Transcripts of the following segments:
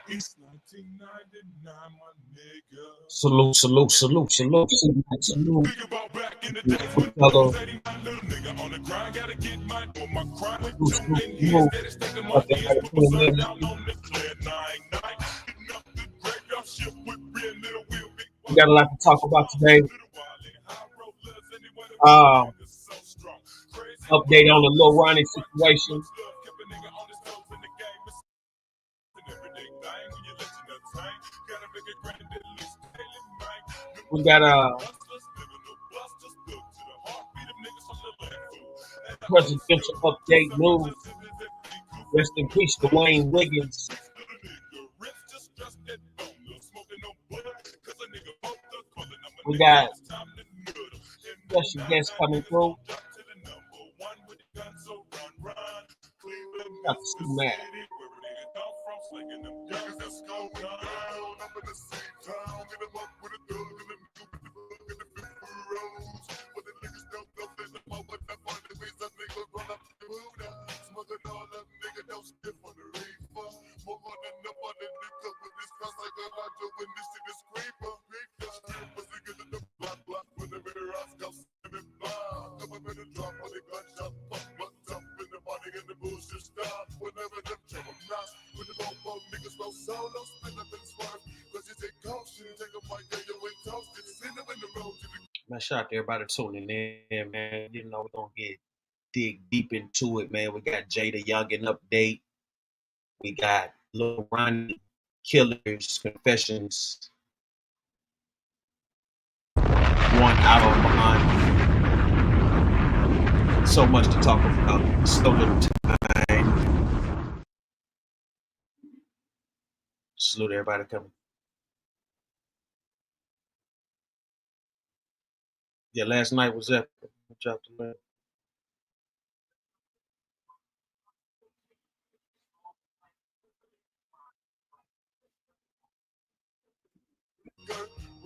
It's 1999, my nigga. Salute, salute, salute, salute, salute. Think about back in the days when I Fellow, was 89, little nigga on the grind. Gotta get mine on my crime. With salute, jumping here, salute. steady stacking my About to ends. have Put my a son minute. down on this clear 9-9. Hitting up the graveyard shift with real little wheel. Big We got a lot to talk about today. little wild and high rollers. Anyway, the niggas so strong. Crazy Update on the Lil Ronnie situation. love. Kept a nigga on his toes in the game. It's an everyday thing when you let you know time. Gotta make it grand at least daily, man. We got Hustlers living the busters, look to the heartbeat of niggas from the land. presidential update news. Rest in peace, Dwayne Wiggins. We got special guests coming through. Got to see Matt. Man, shout out to everybody tuning in, man. You know, we're going to dig deep into it, man. We got Jada Youngin update. We got Lil Ronnie Killers Confessions. One out on bond. So much to talk about. So little time. Salute everybody coming. Yeah, last night was epic. I dropped the link.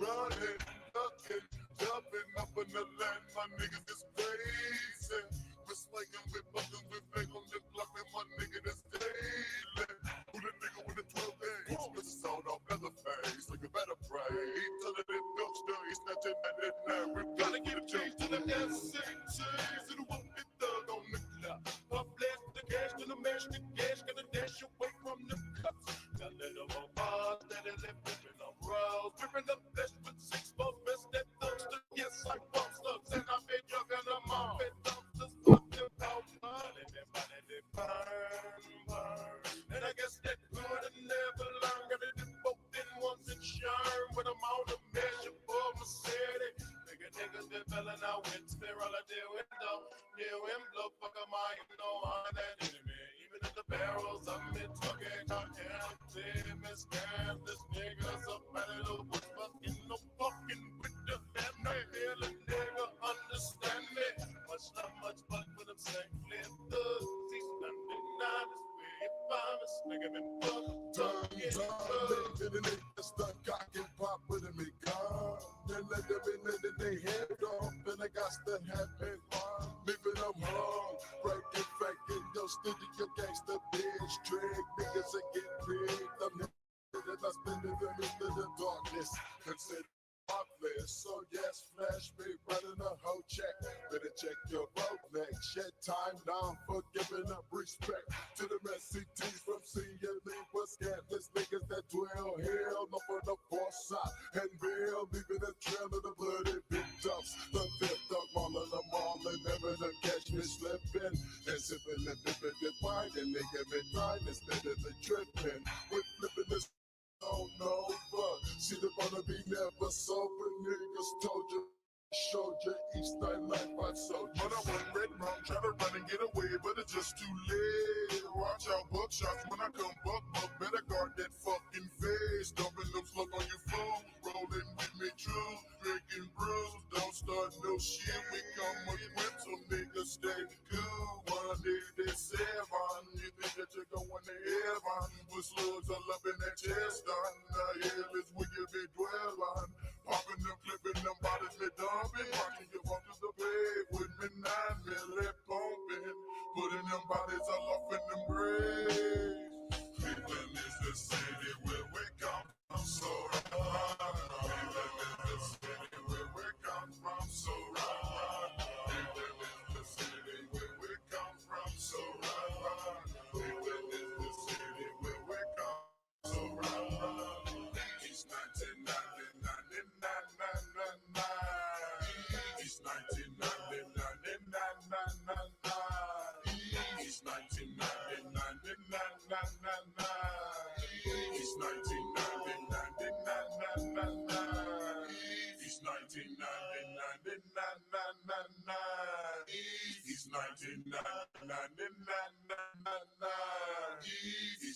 Running, ducking, jumping up in the land, my niggas is crazy. We're swinging, we're bucking, we're banging, we're bluffing, my nigga that's daily. Who the nigga with the 12 days? Mr. Sound off leather face, so you better pray. Till it in duckster, he's snatching at it now. We gotta get a change to the SCTs. It won't be thug on the clock. Pop blast the cash to the mash, the cash, gonna dash away from the cups. Got little more bars that is flipping up rows, ripping up flesh with 6-4 best that dumpster. Yes, I bump slugs and I've been jugging them all. Been dumpsters, fucking power, money, they burn. And I guess that good and never learn. Gotta do both in once and shine when I'm on the measure for my city. Niggas been felling out with spiral of the window. New and blow, fuck am I, you know, on that enemy. Even in the barrels, I'm in talking, I can't see miscarriage. This nigga's up at it, what's fucking no fucking with the family. Feel a nigga understand me. Much, but when I'm saying clear the season, 99 is where you find me. Nigga been fucked up, yeah, stuck, cock and pop with me, gone. Then let them in, then they head off, and I got to have it on. Leaving them home, breaking, faking, yo, studio gangsta bitch, trick, niggas that get big. I'm that I spend it into the darkness, consider heartless. So yes, flash me, running a whole check. Better check your Rolex, shed time down for giving up respect to the SCTs from CLE. Was scandalous niggas that dwell here, no for the foresight and real, leaving a trail of the bloody victims. The fifth of all of them all, and never to catch me slipping and sipping and dipping and finding. Nigga been trying instead of the tripping. We're flipping this. Oh no, but see the wanna be never sober. Niggas told you, showed you each time life I sold you. But I went red wrong, try to run and get away, but it's just too late. Watch out, buckshots when I come buck, better guard that fucking face. Dumping them slug on your food, rolling with me true, making brews. Don't start no shit, we come equipped, so niggas stay cool. One day they say, you think that you're going to heaven, with slugs all up in that chest. The hell is where you be dwelling. Popping them, clipping them bodies, me dumping. Watching you walk to the bed with me 9mm pumping. Putting them bodies all up in them graves. Cleveland is the city where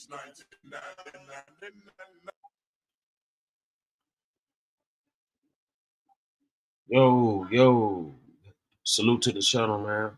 Peace 1999. Yo, yo. Salute to the shuttle, man.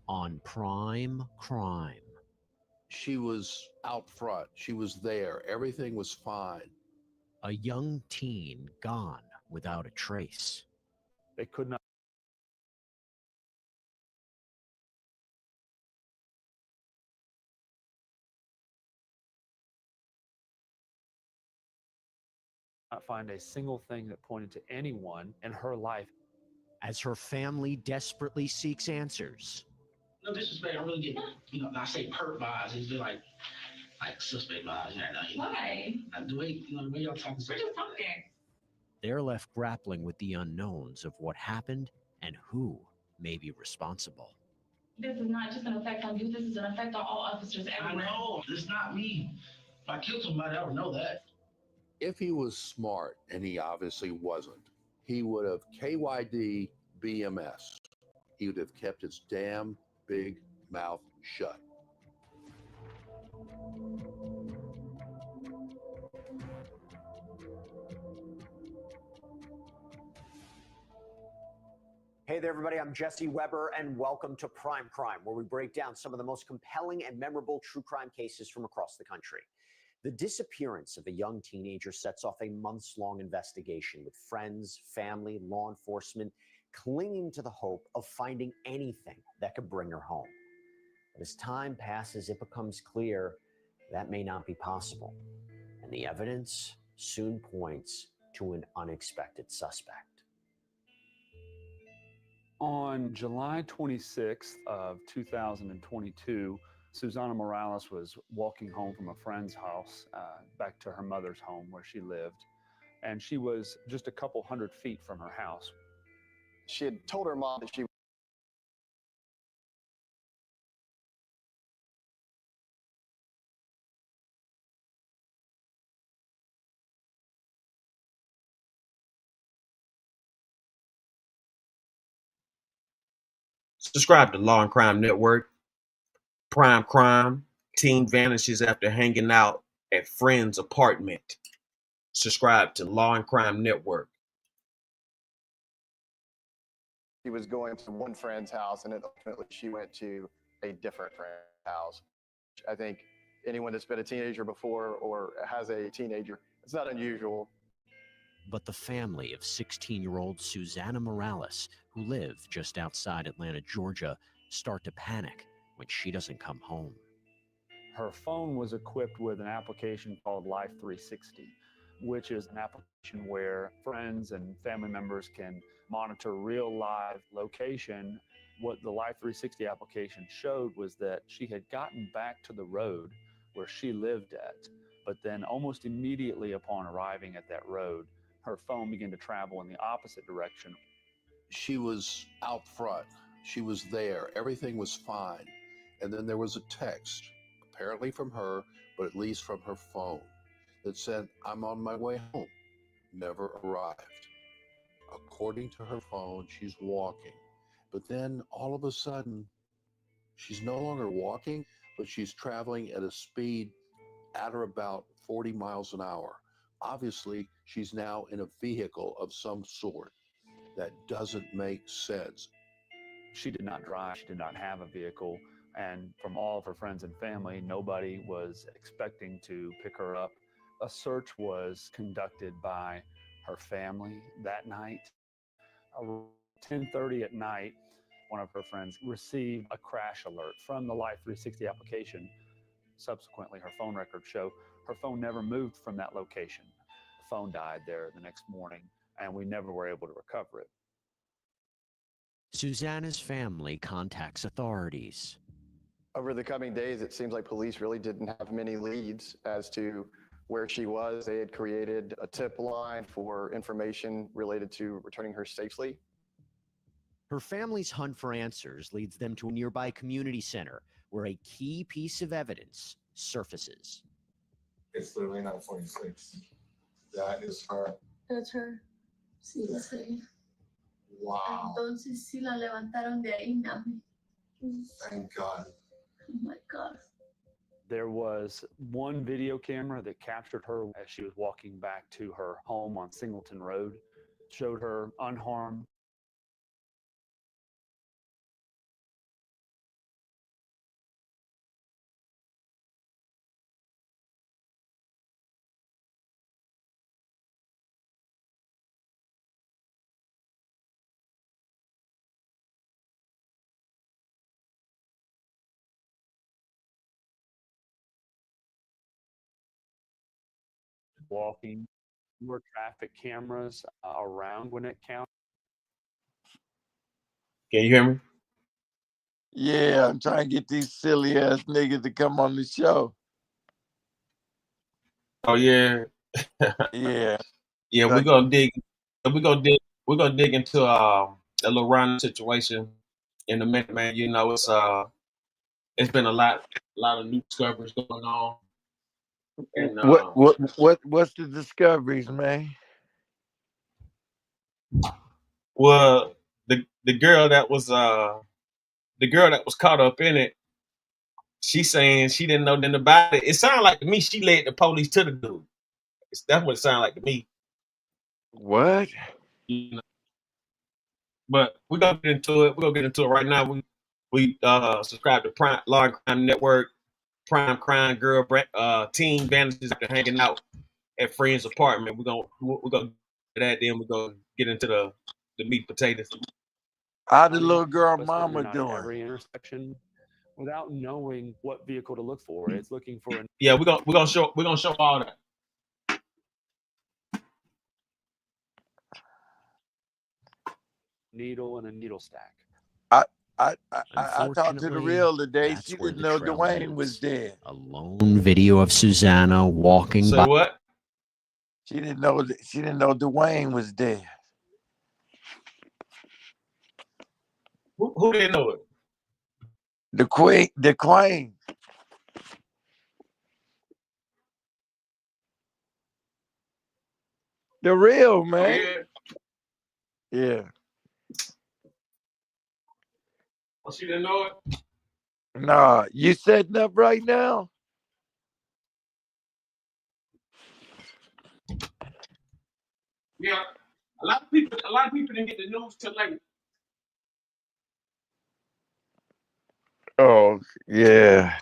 On Prime Crime. She was out front. She was there. Everything was fine. A young teen gone without a trace. They could not find a single thing that pointed to anyone in her life. As her family desperately seeks answers. No disrespect, I really get, I say perp vibes. It's just like suspect vibes. Why? The way, the way y'all talking. We're just talking. They're left grappling with the unknowns of what happened and who may be responsible. This is not just an effect on you. This is an effect on all officers everywhere. I know. It's not me. If I killed somebody, I would know that. If he was smart, and he obviously wasn't, he would have KYD BMS. He would have kept his damn big mouth shut. Hey there, everybody. I'm Jesse Weber, and welcome to Prime Crime, where we break down some of the most compelling and memorable true crime cases from across the country. The disappearance of a young teenager sets off a months-long investigation with friends, family, law enforcement clinging to the hope of finding anything that could bring her home. But as time passes, it becomes clear that may not be possible, and the evidence soon points to an unexpected suspect. On July 26th of 2022, Susana Morales was walking home from a friend's house back to her mother's home where she lived, and she was just a couple hundred feet from her house. She had told her mom that she Subscribe to Law and Crime Network. Prime Crime. Teen vanishes after hanging out at friend's apartment. Subscribe to Law and Crime Network. was going to one friend's house, and then ultimately she went to a different friend's house. I think anyone that's been a teenager before or has a teenager, it's not unusual. But the family of 16-year-old Susana Morales, who live just outside Atlanta, Georgia, start to panic when she doesn't come home. Her phone was equipped with an application called Life 360, which is an application where friends and family members can monitor real live location. What the Life 360 application showed was that she had gotten back to the road where she lived at, but then almost immediately upon arriving at that road, her phone began to travel in the opposite direction. She was out front. She was there. Everything was fine. And then there was a text, apparently from her, but at least from her phone, that said, "I'm on my way home." Never arrived. According to her phone, she's walking. But then all of a sudden, she's no longer walking, but she's traveling at a speed at or about 40 miles an hour. Obviously, she's now in a vehicle of some sort. That doesn't make sense. She did not drive, she did not have a vehicle, and from all of her friends and family, nobody was expecting to pick her up. A search was conducted by her family that night. Around 10:30 at night, one of her friends received a crash alert from the Life 360 application. Subsequently, her phone records show her phone never moved from that location. The phone died there the next morning, and we never were able to recover it. Susana's family contacts authorities. Over the coming days, it seems like police really didn't have many leads as to where she was. They had created a tip line for information related to returning her safely. Her family's hunt for answers leads them to a nearby community center where a key piece of evidence surfaces. It's literally not 46. That is her. That's her. Sí, lo sé. Wow. Entonces sí la levantaron de ahí, mami. Thank God. Oh my God. There was one video camera that captured her as she was walking back to her home on Singleton Road. Showed her unharmed. Walking. More traffic cameras around Gwinnett County. Can you hear me? Yeah, I'm trying to get these silly ass niggas to come on the show. Oh yeah. Yeah. Yeah, we're gonna dig into the little Roní situation in a minute, man. You know, it's been a lot of new discoveries going on. And What's the discoveries, man? well, the girl that was caught up in it, she's saying she didn't know nothing about it. It sounded like to me she led the police to the dude. That's what it sounded like to me. What? You know? But we're gonna get into it. We're gonna get into it right now. We subscribe to Prime Law and Crime Network. Prime Crime Girl teen vanishes after hanging out at friend's apartment. We're gonna do that. Then we're gonna get into the meat and potatoes. How the little girl But mama not at doing? every intersection, without knowing what vehicle to look for. It's looking for an Yeah, we're gonna show all that. needle and a needle stack. I talked to the real today. She didn't know Dwayne was dead. A lone video of Susanna walking Say by. what? She didn't know Dwayne was dead. Who didn't know it? The queen. The real man. Yeah. Oh, she didn't know it? Nah, you setting up right now? Yeah. A lot of people didn't get the news till late. Oh, yeah.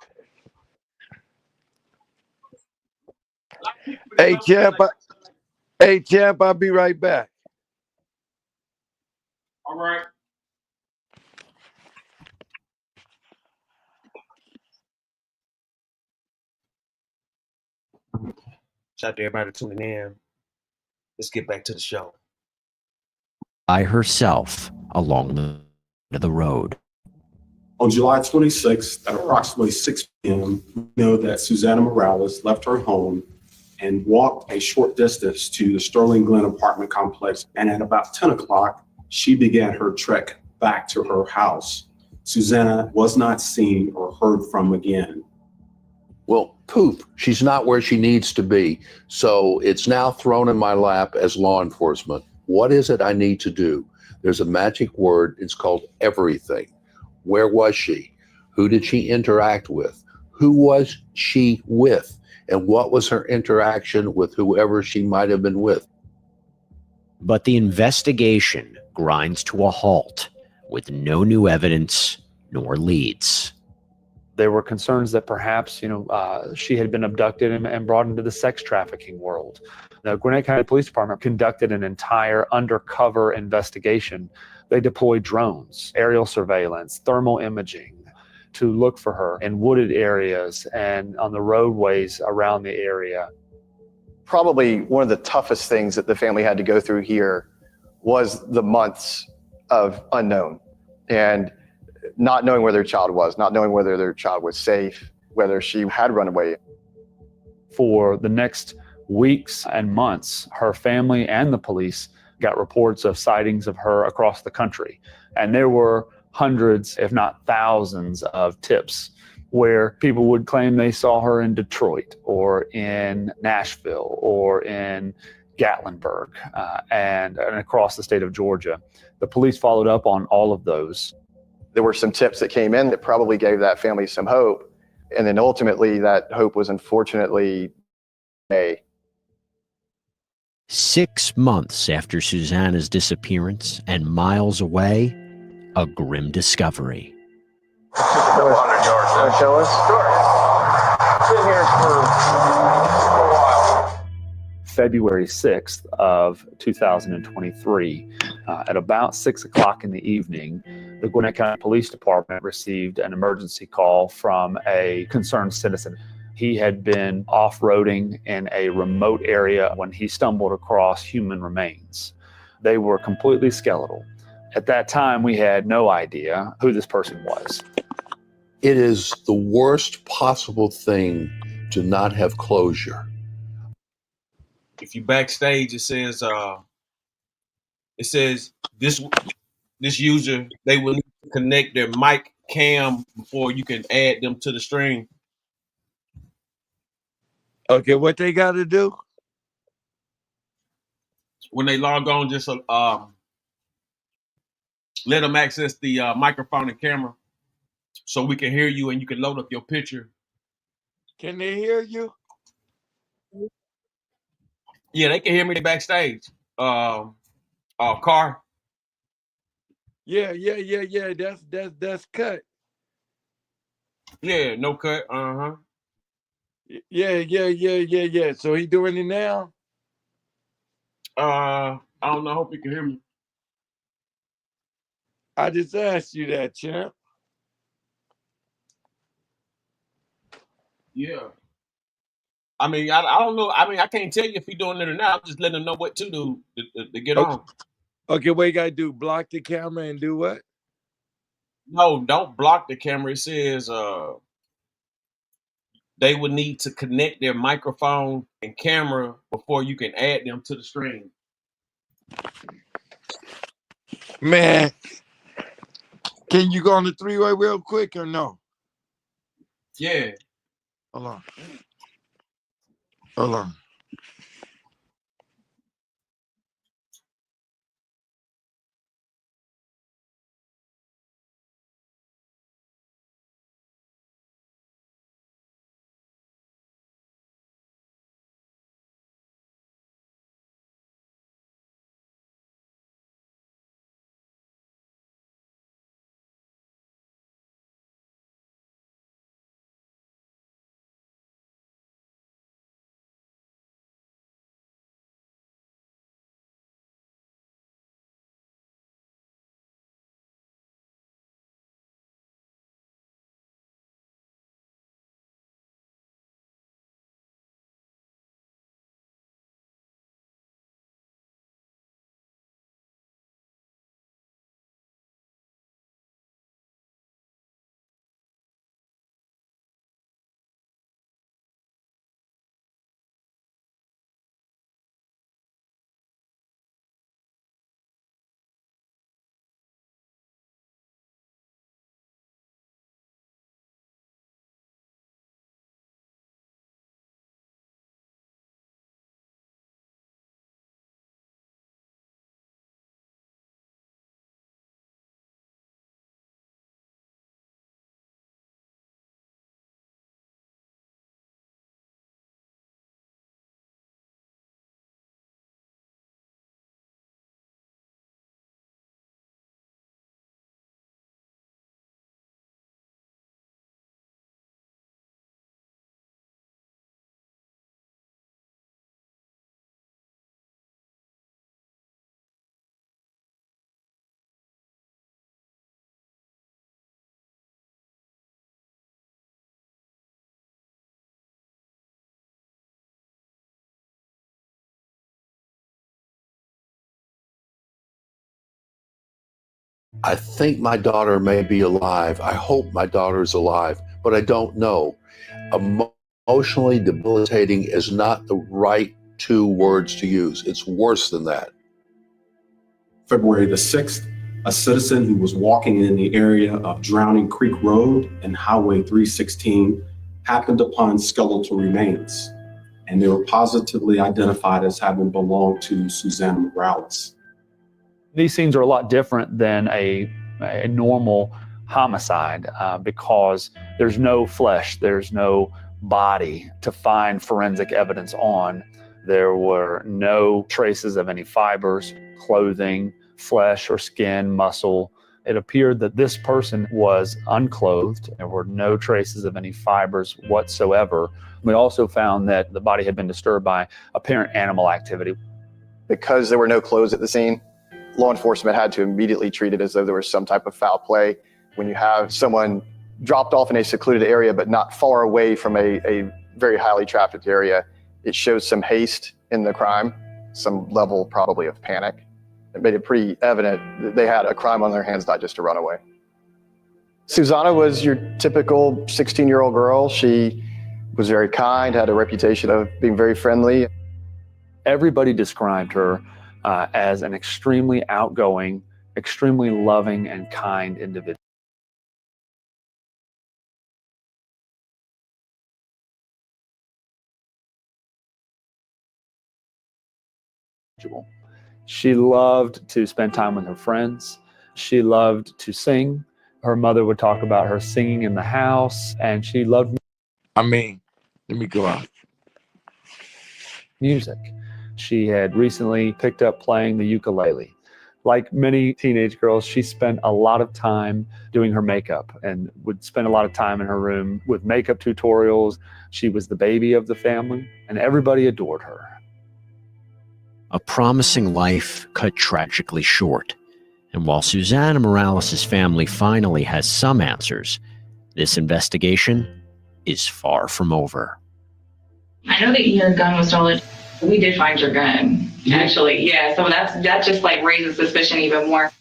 Hey, champ, I'll be right back. All right. Shout out to everybody tuning in. Let's get back to the show. By herself along the road. On July 26th at approximately 6 p.m., we know that Susanna Morales left her home and walked a short distance to the Sterling Glen apartment complex. And at about 10 o'clock, she began her trek back to her house. Susanna was not seen or heard from again. Well, poop. She's not where she needs to be. So it's now thrown in my lap as law enforcement. What is it I need to do? There's a magic word. It's called everything. Where was she? Who did she interact with? Who was she with? And what was her interaction with whoever she might have been with? But the investigation grinds to a halt with no new evidence nor leads. There were concerns that perhaps, she had been abducted and brought into the sex trafficking world. The Gwinnett County Police Department conducted an entire undercover investigation. They deployed drones, aerial surveillance, thermal imaging to look for her in wooded areas and on the roadways around the area. Probably one of the toughest things that the family had to go through here was the months of unknown and not knowing where their child was, not knowing whether their child was safe, whether she had run away. For the next weeks and months, her family and the police got reports of sightings of her across the country. And there were hundreds, if not thousands, of tips where people would claim they saw her in Detroit or in Nashville or in Gatlinburg and across the state of Georgia. The police followed up on all of those. There were some tips that came in that probably gave that family some hope. And then ultimately that hope was unfortunately 6 months after Susanna's disappearance and miles away, a grim discovery. Show us? Sure. Been here for a while. February 6th of 2023, at about 6 o'clock in the evening, the Gwinnett County Police Department received an emergency call from a concerned citizen. He had been off-roading in a remote area when he stumbled across human remains. They were completely skeletal. At that time, we had no idea who this person was. It is the worst possible thing to not have closure. If you backstage, it says this user, they will need to connect their mic cam before you can add them to the stream. Okay, what they got to do? When they log on, just let them access the microphone and camera so we can hear you and you can load up your picture. Can they hear you? Yeah, they can hear me backstage. Car. Yeah. That's cut. Yeah, no cut. Yeah. So he doing it now? I don't know. I hope you can hear me. I just asked you that, champ. Yeah. I mean, I don't know. I mean, I can't tell you if he's doing it or not. I'm just letting him know what to do to get on. Okay, what you gotta do? Block the camera and do what? No, don't block the camera. It says they would need to connect their microphone and camera before you can add them to the stream. Man, can you go on the three-way real quick or no? Yeah. Hold on. Hold on. I think my daughter may be alive. I hope my daughter's alive, but I don't know. Emotionally debilitating is not the right two words to use. It's worse than that. February the 6th, a citizen who was walking in the area of Drowning Creek Road and Highway 316 happened upon skeletal remains, and they were positively identified as having belonged to Susanna Morales. These scenes are a lot different than a normal homicide because there's no flesh, there's no body to find forensic evidence on. There were no traces of any fibers, clothing, flesh or skin, muscle. It appeared that this person was unclothed. There were no traces of any fibers whatsoever. We also found that the body had been disturbed by apparent animal activity. Because there were no clothes at the scene, law enforcement had to immediately treat it as though there was some type of foul play. When you have someone dropped off in a secluded area but not far away from a very highly trafficked area, it shows some haste in the crime, some level probably of panic. It made it pretty evident that they had a crime on their hands, not just a runaway. Susanna was your typical 16-year-old girl. She was very kind, had a reputation of being very friendly. Everybody described her as an extremely outgoing, extremely loving and kind individual. She loved to spend time with her friends. She loved to sing. Her mother would talk about her singing in the house, and she loved let me go out. music. She had recently picked up playing the ukulele. Like many teenage girls, she spent a lot of time doing her makeup and would spend a lot of time in her room with makeup tutorials. She was the baby of the family, and everybody adored her. A promising life cut tragically short. And while Susanna Morales' family finally has some answers, this investigation is far from over. I know that your gun was stolen. We did find your gun. Actually, yeah. So that just like raises suspicion even more.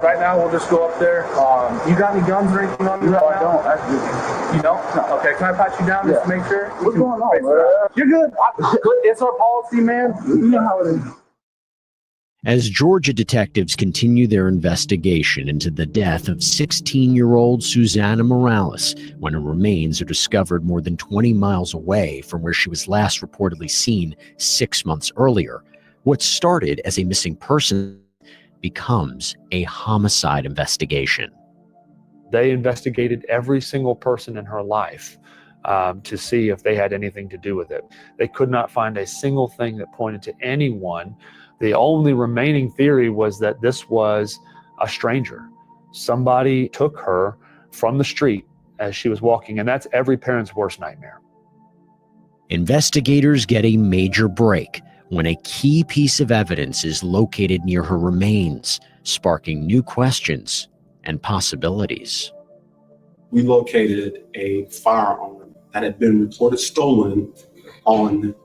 Right now, we'll just go up there. You got any guns or anything on you? No, I don't. Actually. You don't? No. Okay, can I pat you down just to make sure? What's going on, bro? You're good. It's our policy, man. You know how it is. As Georgia detectives continue their investigation into the death of 16-year-old Susanna Morales when her remains are discovered more than 20 miles away from where she was last reportedly seen 6 months earlier, what started as a missing person becomes a homicide investigation. They investigated every single person in her life to see if they had anything to do with it. They could not find a single thing that pointed to anyone. The only remaining theory was that this was a stranger. Somebody took her from the street as she was walking, and that's every parent's worst nightmare. Investigators get a major break when a key piece of evidence is located near her remains, sparking new questions and possibilities. We located a firearm that had been reported stolen on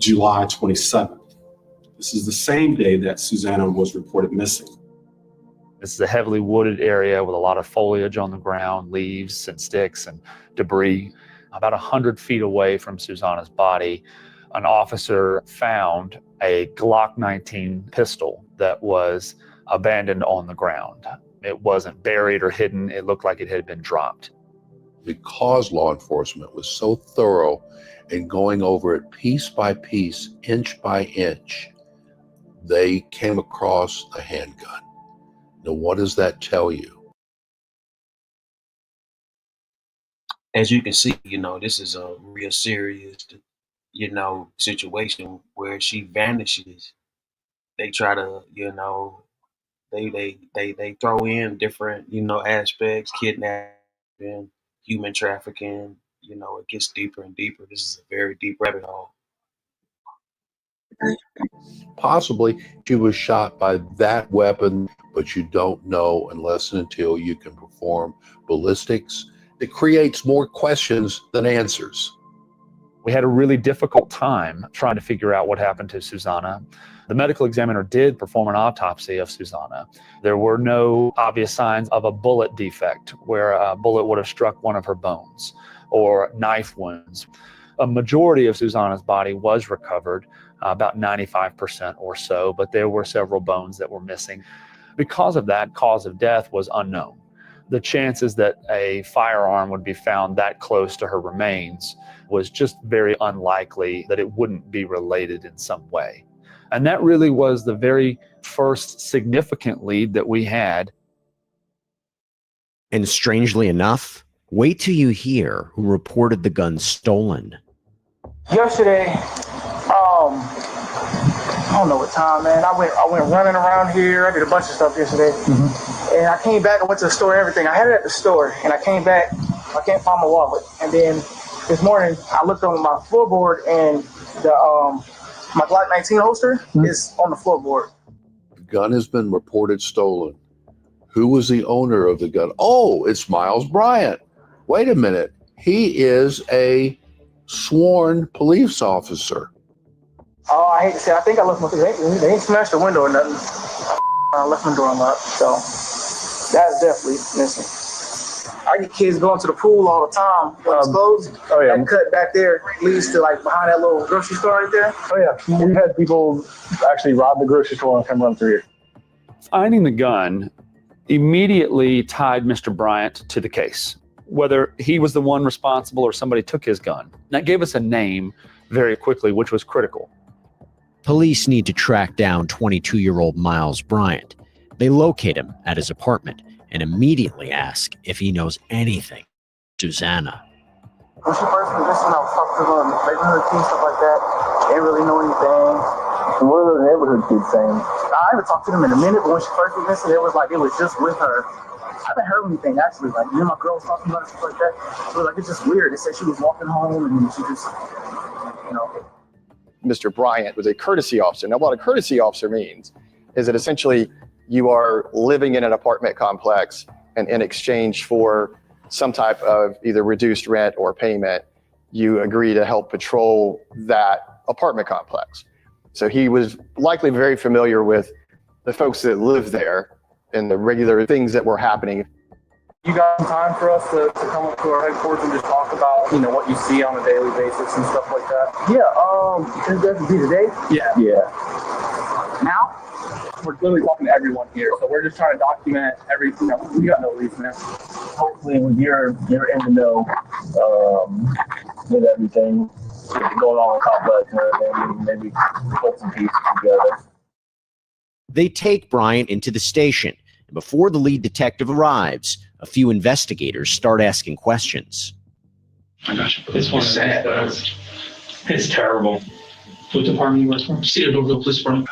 July 27th. This is the same day that Susanna was reported missing. This is a heavily wooded area with a lot of foliage on the ground, leaves and sticks and debris. About 100 feet away from Susanna's body, an officer found a Glock 19 pistol that was abandoned on the ground. It wasn't buried or hidden. It looked like it had been dropped. Because law enforcement was so thorough in going over it piece by piece, inch by inch, they came across a handgun. Now, what does that tell you? As you can see, this is a real serious, situation where she vanishes. They try to, they throw in different, aspects, kidnapping, human trafficking. It gets deeper and deeper. This is a very deep rabbit hole. Possibly she was shot by that weapon, but you don't know unless and until you can perform ballistics. It creates more questions than answers. We had a really difficult time trying to figure out what happened to Susanna. The medical examiner did perform an autopsy of Susanna. There were no obvious signs of a bullet defect where a bullet would have struck one of her bones or knife wounds. A majority of Susanna's body was recovered, about 95% or so, but there were several bones that were missing. Because of that, cause of death was unknown. The chances that a firearm would be found that close to her remains was just very unlikely that it wouldn't be related in some way. And that really was the very first significant lead that we had. And strangely enough, wait till you hear who reported the gun stolen. Yesterday, I don't know what time, man. I went running around here. I did a bunch of stuff yesterday. And I came back, I went to the store and everything. I had it at the store, and I came back, I can't find my wallet. And then this morning, I looked on my floorboard, and the my Glock 19 holster is on the floorboard. The gun has been reported stolen. Who was the owner of the gun? Oh, it's Miles Bryant. Wait a minute. He is a sworn police officer. Oh, I hate to say, I think I left my, they ain't smashed the window or nothing. I left my door unlocked, so that's definitely missing. I get kids going to the pool all the time when it's closed. Oh yeah. That cut back there leads to like behind that little grocery store right there. Oh yeah, we've had people actually rob the grocery store and come run through here. Finding the gun immediately tied Mr. Bryant to the case, whether he was the one responsible or somebody took his gun. That gave us a name very quickly, which was critical. Police need to track down 22-year-old Miles Bryant. They locate him at his apartment and immediately ask if he knows anything. Susanna. When she first was missing, I was talking to them, neighborhood kids, stuff like that. They didn't really know anything. What are the neighborhood kids saying? I haven't talked to them in a minute, but when she first was missing, it was like it was just with her. I haven't heard anything actually. Like, me and my girl was talking about it, stuff like that. So like it's just weird. They said she was walking home and then she just, Mr. Bryant was a courtesy officer. Now, what a courtesy officer means is that essentially you are living in an apartment complex, and in exchange for some type of either reduced rent or payment, you agree to help patrol that apartment complex. So he was likely very familiar with the folks that live there and the regular things that were happening. You got some time for us to come up to our headquarters and just talk about, you know, what you see on a daily basis and stuff like that? Yeah, is that be today? Yeah. Now? We're literally talking to everyone here, so we're just trying to document everything. You know, we got no leads, man. Hopefully, when you're in the know with everything going on in the complex and everything, maybe put some pieces together. They take Bryant into the station, and before the lead detective arrives, a few investigators start asking questions. My gosh, it's sad. It's terrible. What department you work for? Cedarville Police Department.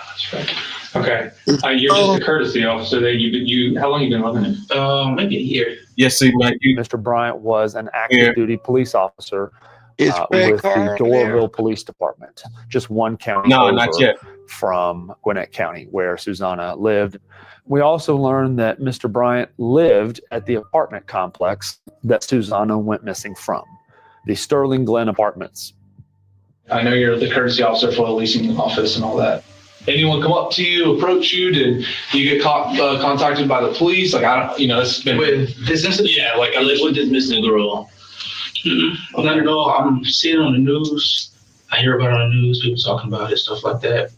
Okay. You're just a courtesy officer. You how long you been living there? Maybe a year. Yes, see, Mike. Mr. Bryant was an active duty police officer Is with the Car Doraville Police Department, just one county No, over not yet. from Gwinnett County, where Susanna lived. We also learned that Mr. Bryant lived at the apartment complex that Susanna went missing from, the Sterling Glen Apartments. I know you're the courtesy officer for the leasing office and all that. Anyone come up to you, approach you? Did you get contacted by the police? Like, I don't, it's been with businesses. Yeah, like I live with this missing girl. Mm-hmm. I don't know. I'm seeing it on the news. I hear about it on the news. People talking about it, stuff like that.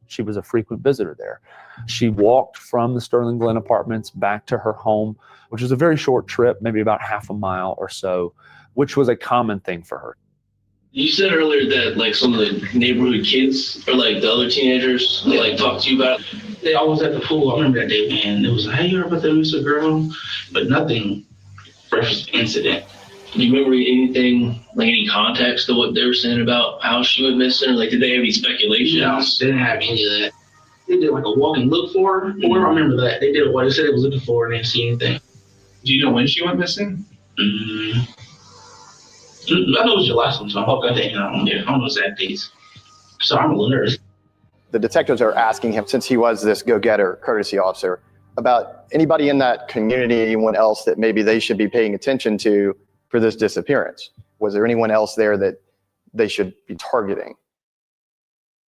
She was a frequent visitor there. She walked from the Sterling Glen Apartments back to her home, which was a very short trip, maybe about half a mile or so, which was a common thing for her. You said earlier that like some of the neighborhood kids or like the other teenagers, they like talk to you about it. They always at the pool. I remember that day, man. It was like, hey, you heard about that missing girl? But nothing referenced the incident. Do you remember anything, like any context to what they were saying about how she went missing? Or like, did they have any speculation? No, they didn't have any of that. They did like a walk and look for her. Mm-hmm. I remember that. They did what they said they was looking for and they didn't see anything. Do you know when she went missing? I know it was July sometime. Okay, I don't know exact dates. So I'm a little nervous. The detectives are asking him, since he was this go-getter courtesy officer, about anybody in that community, anyone else that maybe they should be paying attention to for this disappearance. Was there anyone else there that they should be targeting?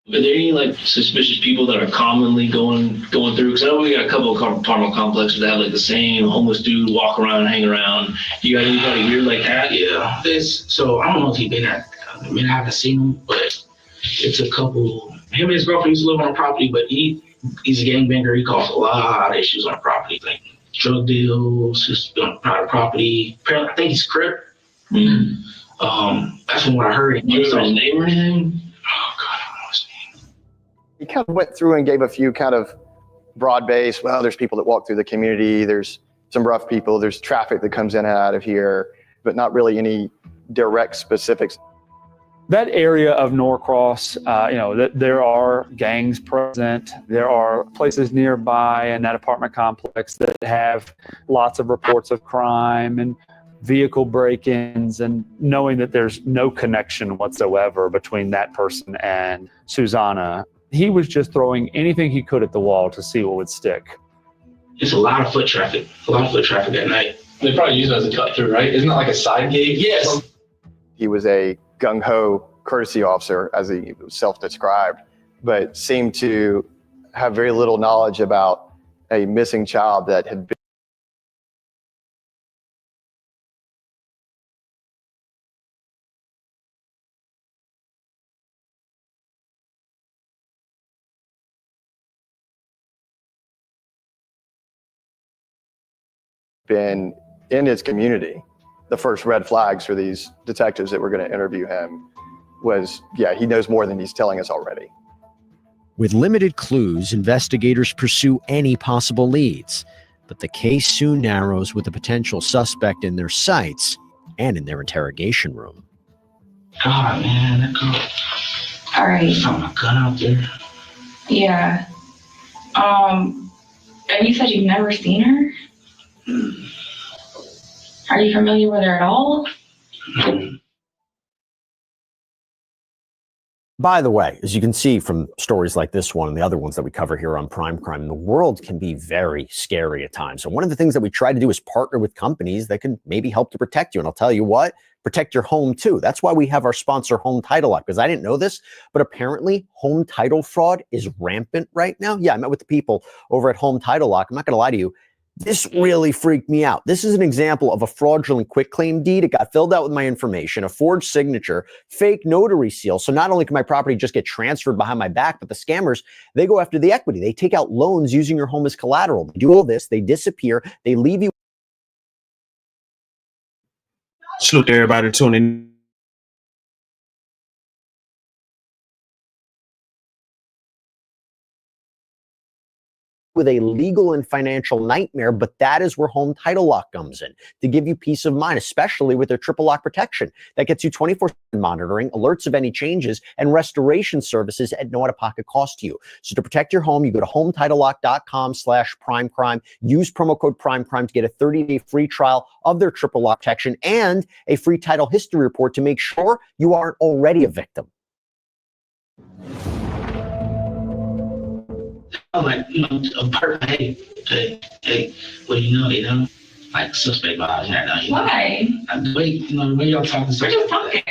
Are there any like suspicious people that are commonly going through? Because I know we got a couple of apartment complexes that have like the same homeless dude walk around, hang around. You got anybody weird like that? Yeah. So I don't know if he's been at. I haven't seen him, but it's a couple. Him and his girlfriend used to live on a property, but he's a gangbanger. He caused a lot of issues on the property, like drug deals, just on private property. Apparently, I think he's Crip. Mm-hmm. That's from what I heard. You remember his name or anything? Oh God. He kind of went through and gave a few kind of broad base. Well, there's people that walk through the community. There's some rough people. There's traffic that comes in and out of here, but not really any direct specifics. That area of Norcross, there are gangs present. There are places nearby in that apartment complex that have lots of reports of crime and vehicle break-ins, and knowing that there's no connection whatsoever between that person and Susanna. He was just throwing anything he could at the wall to see what would stick. It's a lot of foot traffic. At night. They probably use it as a cut through, right? Isn't that like a side gate? Yes. He was a gung-ho courtesy officer, as he self-described, but seemed to have very little knowledge about a missing child that had been in his community. The first red flags for these detectives that were going to interview him was, he knows more than he's telling us already. With limited clues, investigators pursue any possible leads, but the case soon narrows with a potential suspect in their sights and in their interrogation room. God, man, that girl. All right. I found my gun out there. Yeah. And you said you've never seen her? Are you familiar with her at all? By the way, as you can see from stories like this one and the other ones that we cover here on Prime Crime, the world can be very scary at times. So one of the things that we try to do is partner with companies that can maybe help to protect you. And I'll tell you what, protect your home too. That's why we have our sponsor Home Title Lock, because I didn't know this, but apparently home title fraud is rampant right now. Yeah, I met with the people over at Home Title Lock. I'm not going to lie to you. This really freaked me out. This is an example of a fraudulent quitclaim deed. It got filled out with my information, a forged signature, fake notary seal. So not only can my property just get transferred behind my back, but the scammers, they go after the equity. They take out loans using your home as collateral. They do all this. They disappear. They leave you. Salute to everybody tuning with a legal and financial nightmare, but that is where Home Title Lock comes in to give you peace of mind, especially with their triple lock protection that gets you 24/7 monitoring, alerts of any changes, and restoration services at no out-of-pocket cost to you. So to protect your home, you go to HometitleLock.com/primecrime. Use promo code PrimeCrime to get a 30-day free trial of their triple lock protection and a free title history report to make sure you aren't already a victim. Like, a person, hey, what do you know, like suspect vibes right now. Why? The way, the way y'all talking. We're just talking.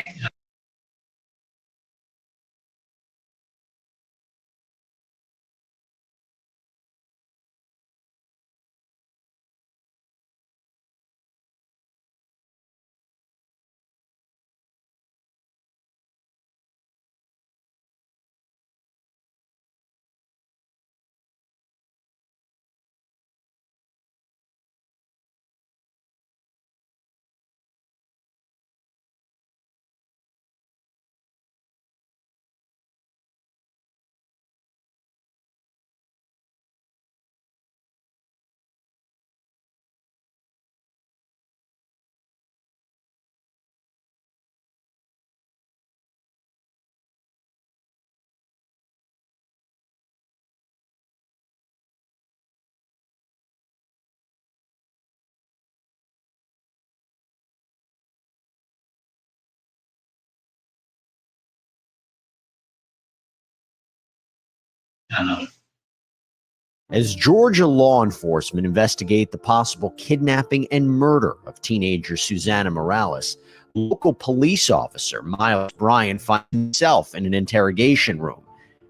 I know. As Georgia law enforcement investigate the possible kidnapping and murder of teenager Susanna Morales, local police officer Miles Bryan finds himself in an interrogation room.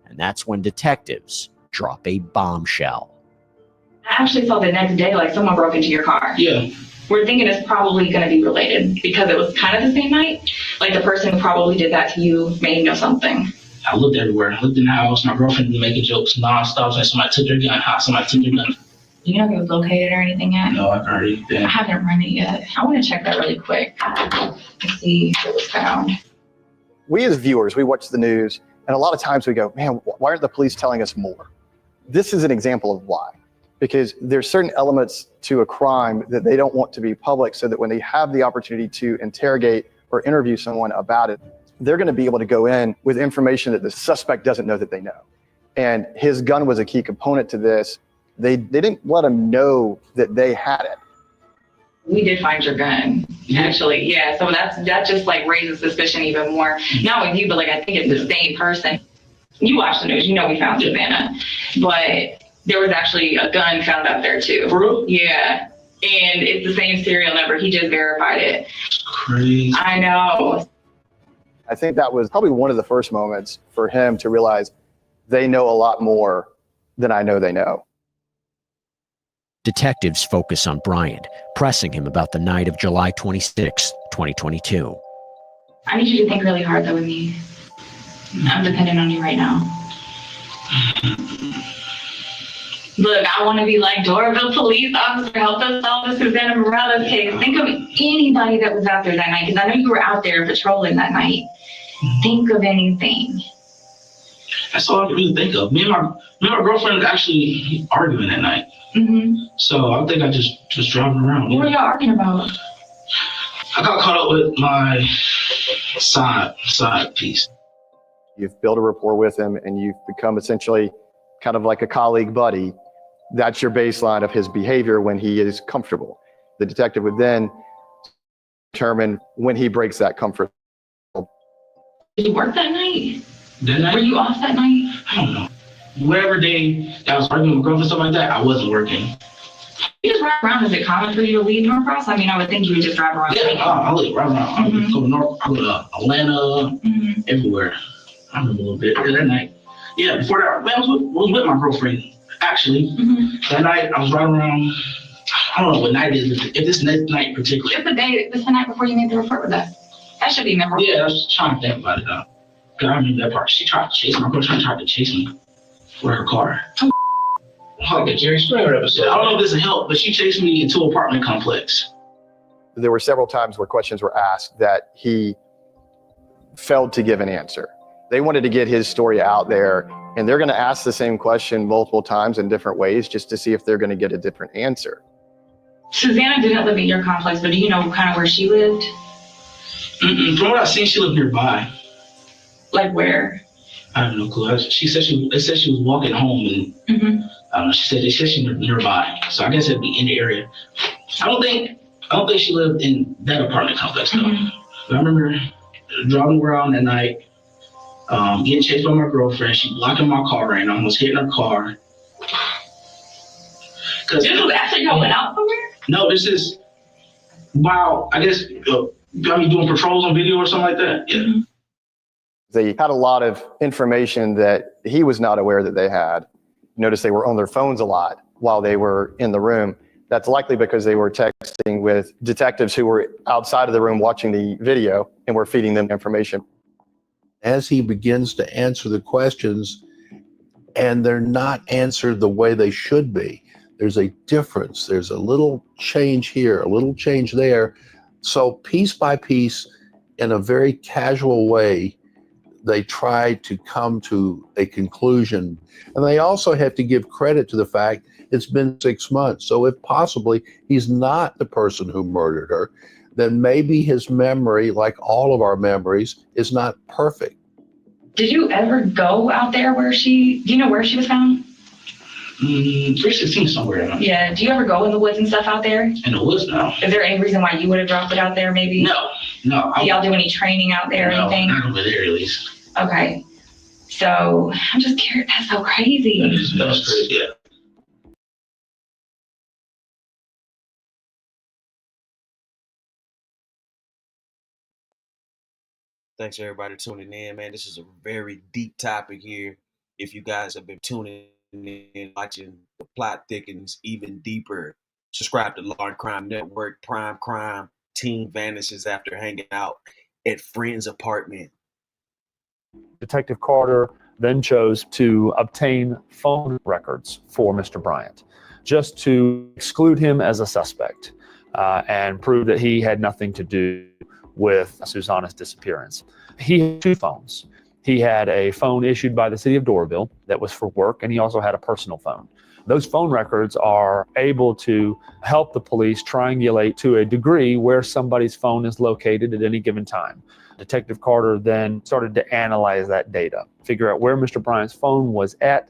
And that's when detectives drop a bombshell. I actually saw the next day, like someone broke into your car. Yeah. We're thinking it's probably going to be related because it was kind of the same night. Like the person who probably did that to you may know something. I looked everywhere. I looked in the house. My girlfriend was making jokes nonstop. Like somebody took their gun. Somebody took their gun. Do you know if it was located or anything yet? No, I've heard anything. I haven't run it yet. I want to check that really quick to see if it was found. We as viewers, we watch the news, and a lot of times we go, man, why aren't the police telling us more? This is an example of why. Because there's certain elements to a crime that they don't want to be public, so that when they have the opportunity to interrogate or interview someone about it, they're going to be able to go in with information that the suspect doesn't know that they know. And his gun was a key component to this. They didn't let him know that they had it. We did find your gun, actually. Yeah, so that just like raises suspicion even more. Not with you, but like I think it's the same person. You watch the news, you know we found Savannah, but there was actually a gun found out there too. For real? Yeah, and it's the same serial number. He just verified it. Crazy. I know. I think that was probably one of the first moments for him to realize they know a lot more than I know they know. Detectives focus on Bryant, pressing him about the night of July 26, 2022. I need you to think really hard though with me. I'm dependent on you right now. Look, I want to be like Dorville police officer, help us solve the Susanna Morales case. Think of anybody that was out there that night, because I know you were out there patrolling that night. Think of anything. That's all I can really think of. Me and my girlfriend was actually arguing that night. Mm-hmm. So I think I just driving around. What were y'all arguing about? I got caught up with my side piece. You've built a rapport with him, and you've become essentially kind of like a colleague buddy. That's your baseline of his behavior when he is comfortable. The detective would then determine when he breaks that comfort. Did you work that night? That night? Were you off that night? I don't know. Whatever day that I was arguing with my girlfriend, stuff like that, I wasn't working. You just drive around. Is it common for you to leave Norcross? I mean, I would think you would just drive around. Yeah, I live right around. I would go to North, I go to Atlanta, everywhere. I remember a little bit that night. Yeah, before that, man, I was with my girlfriend, actually. That night, I was right around, I don't know what night it is, if this next night in particular. It's the night before you made the report with us. That should be memorable. Yeah, I was trying to think about it now. I remember that part. She tried to chase me. My girlfriend tried to chase me with her car. Like a Jerry Springer episode. I don't know if this will help, but she chased me into an apartment complex. There were several times where questions were asked that he failed to give an answer. They wanted to get his story out there, and they're going to ask the same question multiple times in different ways just to see if they're going to get a different answer. Susanna didn't live in your complex, but do you know kind of where she lived? From what I've seen, she lived nearby. Like where? I have no clue. She said she was walking home, and I don't know. She said she lived nearby, so I guess it'd be in the area. I don't think she lived in that apartment complex though. But I remember driving around that night, getting chased by my girlfriend. She blocking my car and almost hitting her car. This was after y'all went out somewhere? No, this is while I guess got me doing patrols on video or something like that. Yeah. They had a lot of information that he was not aware that they had. Notice they were on their phones a lot while they were in the room. That's likely because they were texting with detectives who were outside of the room watching the video and were feeding them information. As he begins to answer the questions, and they're not answered the way they should be. There's a difference. There's a little change here, a little change there. So piece by piece, in a very casual way, they try to come to a conclusion. And they also have to give credit to the fact it's been 6 months. So if possibly he's not the person who murdered her, then maybe his memory, like all of our memories, is not perfect. Did you ever go out there do you know where she was found? 316 somewhere. Yeah, do you ever go in the woods and stuff out there? In the woods, no. Is there any reason why you would have dropped it out there maybe? No. Do y'all do any training out there or anything? Not over there at least. Okay. So I'm just curious, that's so crazy. That's crazy, yeah. Thanks everybody tuning in, man. This is a very deep topic here. If you guys have been tuning in, watching, the plot thickens even deeper. Subscribe to Law and Crime Network. Prime Crime team vanishes after hanging out at friend's apartment. Detective Carter then chose to obtain phone records for Mr. Bryant, just to exclude him as a suspect and prove that he had nothing to do with Susanna's disappearance. He had 2 phones. He had a phone issued by the city of Doraville that was for work, and he also had a personal phone. Those phone records are able to help the police triangulate to a degree where somebody's phone is located at any given time. Detective Carter then started to analyze that data, figure out where Mr. Bryant's phone was at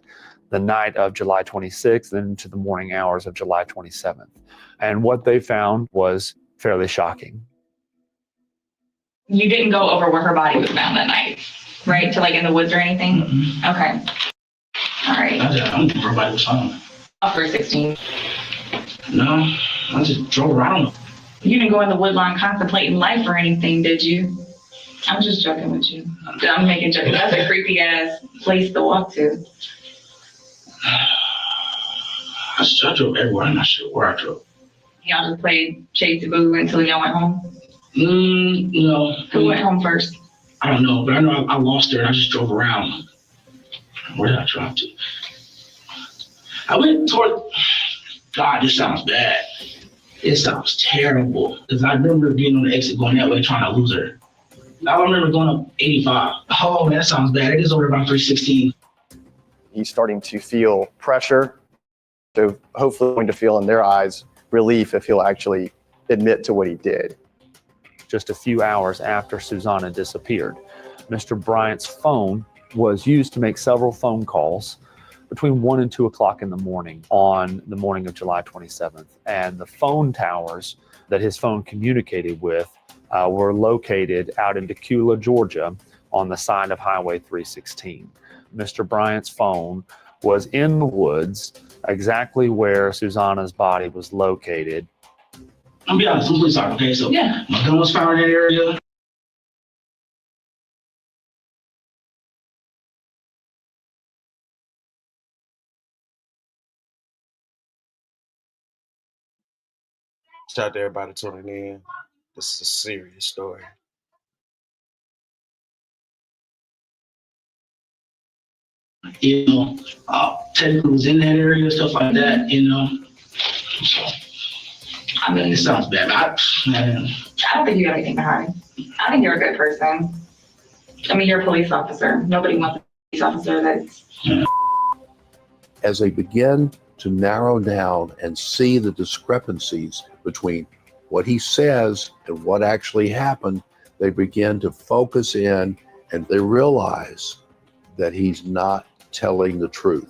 the night of July 26th and into the morning hours of July 27th. And what they found was fairly shocking. You didn't go over where her body was found that night, right? To like in the woods or anything? Okay. All right. I don't know where her body was found. After 16. No, I just drove around. You didn't go in the woodline contemplating life or anything, did you? I'm just joking with you. I'm making jokes. That's a creepy ass place to walk to. I drove everywhere. I'm not sure where I drove. Y'all just played Chase the Boo until y'all went home? No. Who went home first? I don't know, but I know I lost her and I just drove around. Where did I drive to? I went toward, God, this sounds bad. It sounds terrible. Because I remember being on the exit going that way trying to lose her. I remember going up 85. Oh, man, that sounds bad. It is over about 316. He's starting to feel pressure. So hopefully going to feel in their eyes relief if he'll actually admit to what he did. Just a few hours after Susanna disappeared, Mr. Bryant's phone was used to make several phone calls between 1 and 2 o'clock in the morning on the morning of July 27th. And the phone towers that his phone communicated with were located out in Tequila, Georgia, on the side of Highway 316. Mr. Bryant's phone was in the woods, exactly where Susanna's body was located. I'll be honest, I'm police officer, okay? So yeah, my gun was found in that area. Shout out to everybody tuning in. This is a serious story. You know, technically was in that area, stuff like that, you know. So, I mean, it sounds bad. I don't think you got anything to hide. I think you're a good person. I mean, you're a police officer. Nobody wants a police officer that's... As they begin to narrow down and see the discrepancies between what he says and what actually happened, they begin to focus in and they realize that he's not telling the truth.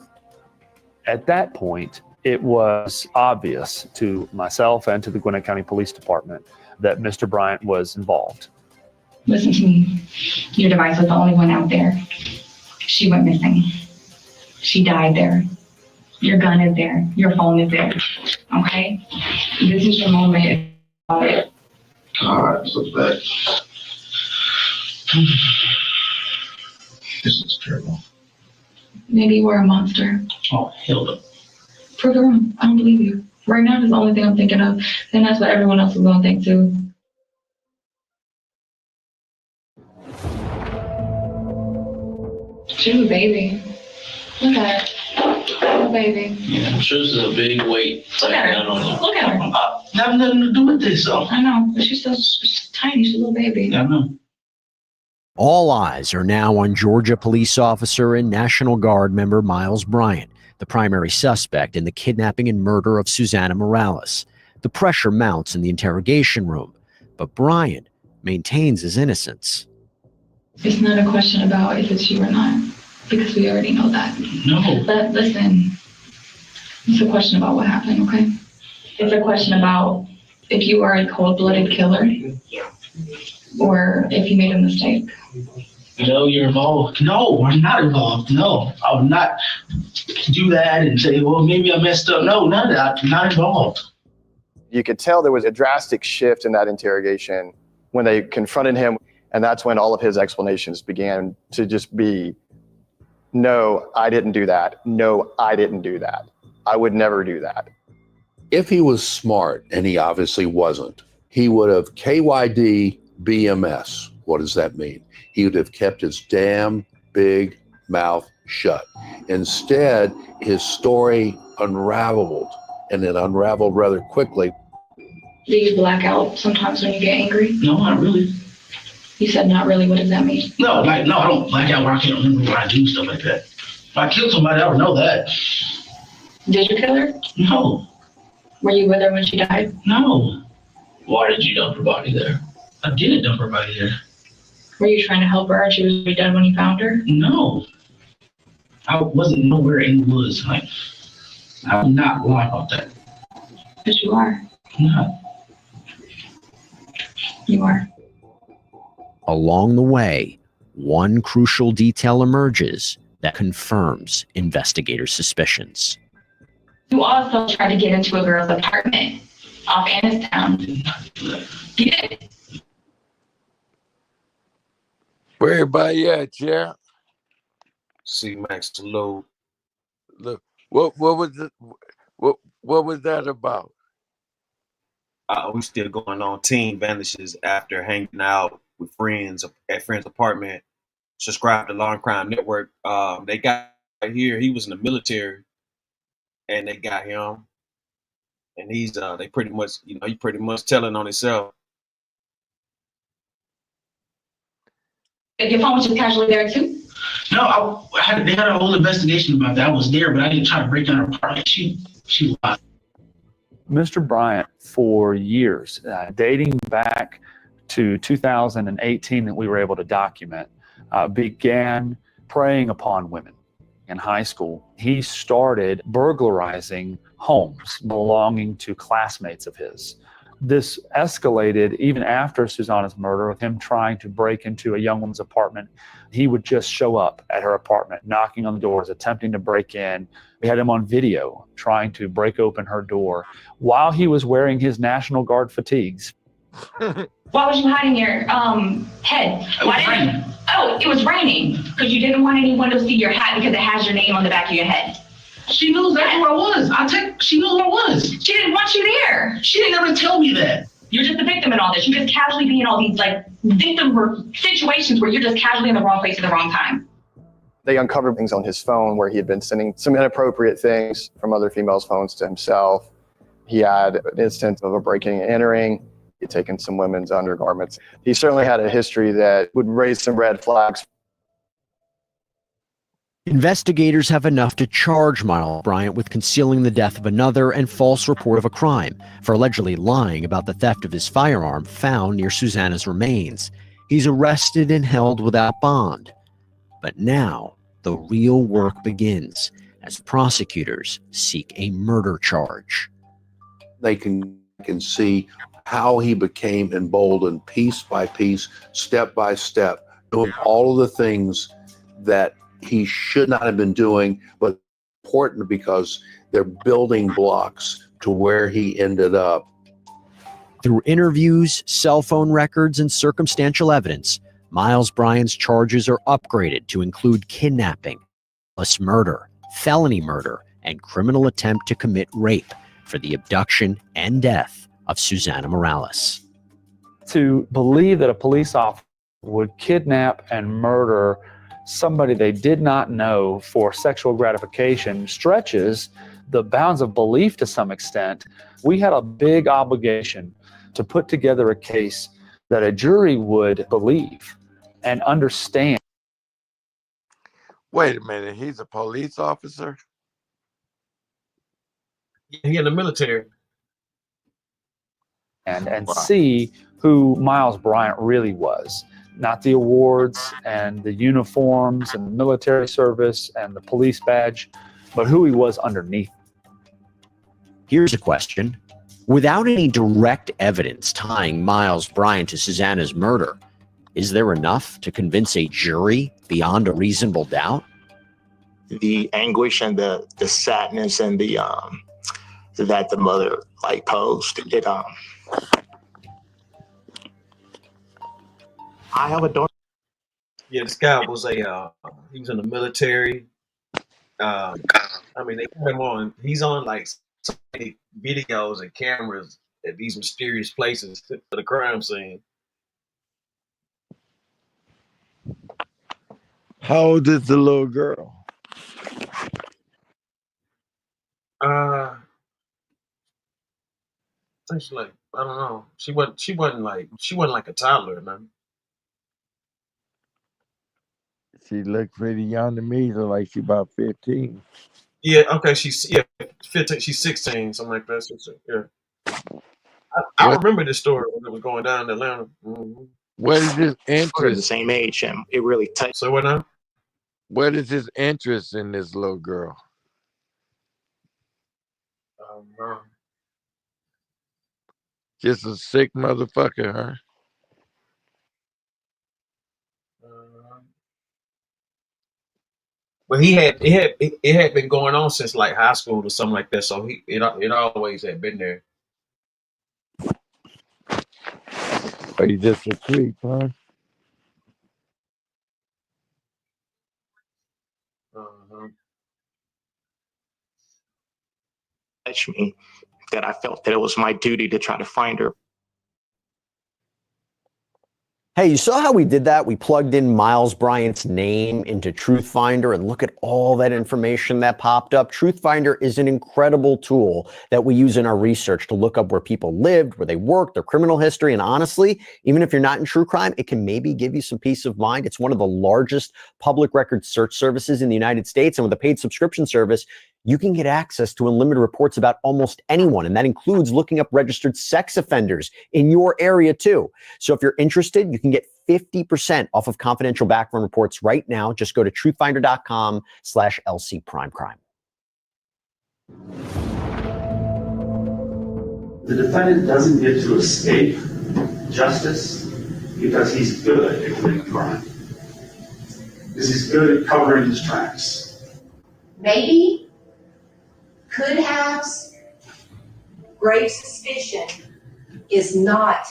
At that point, it was obvious to myself and to the Gwinnett County Police Department that Mr. Bryant was involved. Listen to me. Your device was the only one out there. She went missing. She died there. Your gun is there. Your phone is there. Okay? This is your moment. God, so bad. This is terrible. Maybe you were a monster. Oh, hell no. Prove it wrong. I don't believe you. Right now, that's the only thing I'm thinking of. And that's what everyone else is going to think too. She was a baby. Look at her. Oh, baby. Yeah, I'm sure this is a big weight. Look at her. Look at her. Have nothing to do with this, though. I know, but she's tiny. She's a little baby. Yeah, I know. All eyes are now on Georgia police officer and National Guard member Miles Bryant, the primary suspect in the kidnapping and murder of Susanna Morales. The pressure mounts in the interrogation room, but Bryant maintains his innocence. It's not a question about if it's you or not, because we already know that. No. But listen, it's a question about what happened, okay? It's a question about if you are a cold-blooded killer or if you made a mistake. No, you're involved. No, I'm not involved. No, I would not do that and say, well, maybe I messed up. No, none of that. I'm not involved. You could tell there was a drastic shift in that interrogation when they confronted him. And that's when all of his explanations began to just be, no, I didn't do that. No, I didn't do that. I would never do that. If he was smart, and he obviously wasn't, he would have KYD BMS. What does that mean? He would have kept his damn big mouth shut. Instead, his story unraveled, and it unraveled rather quickly. Do you black out sometimes when you get angry? No, not really. You said not really. What does that mean? No, I don't black out where I can't remember why I do stuff like that. If I killed somebody, I would know that. Did you kill her? No. Were you with her when she died? No. Why did you dump her body there? I didn't dump her body there. Were you trying to help her and she was already dead when you found her? No. I wasn't nowhere in the woods. Like, I would not lie about that. But you are. I'm not. You are. Along the way, one crucial detail emerges that confirms investigators' suspicions. You also tried to get into a girl's apartment off Annistown. You did. Where everybody at, yeah? See Max Salute. Look, what was it? What was that about? We still going on. Teen vanishes after hanging out with friends at friend's apartment. Subscribe to Law and Crime Network. They got right here. He was in the military, and they got him. And he's they pretty much, he pretty much telling on himself. Your phone was just casually there too? No, they had a whole investigation about that. I was there, but I didn't try to break down her apartment. She lied. Mr. Bryant, for years, dating back to 2018 that we were able to document, began preying upon women. In high school, he started burglarizing homes belonging to classmates of his. This escalated even after Susanna's murder, with him trying to break into a young woman's apartment. He would just show up at her apartment, knocking on the doors, attempting to break in. We had him on video trying to break open her door while he was wearing his National Guard fatigues. Why was you hiding your head? Why didn't? Oh, it was raining because you didn't want anyone to see your hat because it has your name on the back of your head. She knew exactly where I was. She knew where I was. She didn't want you there. She didn't ever tell me that. You're just a victim in all this. You just casually be in all these like victim situations where you're just casually in the wrong place at the wrong time. They uncovered things on his phone where he had been sending some inappropriate things from other females' phones to himself. He had an instance of a breaking and entering. He'd taken some women's undergarments. He certainly had a history that would raise some red flags. Investigators have enough to charge Miles Bryant with concealing the death of another and false report of a crime for allegedly lying about the theft of his firearm found near Susanna's remains. He's arrested and held without bond. But now the real work begins as prosecutors seek a murder charge. They can see how he became emboldened piece by piece, step by step, doing all of the things that he should not have been doing, but important because they're building blocks to where he ended up. Through interviews, cell phone records, and circumstantial evidence, Miles Bryant's charges are upgraded to include kidnapping, murder, felony murder, and criminal attempt to commit rape for the abduction and death of Susanna Morales. To believe that a police officer would kidnap and murder somebody they did not know for sexual gratification stretches the bounds of belief to some extent. We had a big obligation to put together a case that a jury would believe and understand. Wait a minute, he's a police officer? He in the military. And see who Miles Bryant really was. Not the awards and the uniforms and the military service and the police badge, but who he was underneath. Here's a question. Without any direct evidence tying Miles Bryant to Susanna's murder, is there enough to convince a jury beyond a reasonable doubt? The anguish and the sadness and the that the mother like posed, I have a daughter. Yeah, this guy was he was in the military. I mean, they put him on. He's on like so many videos and cameras at these mysterious places to the crime scene. How old is the little girl? I think she's like, I don't know. She wasn't like a toddler, man. She looked pretty young to me, so like she about 15. Yeah, okay, she's 15, she's 16, something like that. 16, yeah. I remember this story when it was going down to Atlanta. Mm-hmm. What is his interest? We're the same age, and it really touched. So what now? What is his interest in this little girl? Just a sick motherfucker, huh? But it had been going on since like high school or something like that. So it always had been there. Are you just a creep, huh? Touched me, that I felt that it was my duty to try to find her. Hey, you saw how we did that? We plugged in Miles Bryant's name into Truthfinder and look at all that information that popped up. Truthfinder is an incredible tool that we use in our research to look up where people lived, where they worked, their criminal history. And honestly, even if you're not in true crime, it can maybe give you some peace of mind. It's one of the largest public record search services in the United States. And with a paid subscription service, you can get access to unlimited reports about almost anyone. And that includes looking up registered sex offenders in your area too. So if you're interested, you can get 50% off of confidential background reports right now. Just go to truthfinder.com/LCPrimeCrime. The defendant doesn't get to escape justice because he's good at committing a crime. Because he's good at covering his tracks. Maybe, could have, grave suspicion is not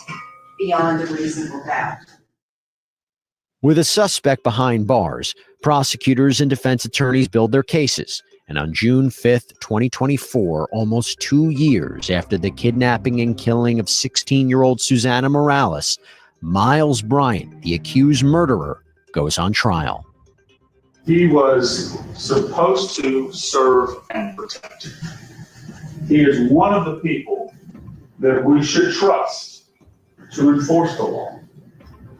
beyond a reasonable doubt. With a suspect behind bars, prosecutors and defense attorneys build their cases. And on June 5th, 2024, almost 2 years after the kidnapping and killing of 16-year-old Susana Morales, Miles Bryant, the accused murderer, goes on trial. He was supposed to serve and protect. He is one of the people that we should trust to enforce the law.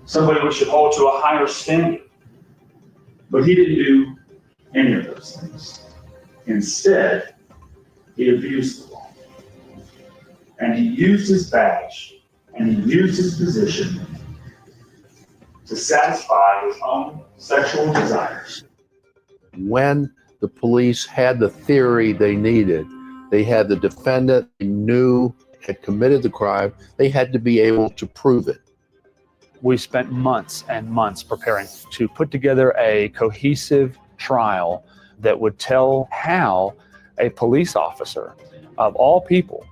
Somebody we should hold to a higher standard. But he didn't do any of those things. Instead, he abused the law. And he used his badge and he used his position to satisfy his own sexual desires. When the police had the theory they needed, they had the defendant they knew had committed the crime, they had to be able to prove it. We spent months and months preparing to put together a cohesive trial that would tell how a police officer, of all people,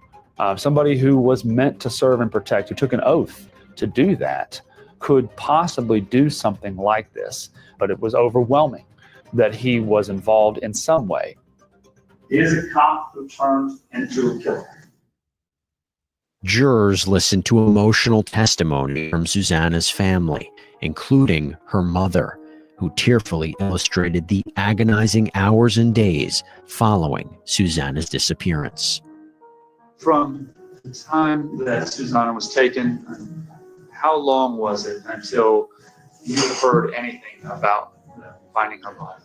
somebody who was meant to serve and protect, who took an oath to do that, could possibly do something like this. But it was overwhelming that he was involved in some way. He is a cop who turned into a killer. Jurors listened to emotional testimony from Susana's family, including her mother, who tearfully illustrated the agonizing hours and days following Susana's disappearance. From the time that Susana was taken, how long was it until you heard anything about finding her body?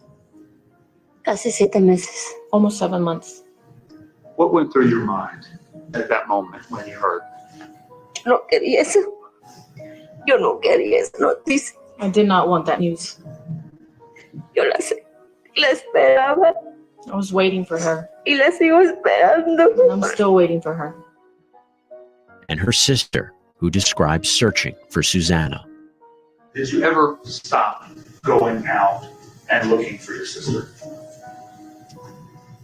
Casi 7 meses. Almost 7 months. What went through your mind at that moment when you heard? No quería eso. Yo no quería esa noticia. I did not want that news. Yo la esperaba. I was waiting for her. Y la sigo esperando. And I'm still waiting for her. And her sister, who describes searching for Susana. Did you ever stop going out and looking for your sister?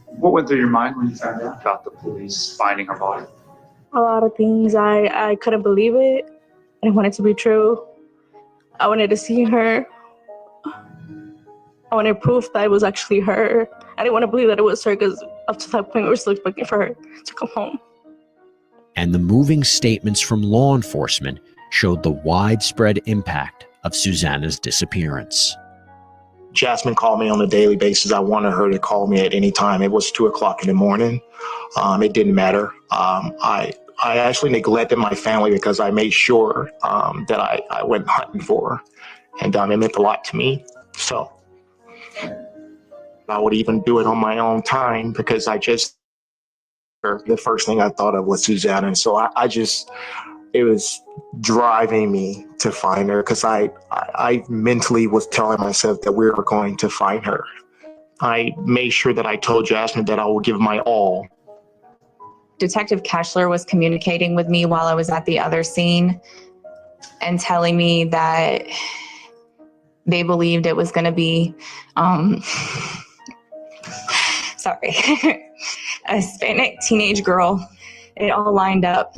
What went through your mind when you found out about the police finding her body? A lot of things. I couldn't believe it. I didn't want it to be true. I wanted to see her. I wanted proof that it was actually her. I didn't want to believe that it was her because up to that point we were still looking for her to come home. And the moving statements from law enforcement showed the widespread impact of Susana's disappearance. Jasmine called me on a daily basis. I wanted her to call me at any time. It was 2 o'clock in the morning. It didn't matter. I actually neglected my family because I made sure that I went hunting for her. And it meant a lot to me. So I would even do it on my own time because the first thing I thought of was Susana. And so it was driving me to find her because I mentally was telling myself that we were going to find her. I made sure that I told Jasmine that I would give my all. Detective Keshler was communicating with me while I was at the other scene and telling me that they believed it was going to be, a Hispanic teenage girl. It all lined up.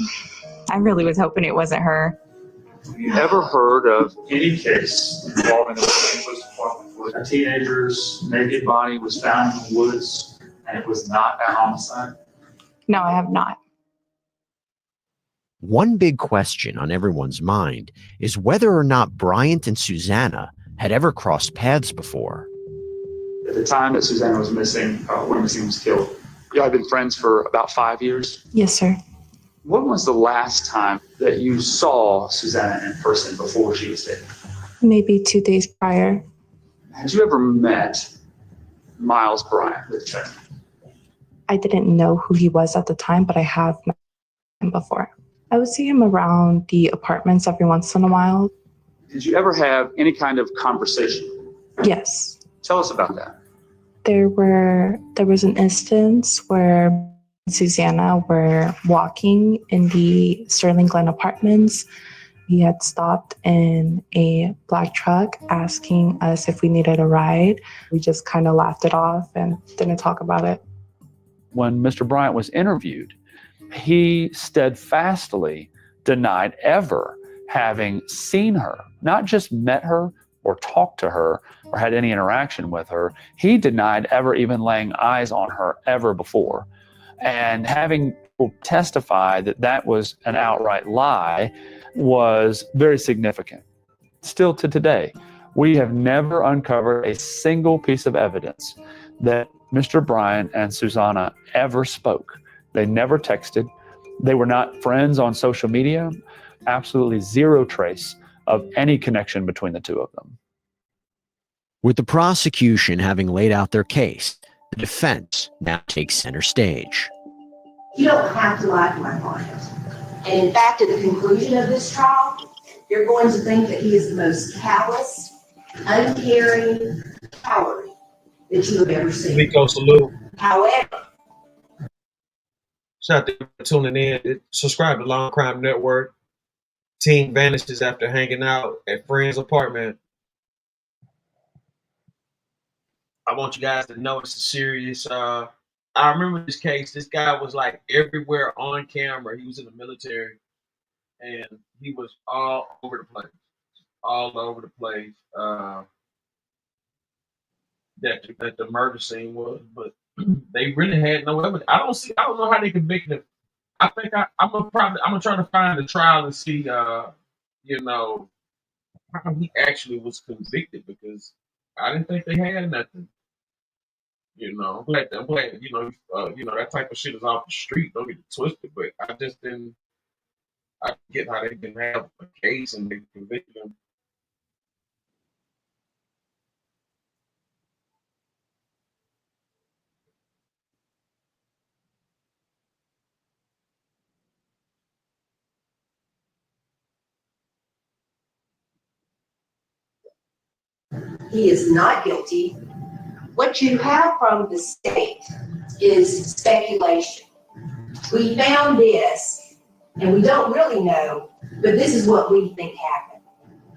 I really was hoping it wasn't her. Have you ever heard of any case involving the police department where a teenager's naked body was found in the woods and it was not a homicide? No, I have not. One big question on everyone's mind is whether or not Bryant and Susana had ever crossed paths before. At the time that Susana was missing, when Missing was killed, y'all had been friends for about 5 years? Yes, sir. When was the last time that you saw Susana in person before she was taken? Maybe 2 days prior. Had you ever met Miles Bryant, the detective? I didn't know who he was at the time, but I have met him before. I would see him around the apartments every once in a while. Did you ever have any kind of conversation? Yes. Tell us about that. There was an instance where Susanna were walking in the Sterling Glen apartments. We had stopped in a black truck asking us if we needed a ride. We just kind of laughed it off and didn't talk about it. When Mr. Bryant was interviewed, he steadfastly denied ever having seen her, not just met her or talked to her or had any interaction with her. He denied ever even laying eyes on her ever before. And having people testify that that was an outright lie was very significant. Still to today, we have never uncovered a single piece of evidence that Mr. Bryant and Susanna ever spoke. They never texted. They were not friends on social media. Absolutely zero trace of any connection between the two of them. With the prosecution having laid out their case, the defense now takes center stage. You don't have to lie to my client. And in fact, at the conclusion of this trial, you're going to think that he is the most callous, uncaring coward that you have ever seen. Rico, salute. However, shout out to tuning in. Subscribe to Long Crime Network. Team vanishes after hanging out at friend's apartment. I want you guys to know it's a serious. I remember this case. This guy was like everywhere on camera. He was in the military, and he was all over the place. All over the place. That the murder scene was, but they really had no evidence. I don't know how they convicted him. I think I'm gonna try to find the trial and see, you know, how he actually was convicted, because I didn't think they had nothing. You know, I'm glad, you know, that type of shit is off the street. Don't get it twisted, but I just didn't. I get how they can have a case and they convicted him. he is not guilty. What you have from the state is speculation. We found this, and we don't really know, but this is what we think happened.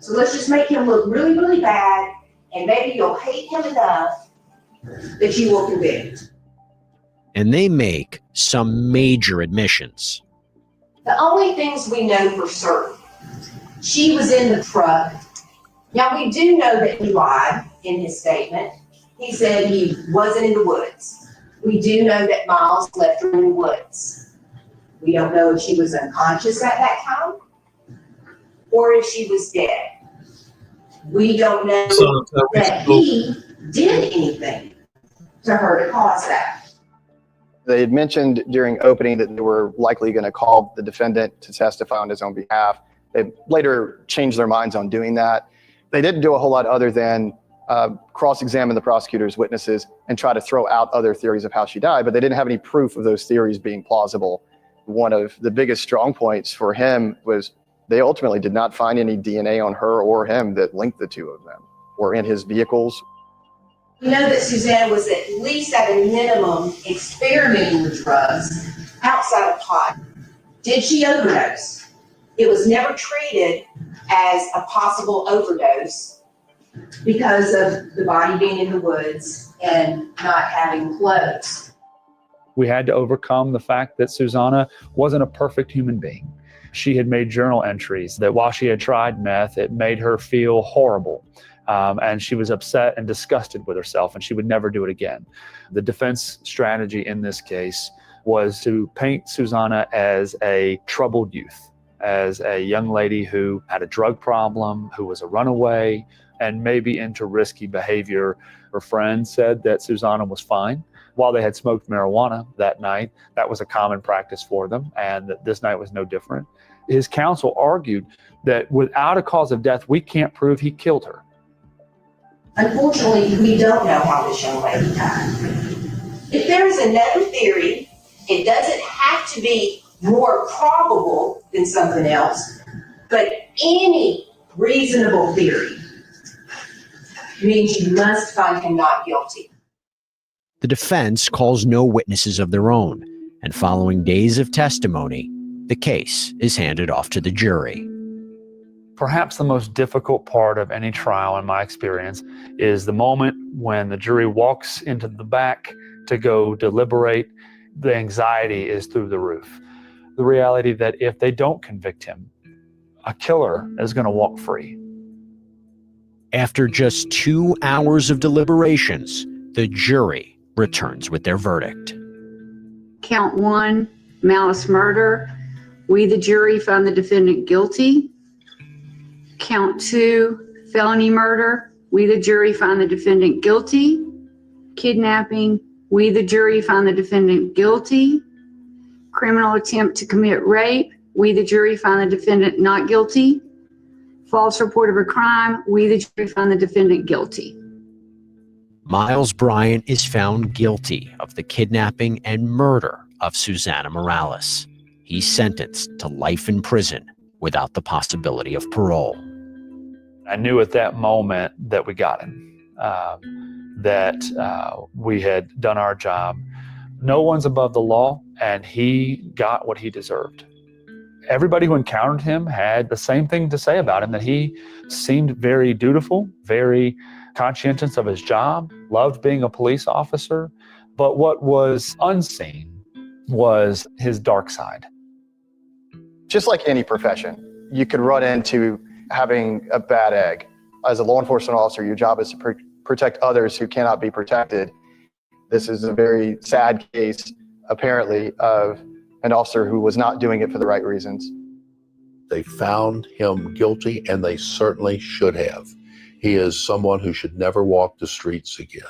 So let's just make him look really, really bad, and maybe you'll hate him enough that you will convict. And they make some major admissions. The only things we know for certain, she was in the truck. Now, we do know that he lied in his statement. He said he wasn't in the woods. We do know that Miles left her in the woods. We don't know if she was unconscious at that time or if she was dead. We don't know that he did anything to her to cause that. They had mentioned during opening that they were likely going to call the defendant to testify on his own behalf. They later changed their minds on doing that. They didn't do a whole lot other than cross-examine the prosecutor's witnesses and try to throw out other theories of how she died, but they didn't have any proof of those theories being plausible. One of the biggest strong points for him was they ultimately did not find any DNA on her or him that linked the two of them or in his vehicles. We know that Susanna was at least at a minimum experimenting with drugs outside of pot. Did she overdose? It was never treated as a possible overdose because of the body being in the woods and not having clothes. We had to overcome the fact that Susanna wasn't a perfect human being. She had made journal entries that while she had tried meth, it made her feel horrible. And she was upset and disgusted with herself, and she would never do it again. The defense strategy in this case was to paint Susanna as a troubled youth, as a young lady who had a drug problem, who was a runaway, and maybe into risky behavior. Her friend said that Susanna was fine. While they had smoked marijuana that night, that was a common practice for them, and that this night was no different. His counsel argued that without a cause of death, we can't prove he killed her. Unfortunately, we don't know how this young lady died. If there is another theory, it doesn't have to be more probable than something else, but any reasonable theory means you must find him not guilty. The defense calls no witnesses of their own, And following days of testimony, the case is handed off to the jury. Perhaps the most difficult part of any trial, in my experience, is the moment when the jury walks into the back to go deliberate. The anxiety is through the roof. The reality that if they don't convict him, a killer is going to walk free. After just 2 hours of deliberations, the jury returns with their verdict. Count 1, malice murder. We, the jury, found the defendant guilty. Count 2, felony murder. We, the jury, found the defendant guilty. Kidnapping. We, the jury, found the defendant guilty. Criminal attempt to commit rape. We, the jury, found the defendant not guilty. False report of a crime. We, the jury, found the defendant guilty. Miles Bryant is found guilty of the kidnapping and murder of Susana Morales. He's sentenced to life in prison without the possibility of parole. I knew at that moment that we got him, that we had done our job. No one's above the law, and he got what he deserved. Everybody who encountered him had the same thing to say about him, that he seemed very dutiful, very conscientious of his job, loved being a police officer. But what was unseen was his dark side. Just like any profession, you could run into having a bad egg. As a law enforcement officer, your job is to protect others who cannot be protected. This is a very sad case, apparently, of an officer who was not doing it for the right reasons. They found him guilty, and they certainly should have. He is someone who should never walk the streets again.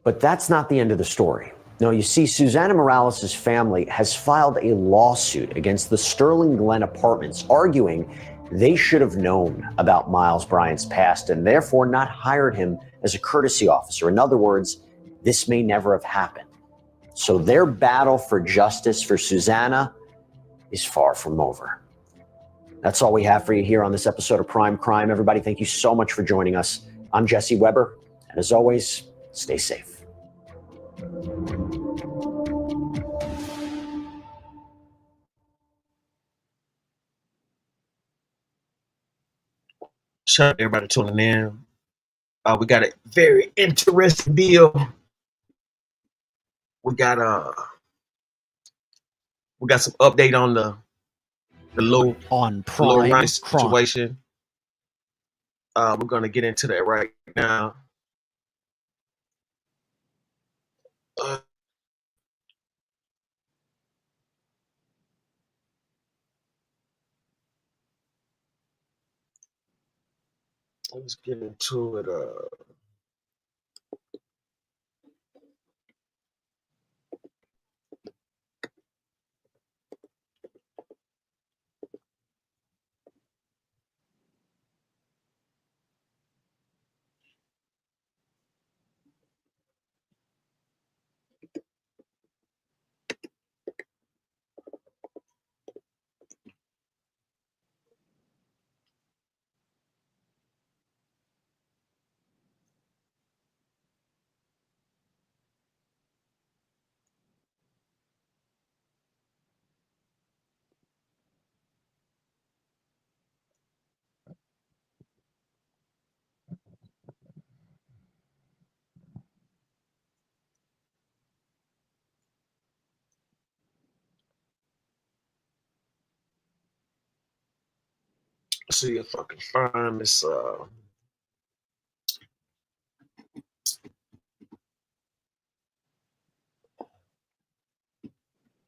But that's not the end of the story. No, you see, Susana Morales' family has filed a lawsuit against the Sterling Glen Apartments, arguing they should have known about Miles Bryant's past and therefore not hired him as a courtesy officer. In other words, this may never have happened. So their battle for justice for Susana is far from over. That's all we have for you here on this episode of Prime Crime. Everybody, thank you so much for joining us. I'm Jesse Weber, and as always, stay safe. Shout out to everybody tuning in. We got a very interesting deal. We got some update on the little Roní situation. We're gonna get into that right now. Let's get into it. See if I can find this.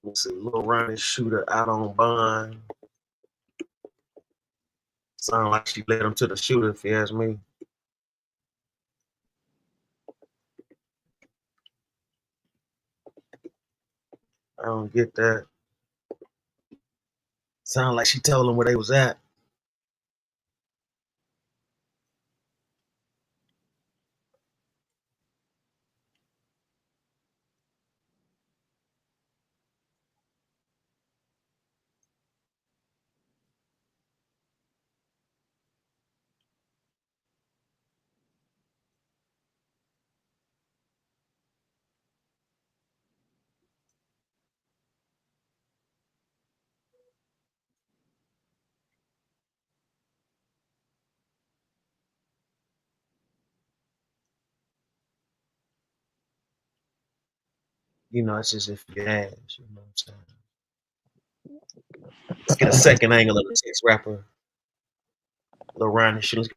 Let's see, Lil Roní shooter out on bond. Sound like she led him to the shooter, if you ask me. I don't get that. Sound like she told him where they was at. You know, it's just if you ask, you know what I'm saying? Let's get a second angle of the Texas rapper. Roní shooting.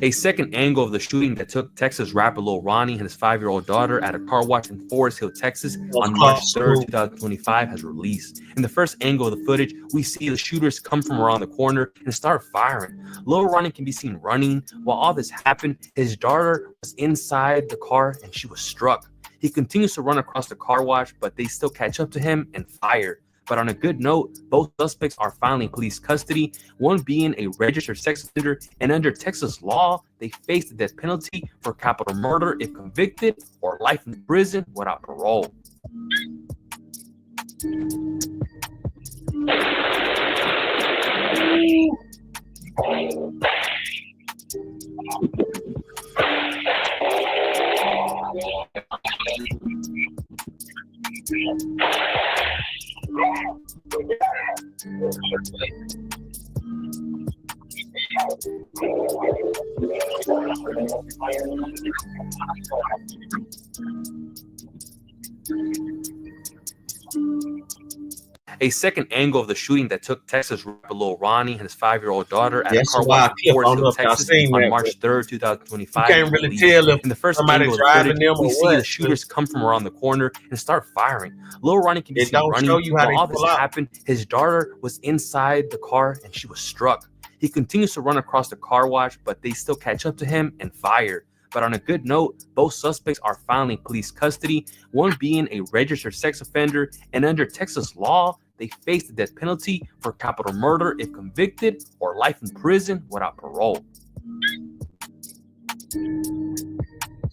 A second angle of the shooting that took Texas rapper Lil Roní and his 5-year-old daughter at a car wash in Forest Hill, Texas on March 3rd, 2025 has released. In the first angle of the footage, we see the shooters come from around the corner and start firing. Lil Roní can be seen running. While all this happened, his daughter was inside the car and she was struck. He continues to run across the car wash, but they still catch up to him and fire. But on a good note, both suspects are finally in police custody, one being a registered sex offender, and under Texas law, they face the death penalty for capital murder if convicted or life in prison without parole. A second angle of the shooting that took Texas rapper Lil Roní and his 5-year-old daughter at a car wash in Forest Hill, Texas on March 3rd, 2025. You can't really tell if in the first angle of the footage, we see the shooters come from around the corner and start firing. Lil Roní can be seen running. While all this happened, his daughter was inside the car and she was struck. He continues to run across the car wash, but they still catch up to him and fire. But on a good note, both suspects are finally in police custody, one being a registered sex offender, and under Texas law, they face the death penalty for capital murder if convicted or life in prison without parole. See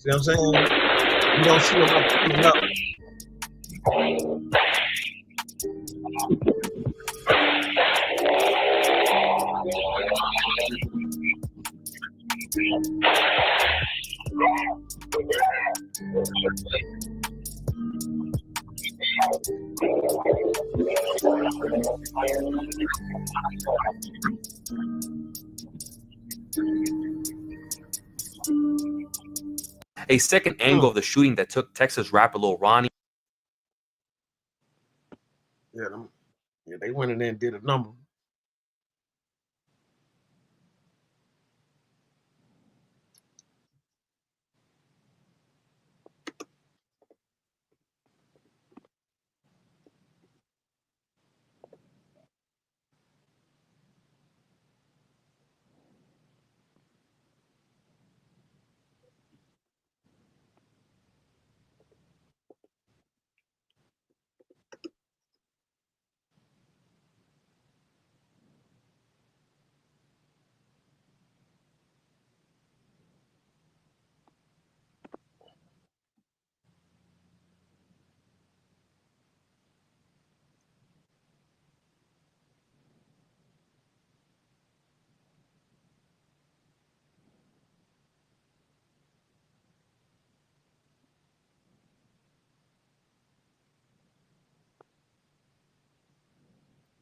what I'm saying? You don't see them pulling up. A second angle of the shooting that took Texas rapper Lil Roní. Yeah, they went in there and did a number.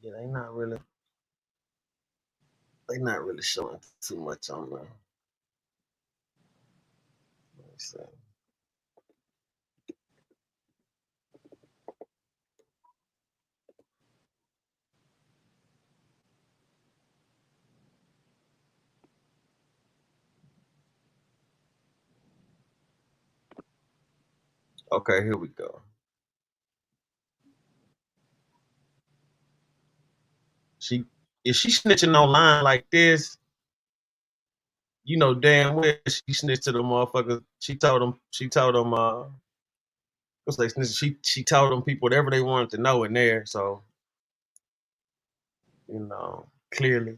Yeah, they not really showing too much on there. Let me see. Okay, here we go. If she snitching online like this, you know damn well she snitched to the motherfuckers. She told them what's they snitch? She told them people whatever they wanted to know in there. So, you know, clearly.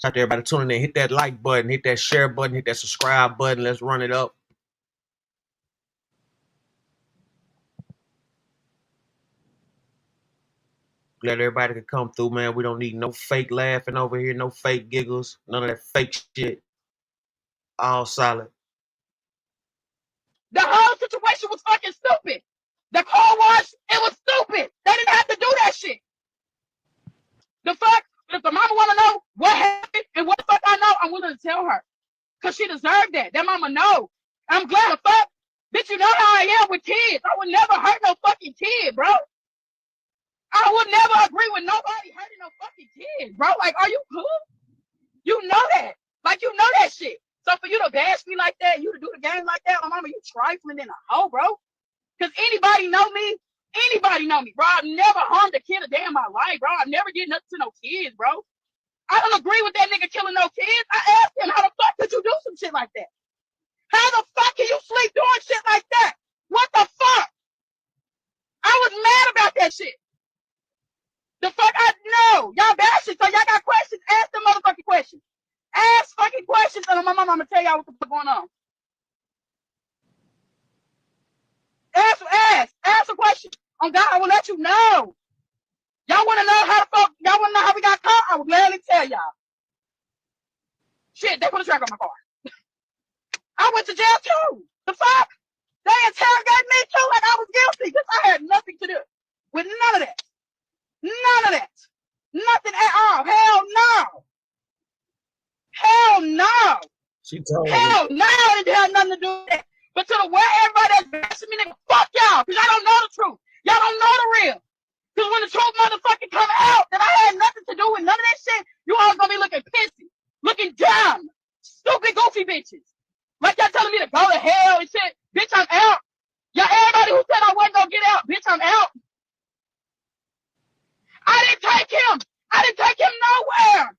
Shout out to everybody tuning in. Hit that like button, hit that share button, hit that subscribe button. Let's run it up. Glad everybody could come through, man. We don't need no fake laughing over here, no fake giggles, none of that fake shit. All solid. The whole situation was fucking stupid. The car wash, it was stupid. They didn't have to do that shit. The fuck, if the mama want to know what happened and what the fuck I know, I'm willing to tell her. Because she deserved that. That mama know. I'm glad the fuck Bitch, you know how I am with kids. I would never hurt no fucking kid, bro. I would never agree with nobody hurting no fucking kid, bro. Like, are you cool? You know that. Like, you know that shit. So for you to bash me like that, you to do the game like that, my mama, you trifling in a hoe, bro. Because anybody know me, bro. I've never harmed a kid a day in my life, bro. I've never did nothing to no kids, bro. I don't agree with that nigga killing no kids. I asked him, how the fuck could you do some shit like that? How the fuck can you sleep doing shit like that? What the fuck? I was mad about that shit. The fuck I know. Y'all bashing, so y'all got questions. Ask them motherfucking questions. Ask fucking questions, and my mama, I'm gonna tell y'all what the fuck going on. Ask a question. On God, I will let you know. Y'all wanna know how the fuck, y'all wanna know how we got caught? I will gladly tell y'all. Shit, they put a track on my car. I went to jail too. The fuck? They interrogated me too like I was guilty because I had nothing to do with none of that. None of that. Nothing at all. Hell no. Hell no. She told me. Hell no, it didn't have nothing to do with that. But to the way everybody that's bashing me, nigga, fuck y'all, because y'all don't know the truth. Y'all don't know the real. Because when the truth motherfucking come out that I had nothing to do with none of that shit, you all gonna be looking pissy, looking dumb, stupid, goofy bitches. Like y'all telling me to go to hell and shit. Bitch, I'm out. Y'all, everybody who said I wasn't gonna get out, bitch, I'm out. I didn't take him. I didn't take him nowhere.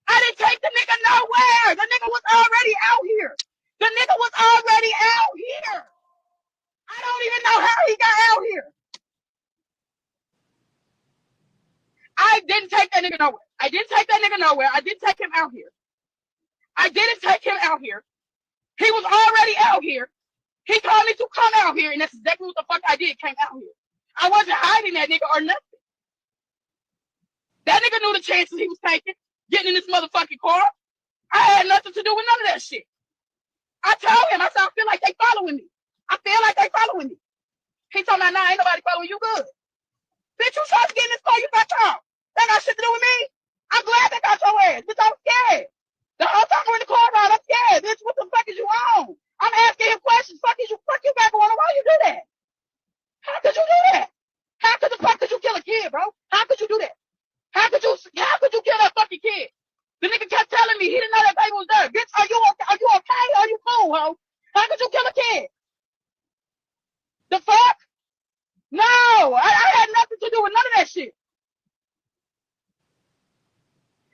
I didn't take the nigga nowhere. The nigga was already out here. The nigga was already out here. I don't even know how he got out here. I didn't take that nigga nowhere. I didn't take that nigga nowhere. I didn't take him out here. I didn't take him out here. He was already out here. He told me to come out here, and that's exactly what the fuck I did, came out here. I wasn't hiding that nigga or nothing. That nigga knew the chances he was taking, getting in this motherfucking car. I had nothing to do with none of that shit. I told him, I said, I feel like they following me. I feel like they following me. He told me, nah, ain't nobody following you good. Bitch, you tried to get in this car, you got caught. That got shit to do with me. I'm glad they got your ass. Bitch, I'm scared. The whole time we're in the car ride, I'm scared. Bitch, what the fuck is you on? I'm asking him questions. Fuck you back on. Why you do that? How could you do that? How could the fuck could you kill a kid, bro? How could you do that? How could you kill that fucking kid? The nigga kept telling me he didn't know that baby was there. Bitch, are you okay? Are you okay? Are you cool, ho? How could you kill a kid? The fuck? No, I had nothing to do with none of that shit.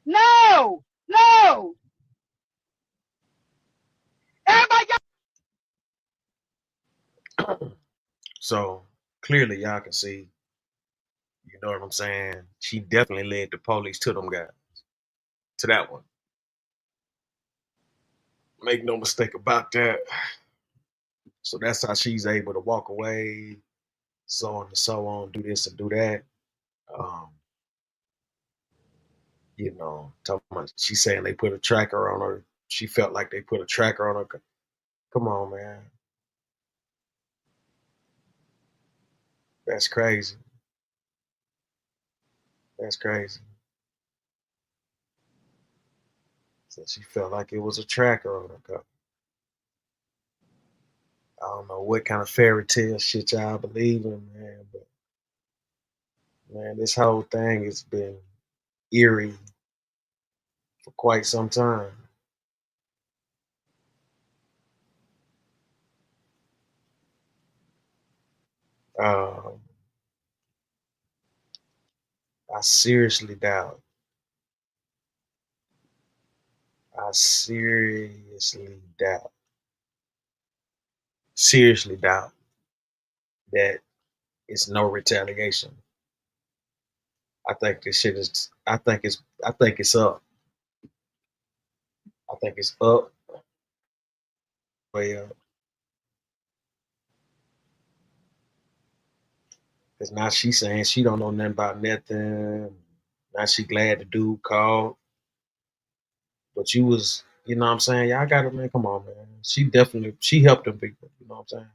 No. Everybody So clearly y'all can see, you know what I'm saying? She definitely led the police to them guys. To that one. Make no mistake about that. So that's how she's able to walk away, so on and so on, do this and do that. You know, she's saying they put a tracker on her. She felt like they put a tracker on her. Come on, man. That's crazy. That's crazy. So she felt like it was a tracker on her cup. I don't know what kind of fairy tale shit y'all believe in, man, but man, this whole thing has been eerie for quite some time. I seriously doubt. Seriously doubt that it's no retaliation. I think this shit is. I think it's up. I think it's up. Way up. Cause now she's saying she don't know nothing about nothing. Now she glad the dude called. But you was, you know what I'm saying? Y'all got it, man. Come on, man. She helped them people. You know what I'm saying?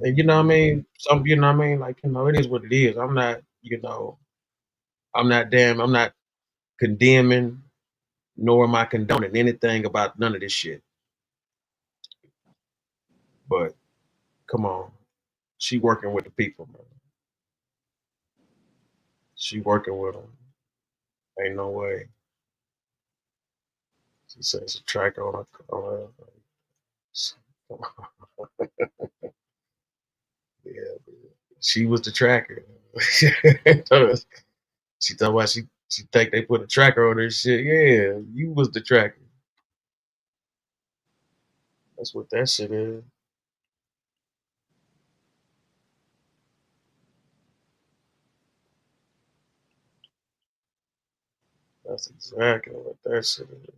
And you know what I mean? You know what I mean? Like, you know, it is what it is. I'm not, you know, I'm not condemning, nor am I condoning anything about none of this shit. But Come on. She working with the people, man. She working with them. Ain't no way. She says a tracker on her. Yeah, she was the tracker. She talking about she think they put a tracker on her shit. Yeah, you was the tracker. That's what that shit is. That's exactly what that shit is.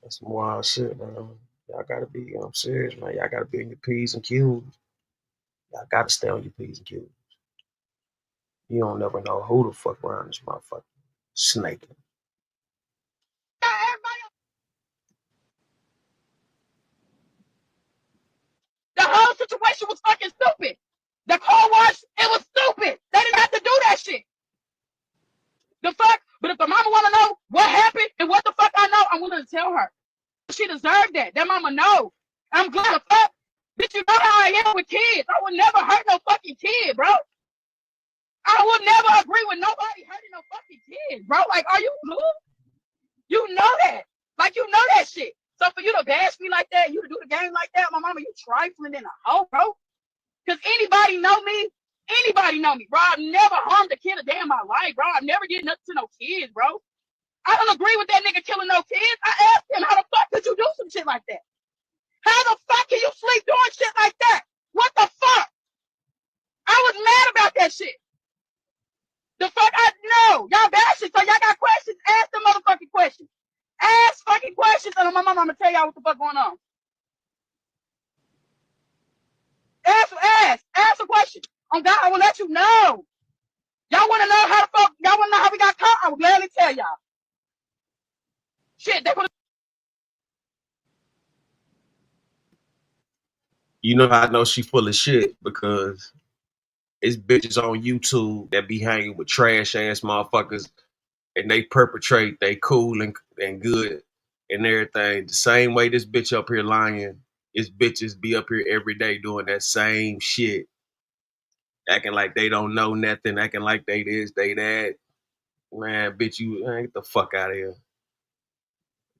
That's some wild shit, man. Y'all gotta be, I'm serious, man. Y'all gotta be on your P's and Q's. Y'all gotta stay on your P's and Q's. You don't never know who the fuck around this motherfucker snaking. The whole situation was fucking stupid. The car wash, it was stupid. They didn't have to do that shit. The fuck? But if the mama want to know what happened and what the fuck I know, I'm willing to tell her. She deserved that. That mama know. I'm glad the fuck. Bitch, you know how I am with kids. I would never hurt no fucking kid, bro. I would never agree with nobody hurting no fucking kid, bro. Like, are you blue? You know that. Like, you know that shit. So for you to bash me like that, you to do the game like that, my mama, you trifling in a hoe, bro. Because anybody know me, bro. I've never harmed a kid a day in my life, bro. I've never did nothing to no kids, bro. I don't agree with that nigga killing no kids. I asked him, how the fuck could you do some shit like that? How the fuck can you sleep doing shit like that? What the fuck? I was mad about that shit. The fuck I know. Y'all bashing, so y'all got questions. Ask the motherfucking questions. Ask fucking questions, and my mama, I'm gonna tell y'all what the fuck going on. Ask a question. On God, I will let you know. Y'all want to know how the fuck? Y'all want to know how we got caught? I will gladly tell y'all. Shit, they put. You know how I know she full of shit? Because it's bitches on YouTube that be hanging with trash ass motherfuckers and they perpetrate they cool and good and everything. The same way this bitch up here lying, is bitches be up here every day doing that same shit. Acting like they don't know nothing, acting like they this, they that. Man, bitch, get the fuck out of here.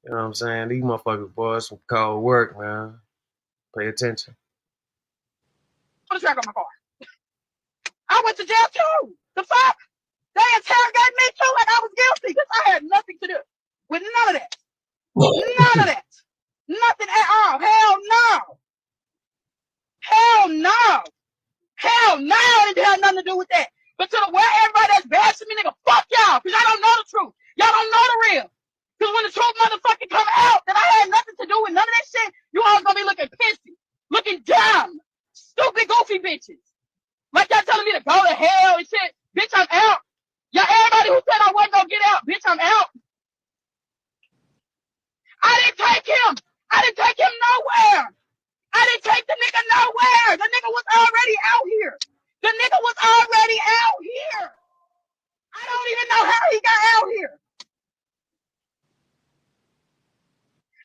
You know what I'm saying? These motherfuckers, boys, some cold work, man. Pay attention. Put a track on my car. I went to jail too. The fuck? They interrogated me too like I was guilty because I had nothing to do with none of that. None of that. Nothing at all. Hell no. Hell no. Hell no. It didn't have nothing to do with that. But to the way everybody that's bashing me, nigga, fuck y'all. Because y'all don't know the truth. Y'all don't know the real. Because when the truth motherfucking come out that I had nothing to do with none of that shit, you all gonna be looking pissy. Looking dumb. Stupid, goofy bitches. Like y'all telling me to go to hell and shit. Bitch, I'm out. Y'all, everybody who said I wasn't gonna get out, bitch, I'm out. I didn't take him. I didn't take him nowhere. I didn't take the nigga nowhere. The nigga was already out here. The nigga was already out here. I don't even know how he got out here.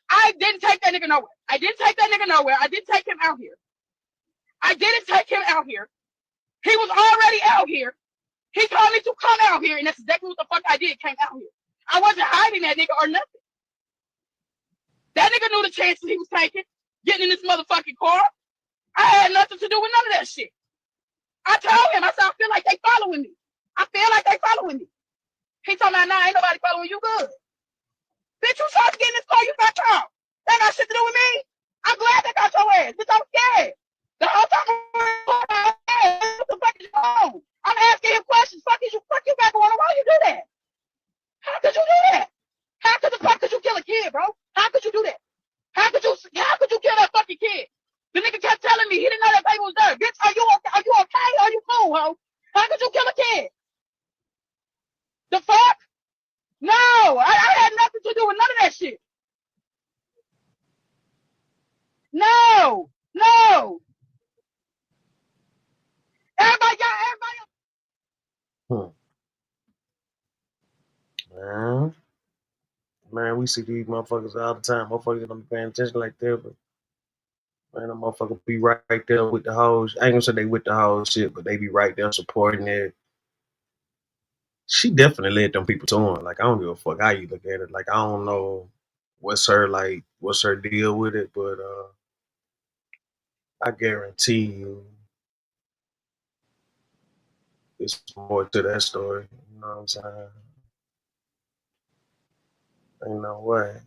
I didn't take that nigga nowhere. I didn't take that nigga nowhere. I didn't take him out here. I didn't take him out here. He was already out here. He told me to come out here, and that's exactly what the fuck I did, came out here. I wasn't hiding that nigga or nothing. That nigga knew the chances he was taking, getting in this motherfucking car. I had nothing to do with none of that shit. I told him, I said, I feel like they following me. I feel like they following me. He told me, nah, ain't nobody following you good. Bitch, you tried to get in this car, you got caught. That got shit to do with me. I'm glad they got your ass. Bitch, I'm scared. The whole time what the fuck is you on? I'm asking him questions. Fuck you got going on. Why you do that? How could you do that? How could the fuck could you kill a kid, bro? How could you do that? How could you kill that fucking kid? The nigga kept telling me he didn't know that baby was there. Bitch, are you okay? Are you okay? Are you cool, ho? How could you kill a kid? The fuck? No, I had nothing to do with none of that shit. No. Everybody. we see these motherfuckers all the time. Motherfuckers don't be paying attention like that, but man, them motherfuckers be right there with the hoes. I ain't gonna say they with the hoes shit, but they be right there supporting it. She definitely led them people to him. Like, I don't give a fuck how you look at it. Like, I don't know what's her deal with it, but I guarantee you there's more to that story. You know what I'm saying? Ain't no way.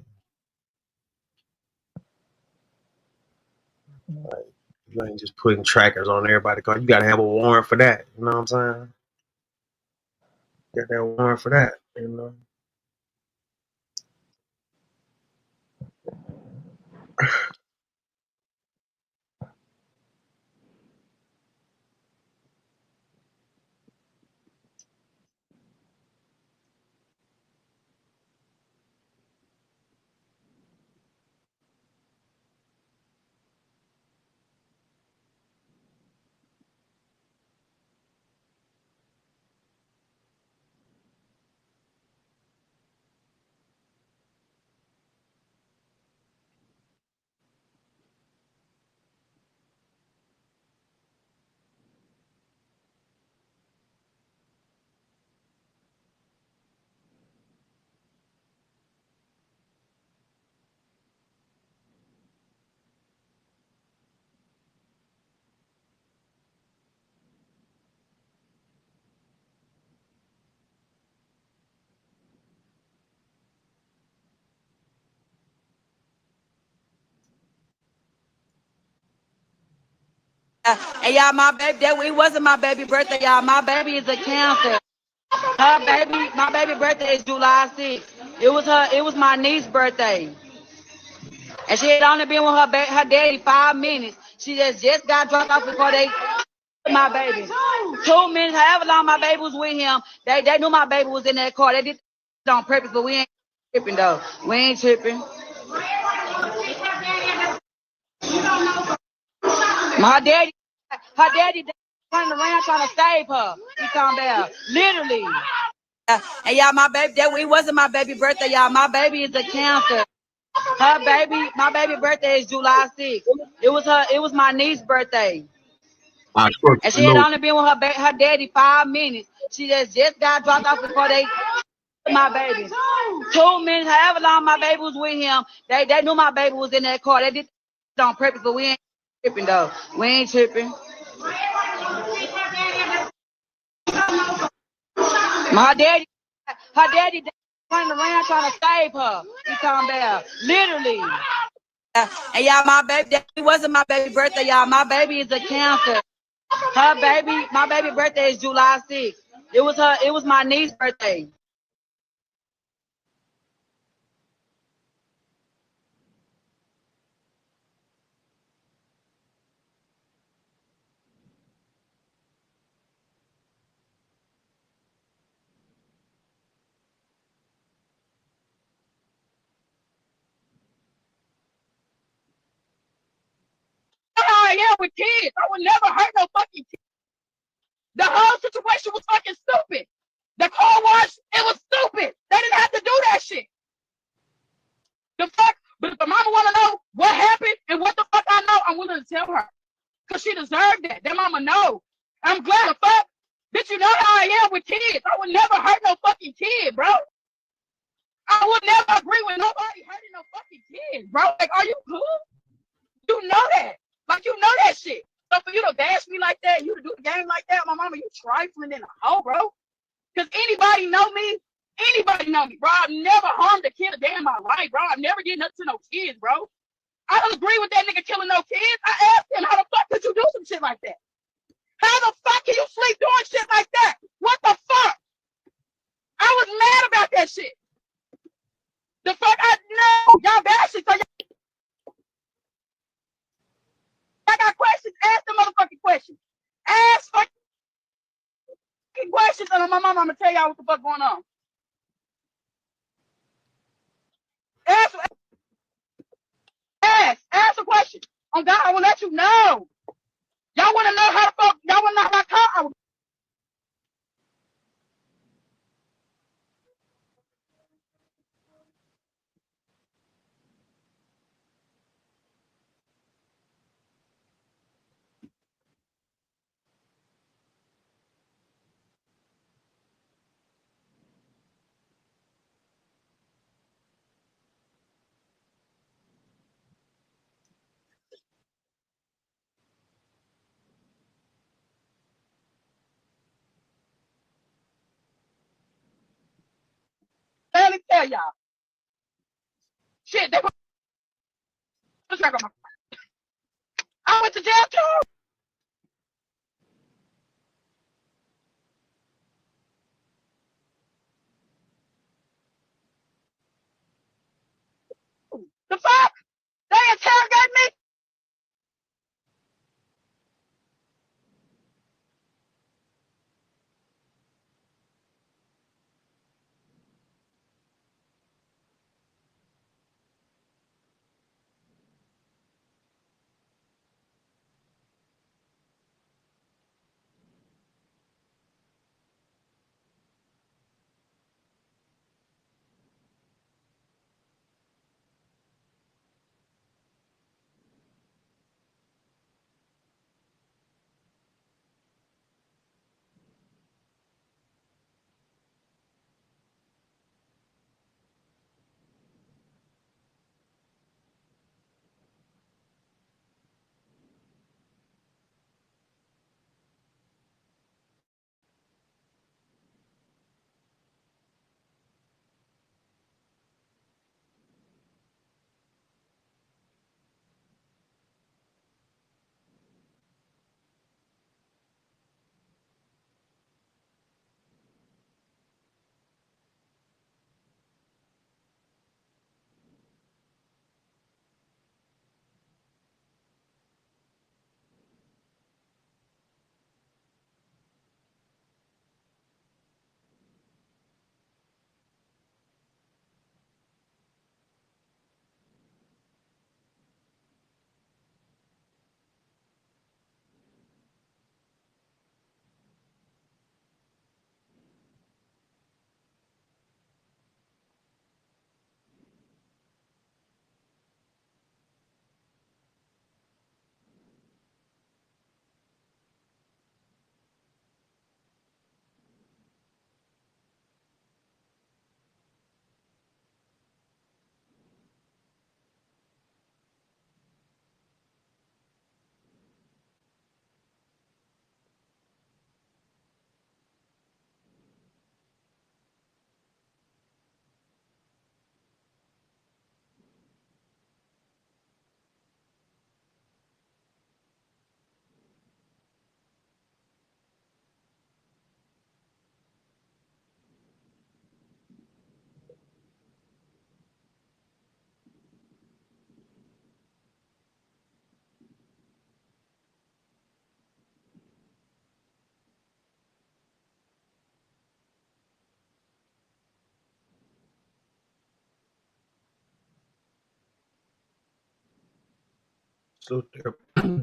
Like, you ain't just putting trackers on everybody's car. You gotta have a warrant for that. You know what I'm saying? You gotta have a warrant for that, you know? And y'all, my baby, it wasn't my baby birthday, y'all. My baby is a Cancer. My baby birthday is July 6th. It was my niece's birthday. And she had only been with her daddy 5 minutes. She just got dropped off before they my baby. 2 minutes, however long my baby was with him, they knew my baby was in that car. They did it on purpose, but we ain't tripping though. We ain't tripping. Her daddy running around trying to save her. He talking about literally. And y'all, my baby, it wasn't my baby birthday, y'all. My baby is a Cancer. My baby birthday is July 6th. It was my niece's birthday. And she had only been with her daddy 5 minutes. She just got dropped off before they my baby. 2 minutes, however long my baby was with him, they knew my baby was in that car. They did it on purpose, but we ain't tripping though. We ain't tripping. Her daddy running around trying to save her. He talking about literally. And y'all, my baby, it wasn't my baby birthday, y'all. My baby is a Cancer. My baby birthday is July 6th. It was my niece's birthday. I am with kids. I would never hurt no fucking kids. The whole situation was fucking stupid. The car wash, it was stupid. They didn't have to do that shit. The fuck? But if the mama want to know what happened and what the fuck I know, I'm willing to tell her. Because she deserved that. That mama know. I'm glad the fuck. Bitch, you know how I am with kids. I would never hurt no fucking kid, bro. I would never agree with nobody hurting no fucking kid, bro. Like, are you good? You know that. Like, you know that shit. So for you to bash me like that, you to do the game like that, my mama, you trifling in a hoe, bro. Because anybody know me, bro. I've never harmed a kid a day in my life, bro. I've never did nothing to no kids, bro. I don't agree with that nigga killing no kids. I asked him, how the fuck could you do some shit like that? How the fuck can you sleep doing shit like that? What the fuck? I was mad about that shit. The fuck I know. Y'all bashing, so y'all got questions? Ask the motherfucking questions. Ask fucking questions, and my mama, I'm gonna tell y'all what the fuck going on. Ask a question. On God, I will let you know. Y'all want to know how the fuck? Y'all want to know how I come? tell y'all. Shit, they put a track on my car. I went to jail too. The fuck? They interrogate me?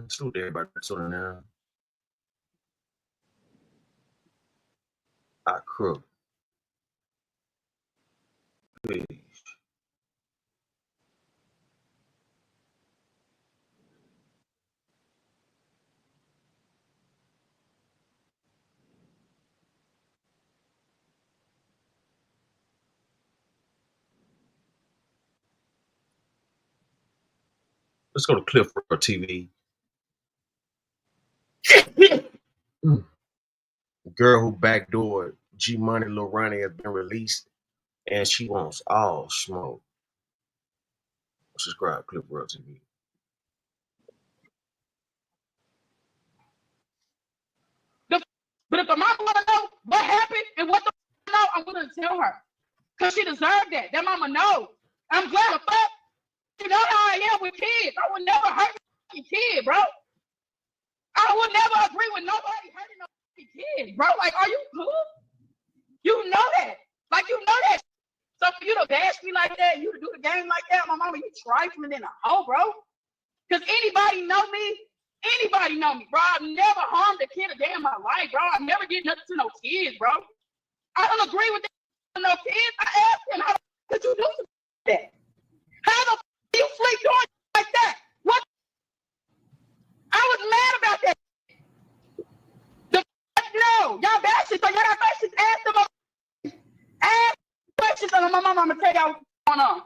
Salute everybody. So now, I crook. Please. Let's go to Cliff Road TV. Girl who backdoored G Money Lil Ronnie has been released, and she wants all smoke. Subscribe, Cliff Road TV. But if the mama want to know what happened and what the know, I'm going to tell her. Because she deserved that. That mama knows. I'm glad the fuck. You know how I am with kids. I would never hurt a kid, bro. I would never agree with nobody hurting no kid, bro. Like, are you cool? You know that. Like, you know that. So for you to bash me like that, you to do the game like that, my mama, you trifling in a hoe, bro. Because anybody know me? Anybody know me, bro? I've never harmed a kid a day in my life, bro. I never did nothing to no kids, bro. I don't agree with that. No kids. I asked him, how could you do that? How the f you sleep doing like that? What? I was mad about that. The no, y'all bashing, so y'all got questions. Ask them. Ask questions, and my mama, I'm gonna tell y'all what's going on.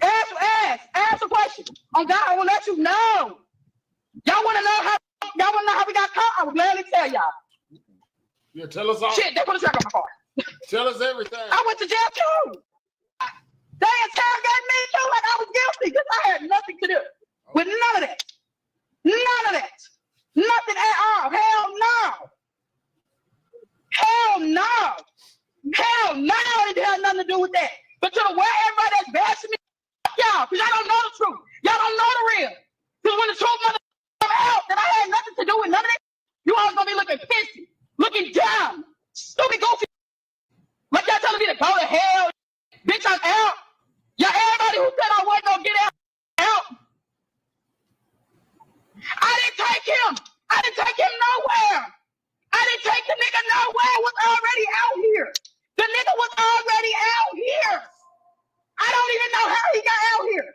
Ask a question. On God, I will let you know. Y'all want to know how we got caught? I will gladly tell y'all. Yeah, tell us all. Shit, they put a track on my car. Tell us everything. I went to jail too. They interrogated me too like I was guilty because I had nothing to do with none of that. None of that. Nothing at all. Hell no. Hell no. Hell no. I didn't have nothing to do with that. But to the way everybody that's bashing me, y'all, because y'all don't know the truth. Y'all don't know the real. Because when the truth mother come out that I had nothing to do with none of that, you all gonna be looking pissy, looking down, stupid, goofy. Like y'all telling me to go to hell. Bitch, I'm out. Y'all, everybody who said I wasn't gonna get out. I didn't take him. I didn't take him nowhere. I didn't take the nigga nowhere. I was already out here. The nigga was already out here. I don't even know how he got out here.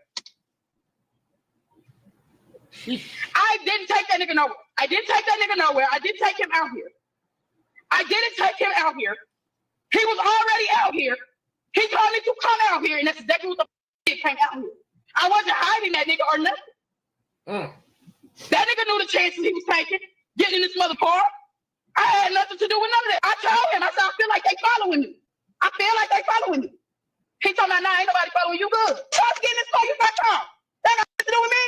I didn't take that nigga nowhere. I didn't take that nigga nowhere. I didn't take him out here. I didn't take him out here. He was already out here. He told me to come out here, and that's exactly what the f*** came out here. I wasn't hiding that nigga or nothing. That nigga knew the chances he was taking, getting in this mother car. I had nothing to do with none of that. I told him, I said, I feel like they following me. I feel like they following me. He told me, nah, ain't nobody following you good. I was getting this car, you got car. That got nothing to do with me.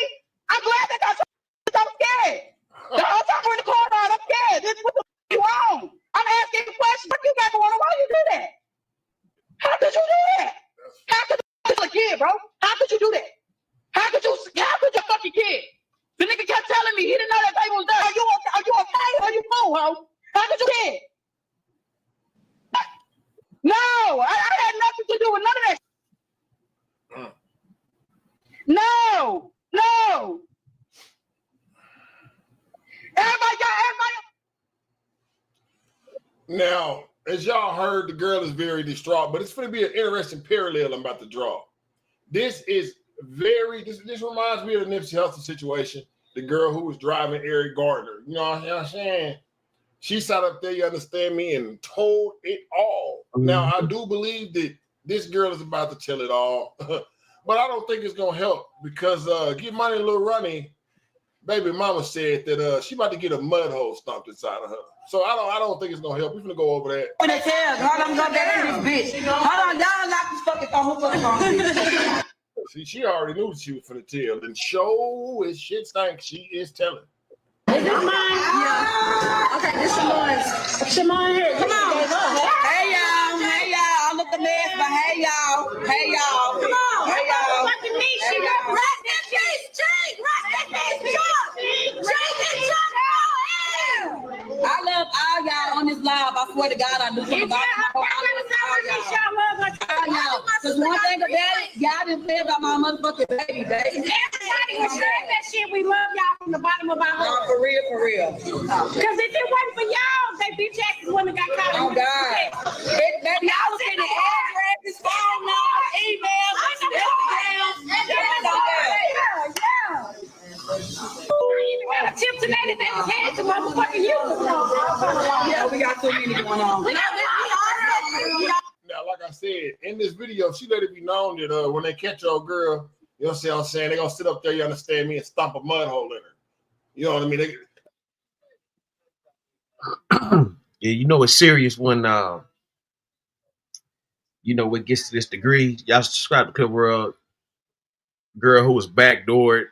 I'm glad they got because I'm scared. The whole time we're in the car ride, I'm scared. This is what the f*** wrong. I'm asking you questions. What you got going on? Why you do that? How could you do that? How could you a kid, bro? How could you do that? How could your fucking kid? The nigga kept telling me he didn't know that baby was there. Are you okay? Are you okay? Are you cool, ho? How could you kid? No, I had nothing to do with none of that. No. Everybody. Now, as y'all heard, the girl is very distraught, but it's going to be an interesting parallel I'm about to draw. This is this reminds me of the Nipsey Hussle situation, the girl who was driving Eric Gardner. You know what I'm saying? She sat up there, you understand me, and told it all. Now, I do believe that this girl is about to tell it all, but I don't think it's going to help because Get Money Lil Roní, baby mama said that she about to get a mud hole stomped inside of her. So I don't think it's gonna help. We're gonna go over that. When they tell, hold on, I'm gonna get this bitch. Hold on, y'all lock this fucking phone. Who fucking phone? See, she already knew that she was finna tell. And show is shit stank. She is telling. Is this mine? Yeah. Okay, this is Shimon here. Come on. Hey y'all. I'm looking mess, but hey y'all. Come on. Hey y'all. Fucking me, she got right that bitch. Right that bitch. I love all y'all on this live. I swear to God, I do from the bottom of my heart. Because one thing about it, y'all didn't play about my motherfucking baby. Everybody was sharing that shit. We love y'all from the bottom of our heart. For real. Because if it wasn't for y'all, they bitch asses wouldn't have got caught. Oh, God. Baby, I was in the addresses, phone numbers, emails, Instagram. Yeah. Tip tonight that was handed to motherfucking you. Yeah, we got too many going on. Now, like I said, in this video, she let it be known that when they catch your girl, you know what I'm saying, they're going to sit up there, you understand me, and stomp a mud hole in her. You know what I mean? Yeah, you know it's serious when, it gets to this degree. Y'all subscribe to Clip World. Girl who was backdoored.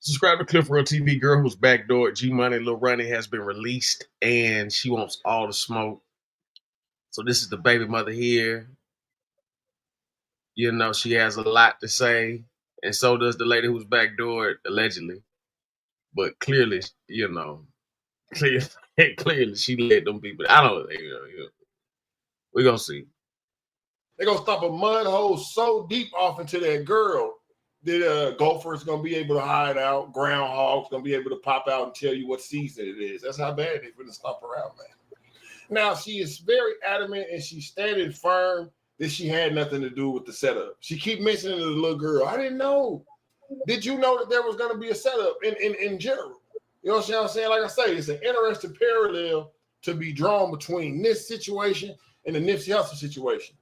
Subscribe to Cliff World TV. Girl who's backdoored. G Money Lil Roní has been released, and she wants all the smoke. So this is the baby mother here. You know, she has a lot to say, and so does the lady who's backdoored, allegedly. But clearly, clearly she let them people. I don't know. We're going to see. They're going to stomp a mud hole so deep off into that girl that gophers going to be able to hide out. Groundhogs going to be able to pop out and tell you what season it is. That's how bad they're going to stomp her out, man. Now, she is very adamant and she's standing firm that she had nothing to do with the setup. She keep mentioning the little girl. I didn't know. Did you know that there was going to be a setup in general? You know what I'm saying? Like I say, it's an interesting parallel to be drawn between this situation and the Nipsey Hussle situation.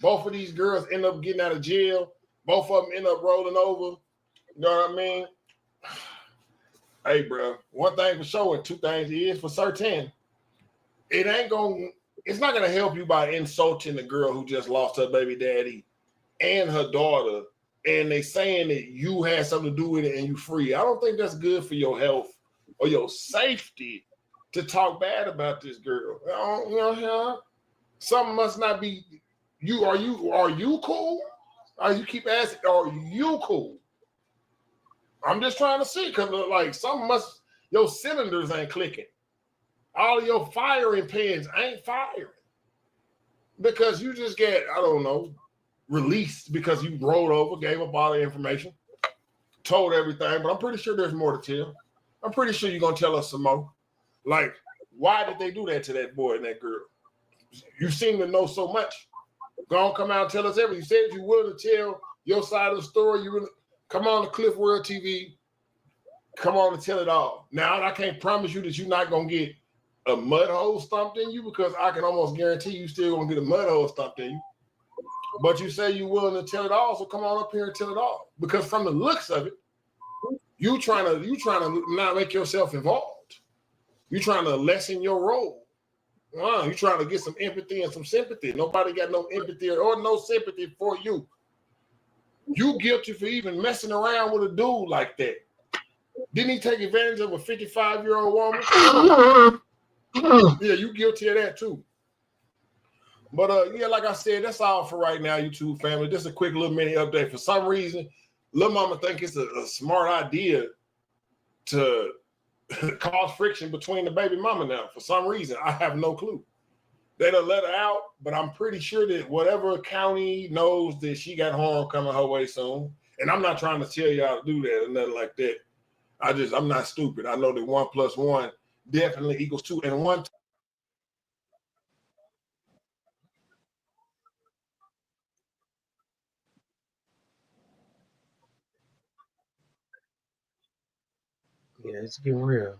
Both of these girls end up getting out of jail. Both of them end up rolling over. You know what I mean? Hey, bro, one thing for sure and two things is for certain. it's not gonna help you by insulting the girl who just lost her baby daddy and her daughter, and they saying that you had something to do with it and you free. I don't think that's good for your health or your safety to talk bad about this girl. Something must not be. Are you cool? You keep asking, are you cool? I'm just trying to see, because like your cylinders ain't clicking. All of your firing pins ain't firing. Because you just get, I don't know, released because you rolled over, gave up all the information, told everything, but I'm pretty sure there's more to tell. I'm pretty sure you're going to tell us some more. Like, why did they do that to that boy and that girl? You seem to know so much. Go on, come out and tell us everything. You said you were willing to tell your side of the story. You really come on to Cliff World TV. Come on and tell it all. Now, I can't promise you that you're not going to get a mud hole stumped in you, because I can almost guarantee you still going to get a mud hole stumped in you. But you say you're willing to tell it all, so come on up here and tell it all. Because from the looks of it, you trying to not make yourself involved. You trying to lessen your role. You trying to get some empathy and some sympathy. Nobody got no empathy or no sympathy for you. You guilty for even messing around with a dude like that. Didn't he take advantage of a 55-year-old woman? Yeah, you guilty of that too. But yeah, like I said, that's all for right now, YouTube family. Just a quick little mini update. For some reason, Lil Mama think it's a smart idea to cause friction between the baby mama now. For some reason, I have no clue. They done let her out, but I'm pretty sure that whatever county knows that she got harm coming her way soon. And I'm not trying to tell y'all to do that or nothing like that. I'm not stupid. I know that 1 + 1 definitely equals 2. And one. Yeah, it's getting real.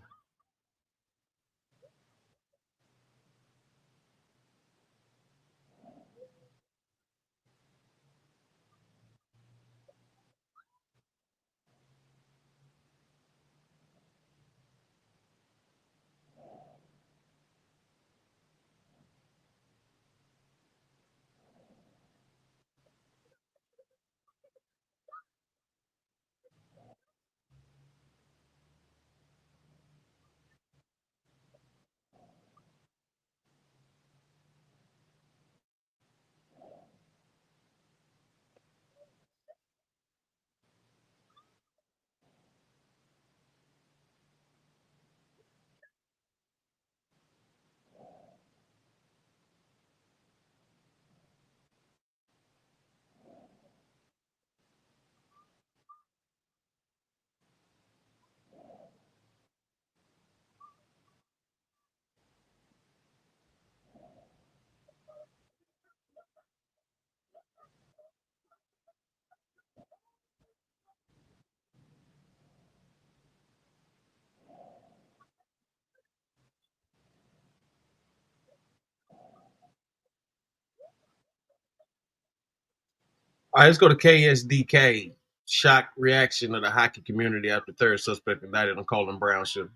All right, let's go to KSDK. Shock reaction of the hockey community after third suspect indicted on Colin Brown shooting.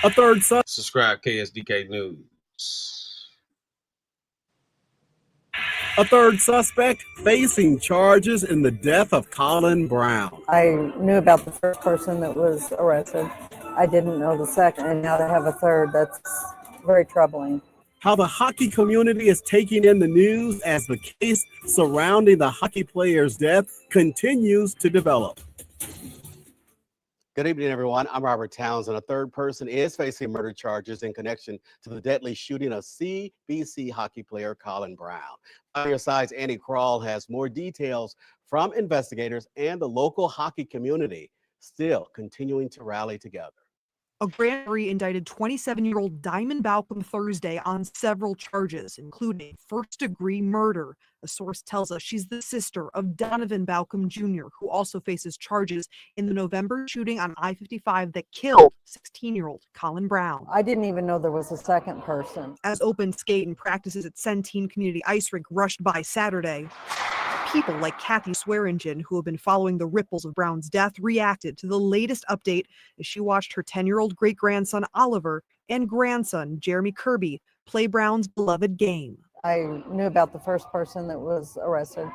A third suspect. Subscribe KSDK News. A third suspect facing charges in the death of Colin Brown. I knew about the first person that was arrested. I didn't know the second, and now to have a third, that's very troubling. How the hockey community is taking in the news as the case surrounding the hockey player's death continues to develop. Good evening, everyone. I'm Robert Townsend. A third person is facing murder charges in connection to the deadly shooting of CBC hockey player Colin Brown. Your Side's Andy Krall has more details from investigators and the local hockey community still continuing to rally together. A grand jury indicted 27-year-old Diamond Balcom Thursday on several charges, including first-degree murder. A source tells us she's the sister of Donovan Balcom Jr., who also faces charges in the November shooting on I-55 that killed 16-year-old Colin Brown. I didn't even know there was a second person. As open skate and practices at Centene Community Ice Rink rushed by Saturday, people like Kathy Swearingen, who have been following the ripples of Brown's death, reacted to the latest update as she watched her 10-year-old great-grandson Oliver and grandson, Jeremy Kirby, play Brown's beloved game. I knew about the first person that was arrested.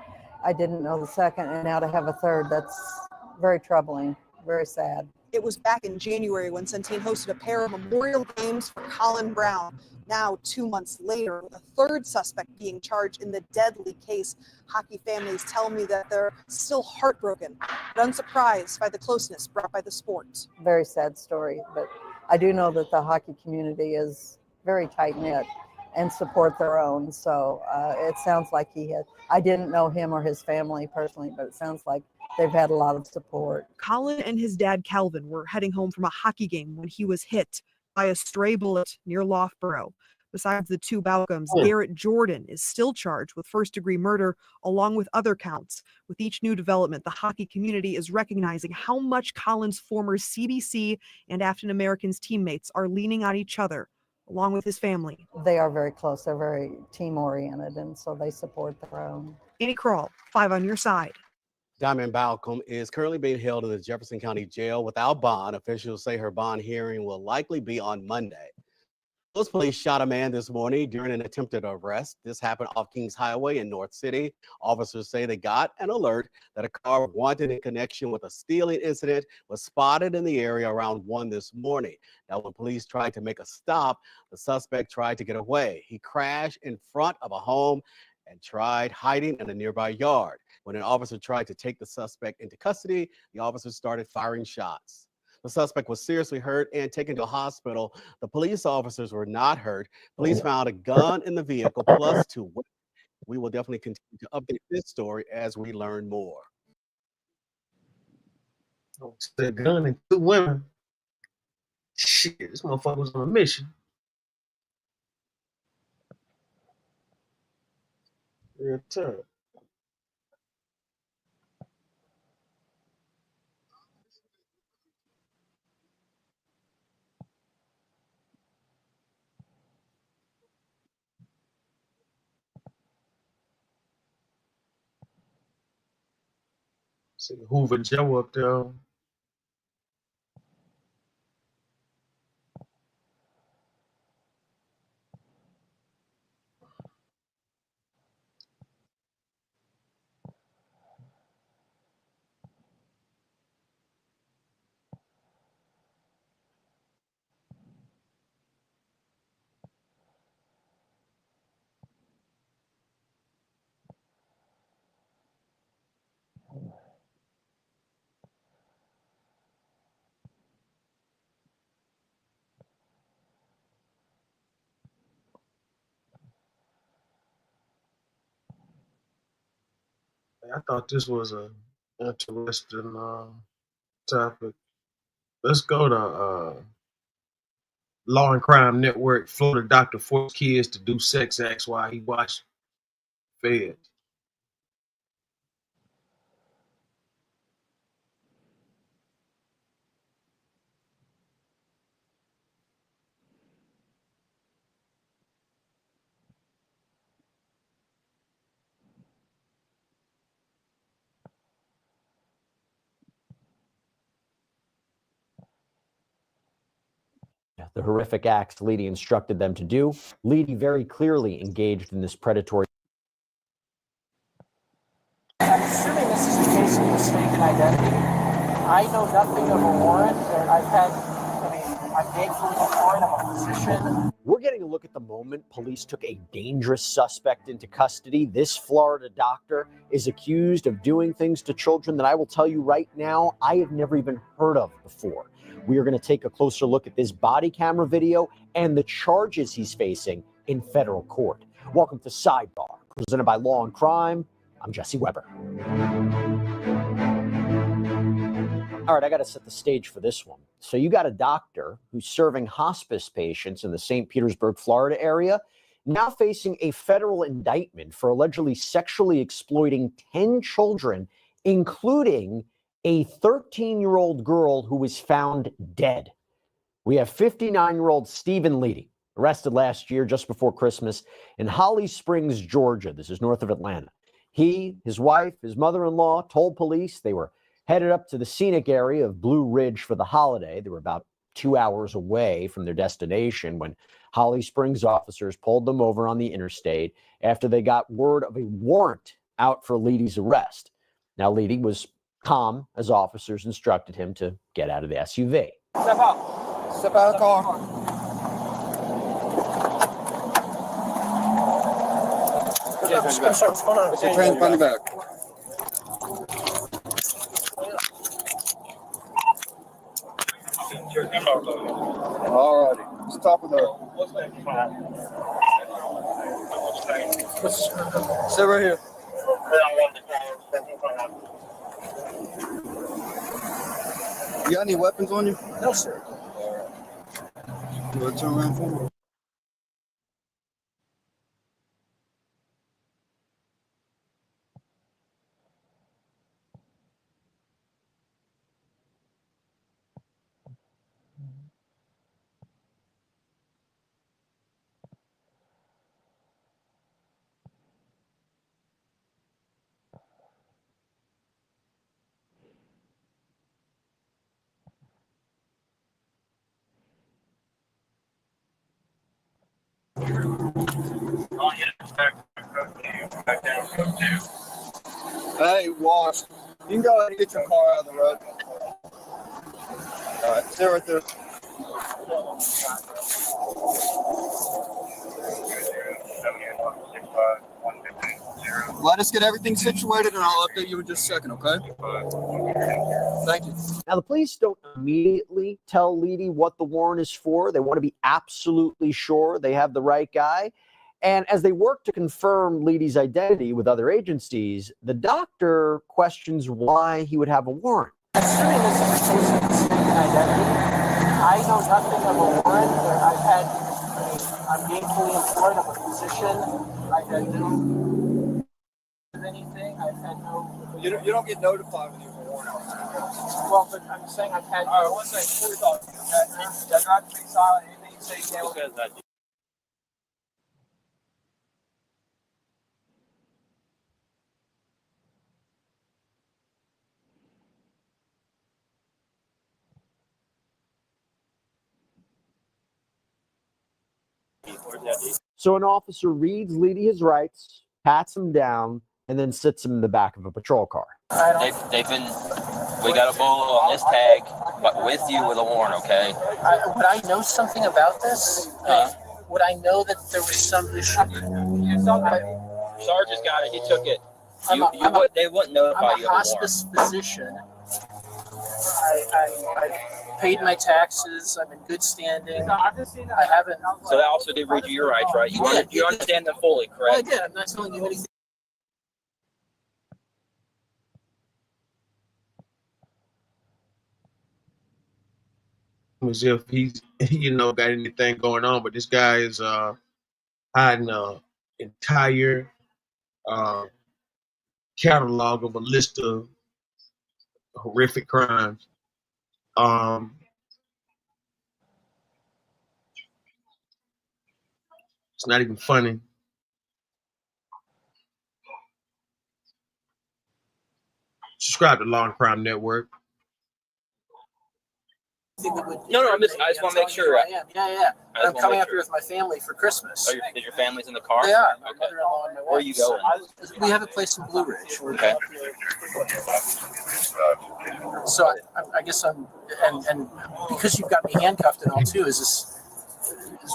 I didn't know the second, and now to have a third, that's very troubling, very sad. It was back in January when Centene hosted a pair of memorial games for Colin Brown. Now, 2 months later, with a third suspect being charged in the deadly case, hockey families tell me that they're still heartbroken, but unsurprised by the closeness brought by the sport. Very sad story, but I do know that the hockey community is very tight-knit and support their own. So it sounds like I didn't know him or his family personally, but it sounds like they've had a lot of support. Colin and his dad, Calvin, were heading home from a hockey game when he was hit by a stray bullet near Loughborough. Besides the two Balcombs, Garrett Jordan is still charged with first-degree murder along with other counts. With each new development, the hockey community is recognizing how much Colin's former CBC and African Americans teammates are leaning on each other, along with his family. They are very close. They're very team-oriented, and so they support their own. Annie Kroll, 5 on your side. Diamond Balcom is currently being held in the Jefferson County Jail without bond. Officials say her bond hearing will likely be on Monday. Those police shot a man this morning during an attempted arrest. This happened off Kings Highway in North City. Officers say they got an alert that a car wanted in connection with a stealing incident was spotted in the area around 1 this morning. Now, when police tried to make a stop, the suspect tried to get away. He crashed in front of a home and tried hiding in a nearby yard. When an officer tried to take the suspect into custody, the officers started firing shots. The suspect was seriously hurt and taken to a hospital. The police officers were not hurt. Police found a gun in the vehicle plus 2 weapons. We will definitely continue to update this story as we learn more. The gun and 2 women. Shit, this motherfucker was on a mission. Real tough. See Hoover Joe up there. I thought this was a interesting topic. Let's go to Law and Crime Network. Florida doctor forced kids to do sex acts while he watched feds. The horrific acts Leedy instructed them to do. Leedy very clearly engaged in this predatory. I'm assuming this is a case of mistaken identity. I know nothing of a warrant, and I'm gainfully employed, I'm a physician. We're getting a look at the moment police took a dangerous suspect into custody. This Florida doctor is accused of doing things to children that I will tell you right now, I have never even heard of before. We are going to take a closer look at this body camera video and the charges he's facing in federal court. Welcome to Sidebar, presented by Law and Crime. I'm Jesse Weber. All right, I got to set the stage for this one. So you got a doctor who's serving hospice patients in the St. Petersburg, Florida area, now facing a federal indictment for allegedly sexually exploiting 10 children, including a 13-year-old girl who was found dead. We have 59-year-old Stephen Leedy, arrested last year just before Christmas in Holly Springs, Georgia. This is north of Atlanta. He, his wife, his mother-in-law told police they were headed up to the scenic area of Blue Ridge for the holiday. They were about 2 hours away from their destination when Holly Springs officers pulled them over on the interstate after they got word of a warrant out for Leedy's arrest. Now, Leedy was calm as officers instructed him to get out of the SUV. Step out. Step out of the car. What's going on? Put your hands behind the back. All righty. Stop with her. Sit right here. You got any weapons on you? No, sir. You want to turn around for me? Hey, Wash, you can go ahead and get your car out of the road. All right, stay right there. Let us get everything situated and I'll update you in just a second, okay? Thank you. Now, the police don't immediately tell Leedy what the warrant is for. They want to be absolutely sure they have the right guy. And as they work to confirm Leedy's identity with other agencies, the doctor questions why he would have a warrant. Assuming this is a case of mistaken identity, I know nothing of a warrant. I'm gainfully employed. I'm a physician. I've had no anything. I've had no. You don't get notified when you have a warrant out. Well, but I'm saying I've had. All right, one second. Before we talk, that not to be silent. Anything you say, you can't look at that. So an officer reads Leedy his rights, pats him down, and then sits him in the back of a patrol car. They've been, we got a bullet on this tag, but with you with a warrant, okay? Would I know something about this? Would I know that there was some issue? Sergeant's got it. He took it. They wouldn't notify you of a warrant. I'm a hospice physician. I paid my taxes. I'm in good standing. I haven't. So that also did read you your rights, right? You understand them fully, correct? I did. I'm not telling you anything. As if he's, got anything going on, but this guy is hiding an entire catalog of a list of horrific crimes. It's not even funny. Subscribe to Law and Crime Network. No, I just want to make sure. Yeah. I'm coming up here with my family for Christmas. Is your family's in the car? They are. Okay. Where are you going? We have a place in Blue Ridge. Okay. So I guess I'm, and because you've got me handcuffed and all too, is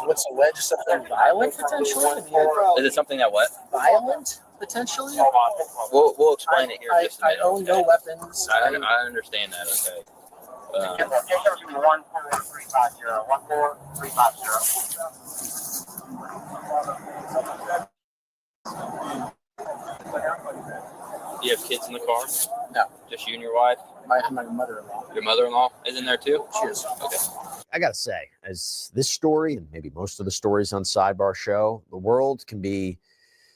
what's alleged something violent potentially? Is it something that what? Violent potentially? We'll explain it here in just a minute. I own no weapons. I understand that. Okay. 14350. Do you have kids in the car? No. Just you and your wife? My mother-in-law. Your mother-in-law is in there too? She is. Okay. I got to say, as this story and maybe most of the stories on Sidebar show, the world can be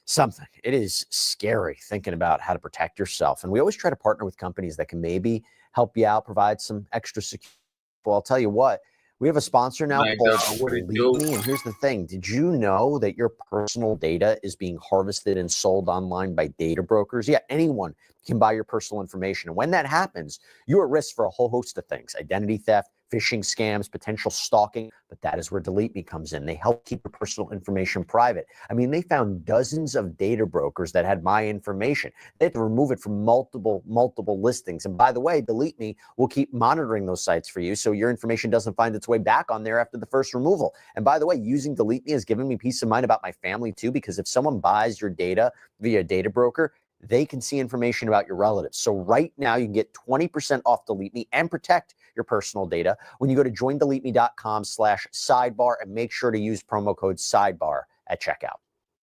something. It is scary thinking about how to protect yourself. And we always try to partner with companies that can maybe help you out, provide some extra security. Well, I'll tell you what, we have a sponsor now called Roní, and here's the thing. Did you know that your personal data is being harvested and sold online by data brokers? Yeah, anyone can buy your personal information. And when that happens, you're at risk for a whole host of things: identity theft, phishing scams, potential stalking, but that is where Delete Me comes in. They help keep your personal information private. I mean, they found dozens of data brokers that had my information. They had to remove it from multiple listings. And by the way, Delete Me will keep monitoring those sites for you so your information doesn't find its way back on there after the first removal. And by the way, using Delete Me has given me peace of mind about my family too, because if someone buys your data via a data broker, they can see information about your relatives. So right now you can get 20% off Delete Me and protect your personal data when you go to joindeleteme.com/sidebar and make sure to use promo code sidebar at checkout.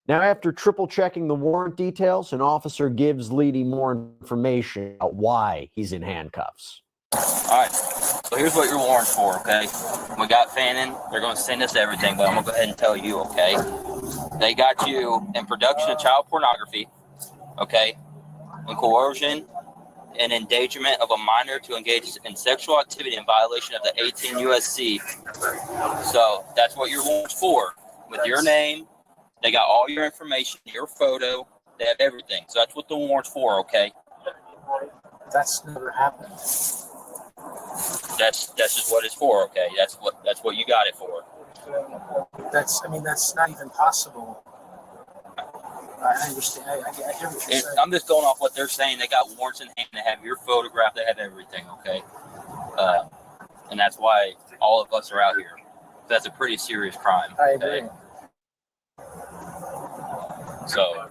Now, after triple checking the warrant details, an officer gives Leedy more information about why he's in handcuffs. All right, so here's what your warrant's for, okay? We got Fannin. They're going to send us everything, but I'm going to go ahead and tell you, okay? They got you in production of child pornography, okay, and coercion and endangerment of a minor to engage in sexual activity in violation of the 18 U.S.C. So that's what your warrant's for. With your name, they got all your information, your photo, they have everything. So that's what the warrant's for, okay? That's never happened. That's just what it's for, okay? That's what you got it for. That's not even possible. I understand. I hear what you're saying. I'm just going off what they're saying. They got warrants in hand. They have your photograph. They have everything, okay? And that's why all of us are out here. That's a pretty serious crime. I agree. Okay? So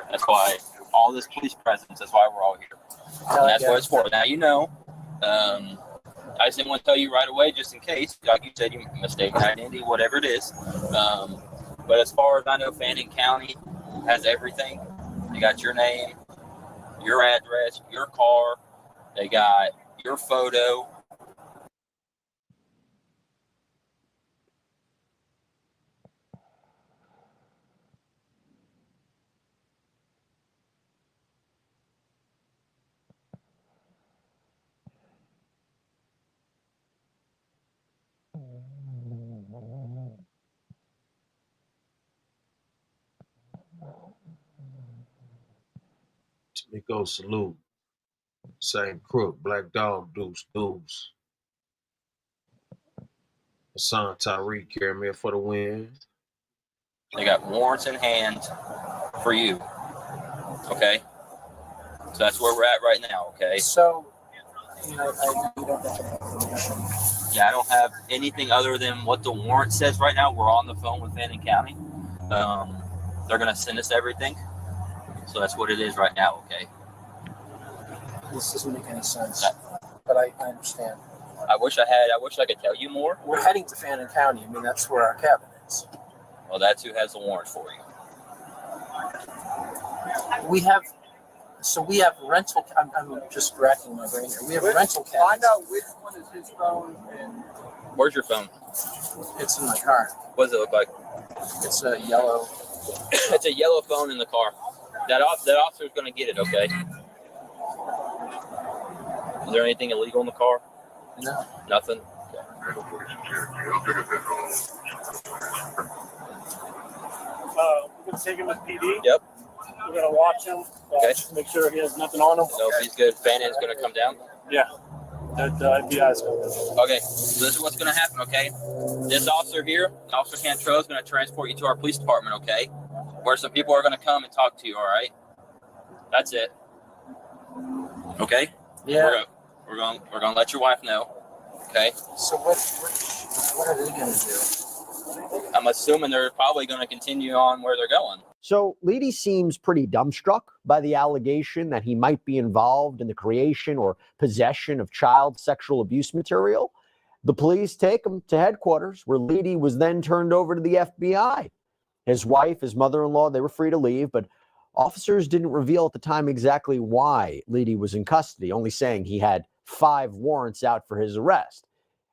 that's why all this police presence, that's why we're all here. And that's what it's for. Now, you know, I just didn't want to tell you right away just in case. Like you said, you mistaken identity, whatever it is. But as far as I know, Fannin County has everything. They got your name, your address, your car. They got your photo. Nico salute. Same crook, Black Dog, deuce. Hassan Tariq, carry me for the win. They got warrants in hand for you. Okay? So that's where we're at right now, okay? So, you don't have information. Yeah, I don't have anything other than what the warrant says right now. We're on the phone with Fannin County. They're going to send us everything. So that's what it is right now, okay? This doesn't make any sense, but I understand. I wish I could tell you more. We're heading to Fannin County. I mean, that's where our cabin is. Well, that's who has the warrant for you. We have rental. I'm just racking my brain here. We have rental cabins. Find out which one is his phone. And where's your phone? It's in my car. What does it look like? It's a yellow. It's a yellow phone in the car. That officer's going to get it, okay? Is there anything illegal in the car? No. Nothing? We're going to take him to PD. Yep. We're going to watch him. Okay. Make sure he has nothing on him. No, if he's good. Fannin's going to come down? Yeah. The FBI's coming down. Okay. So this is what's going to happen, okay? This officer here, Officer Cantrell, is going to transport you to our police department, okay? Where some people are going to come and talk to you, all right? That's it. Okay? Yeah. We're going to let your wife know, okay? So what are they going to do? I'm assuming they're probably going to continue on where they're going. So Leedy seems pretty dumbstruck by the allegation that he might be involved in the creation or possession of child sexual abuse material. The police take him to headquarters, where Leedy was then turned over to the FBI. His wife, his mother-in-law, they were free to leave, but officers didn't reveal at the time exactly why Leedy was in custody, only saying he had 5 warrants out for his arrest.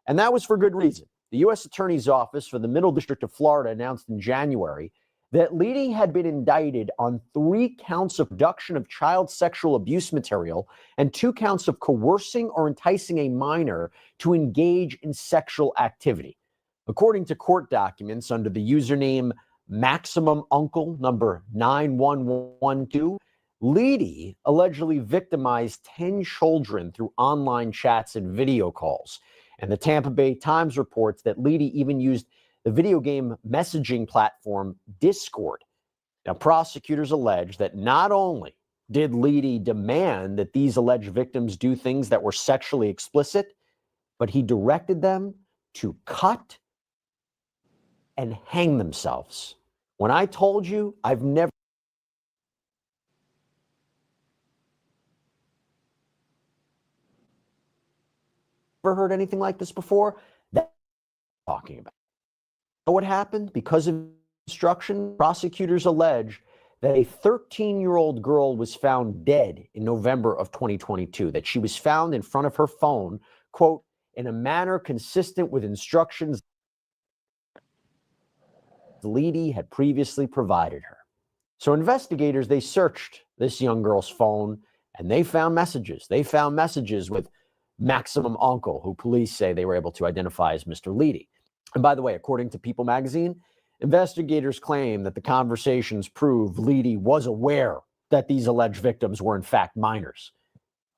And that was for good reason. The U.S. Attorney's Office for the Middle District of Florida announced in January that Leedy had been indicted on 3 counts of production of child sexual abuse material and 2 counts of coercing or enticing a minor to engage in sexual activity. According to court documents under the username Maximum Uncle number 9112, Leedy allegedly victimized 10 children through online chats and video calls. And the Tampa Bay Times reports that Leedy even used the video game messaging platform Discord. Now, prosecutors allege that not only did Leedy demand that these alleged victims do things that were sexually explicit, but he directed them to cut and hang themselves. When I told you I've never heard anything like this before, that's what I'm talking about. You know what happened? Because of instruction, prosecutors allege that a 13-year-old girl was found dead in November of 2022, that she was found in front of her phone, quote, in a manner consistent with instructions Leedy had previously provided her. So investigators, they searched this young girl's phone and they found messages. They found messages with Maximum Uncle, who police say they were able to identify as Mr. Leedy. And by the way, according to People magazine, investigators claim that the conversations prove Leedy was aware that these alleged victims were in fact minors.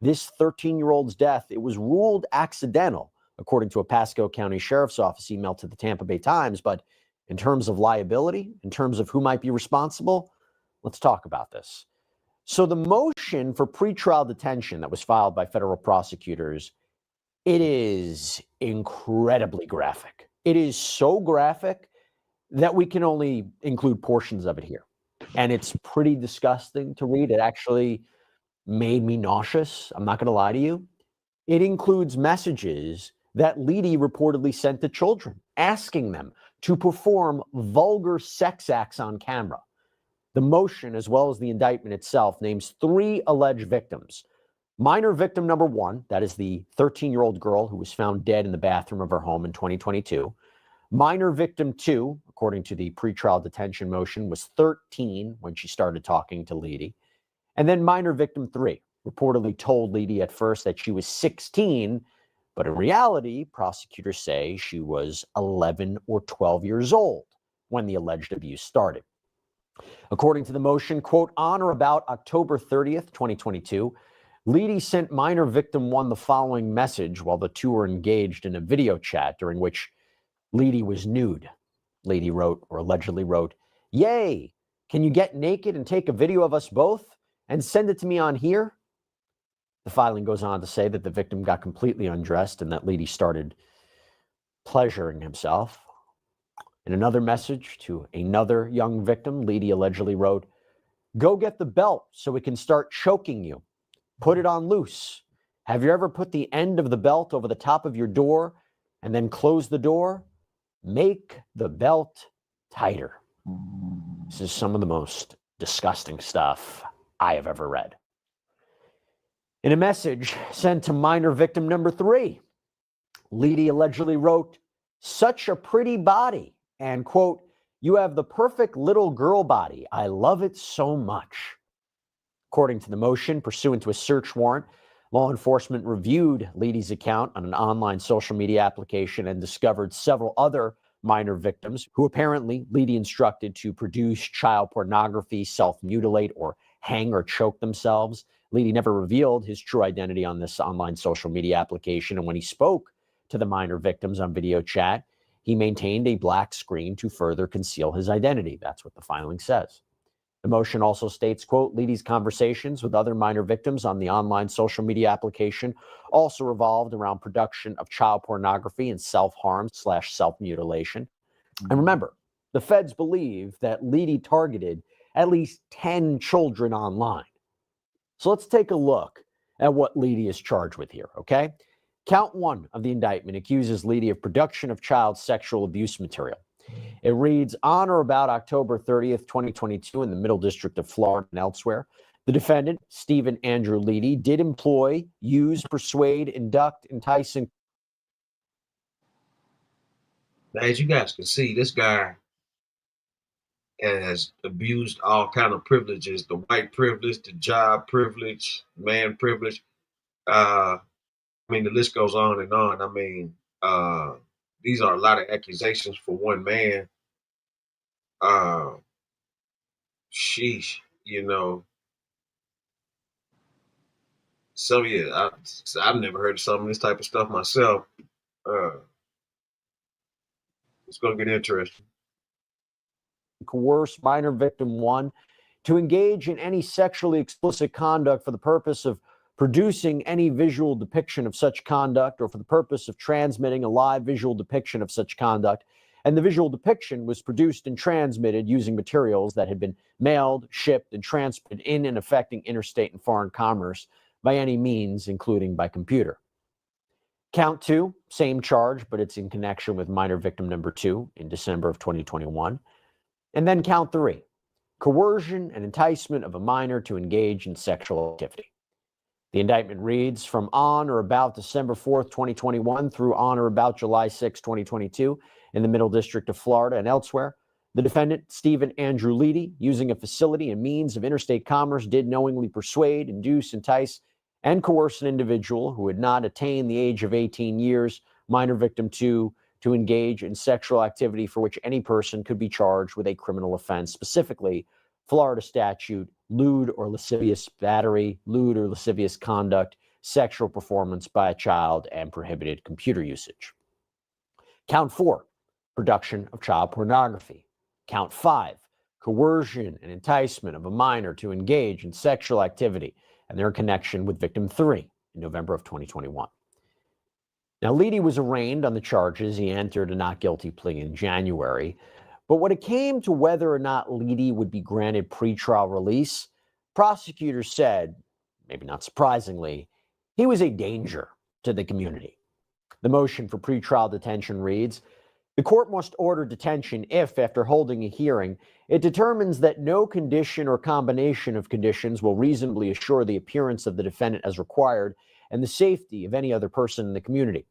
This 13-year-old's death, it was ruled accidental, according to a Pasco County Sheriff's Office email to the Tampa Bay Times. But in terms of liability, in terms of who might be responsible, let's talk about this. So the motion for pretrial detention that was filed by federal prosecutors, it is incredibly graphic. It is so graphic that we can only include portions of it here. And it's pretty disgusting to read. It actually made me nauseous. I'm not going to lie to you. It includes messages that Leedy reportedly sent to children, asking them to perform vulgar sex acts on camera. The motion, as well as the indictment itself, names 3 alleged victims. Minor victim number 1, that is the 13-year-old girl who was found dead in the bathroom of her home in 2022. Minor victim 2, according to the pretrial detention motion, was 13 when she started talking to Leedy. And then minor victim 3 reportedly told Leedy at first that she was 16, but in reality, prosecutors say she was 11 or 12 years old when the alleged abuse started. According to the motion, quote, on or about October 30th, 2022, Leedy sent minor victim 1 the following message while the two were engaged in a video chat during which Leedy was nude. Leedy wrote, or allegedly wrote, "Yay, can you get naked and take a video of us both and send it to me on here?" The filing goes on to say that the victim got completely undressed and that Leedy started pleasuring himself. In another message to another young victim, Leedy allegedly wrote, "Go get the belt so we can start choking you. Put it on loose. Have you ever put the end of the belt over the top of your door and then close the door? Make the belt tighter." This is some of the most disgusting stuff I have ever read. In a message sent to minor victim number 3, Leedy allegedly wrote, "Such a pretty body," and quote, "You have the perfect little girl body. I love it so much." According to the motion, pursuant to a search warrant, law enforcement reviewed Leedy's account on an online social media application and discovered several other minor victims who apparently Leedy instructed to produce child pornography, self-mutilate, or hang or choke themselves. Leedy never revealed his true identity on this online social media application, and when he spoke to the minor victims on video chat, he maintained a black screen to further conceal his identity. That's what the filing says. The motion also states, quote, Leedy's conversations with other minor victims on the online social media application also revolved around production of child pornography and self-harm / self-mutilation. And remember, the feds believe that Leedy targeted at least 10 children online. So let's take a look at what Leedy is charged with here, okay? Count 1 of the indictment accuses Leedy of production of child sexual abuse material. It reads, on or about October 30th, 2022, in the Middle District of Florida and elsewhere, the defendant, Stephen Andrew Leedy, did employ, use, persuade, induct, entice, and... As you guys can see, this guy has abused all kind of privileges, the white privilege, the job privilege, man privilege. I mean, the list goes on and on. I mean, these are a lot of accusations for one man. Sheesh, you know. So yeah, I've never heard of some of this type of stuff myself. It's going to get interesting. Coerce minor victim 1 to engage in any sexually explicit conduct for the purpose of producing any visual depiction of such conduct or for the purpose of transmitting a live visual depiction of such conduct. And the visual depiction was produced and transmitted using materials that had been mailed, shipped, and transmitted in and affecting interstate and foreign commerce by any means, including by computer. Count 2, same charge, but it's in connection with minor victim number 2 in December of 2021. And then count 3, coercion and enticement of a minor to engage in sexual activity. The indictment reads, from on or about December 4th, 2021 through on or about July 6, 2022 in the Middle District of Florida and elsewhere, the defendant, Stephen Andrew Leedy, using a facility and means of interstate commerce, did knowingly persuade, induce, entice, and coerce an individual who had not attained the age of 18 years, minor victim 2, to engage in sexual activity for which any person could be charged with a criminal offense, specifically Florida statute, lewd or lascivious battery, lewd or lascivious conduct, sexual performance by a child, and prohibited computer usage. Count 4, production of child pornography. Count 5, coercion and enticement of a minor to engage in sexual activity and their connection with victim 3 in November of 2021. Now, Leedy was arraigned on the charges. He entered a not guilty plea in January. But when it came to whether or not Leedy would be granted pretrial release, prosecutors said, maybe not surprisingly, he was a danger to the community. The motion for pretrial detention reads, the court must order detention if, after holding a hearing, it determines that no condition or combination of conditions will reasonably assure the appearance of the defendant as required and the safety of any other person in the community.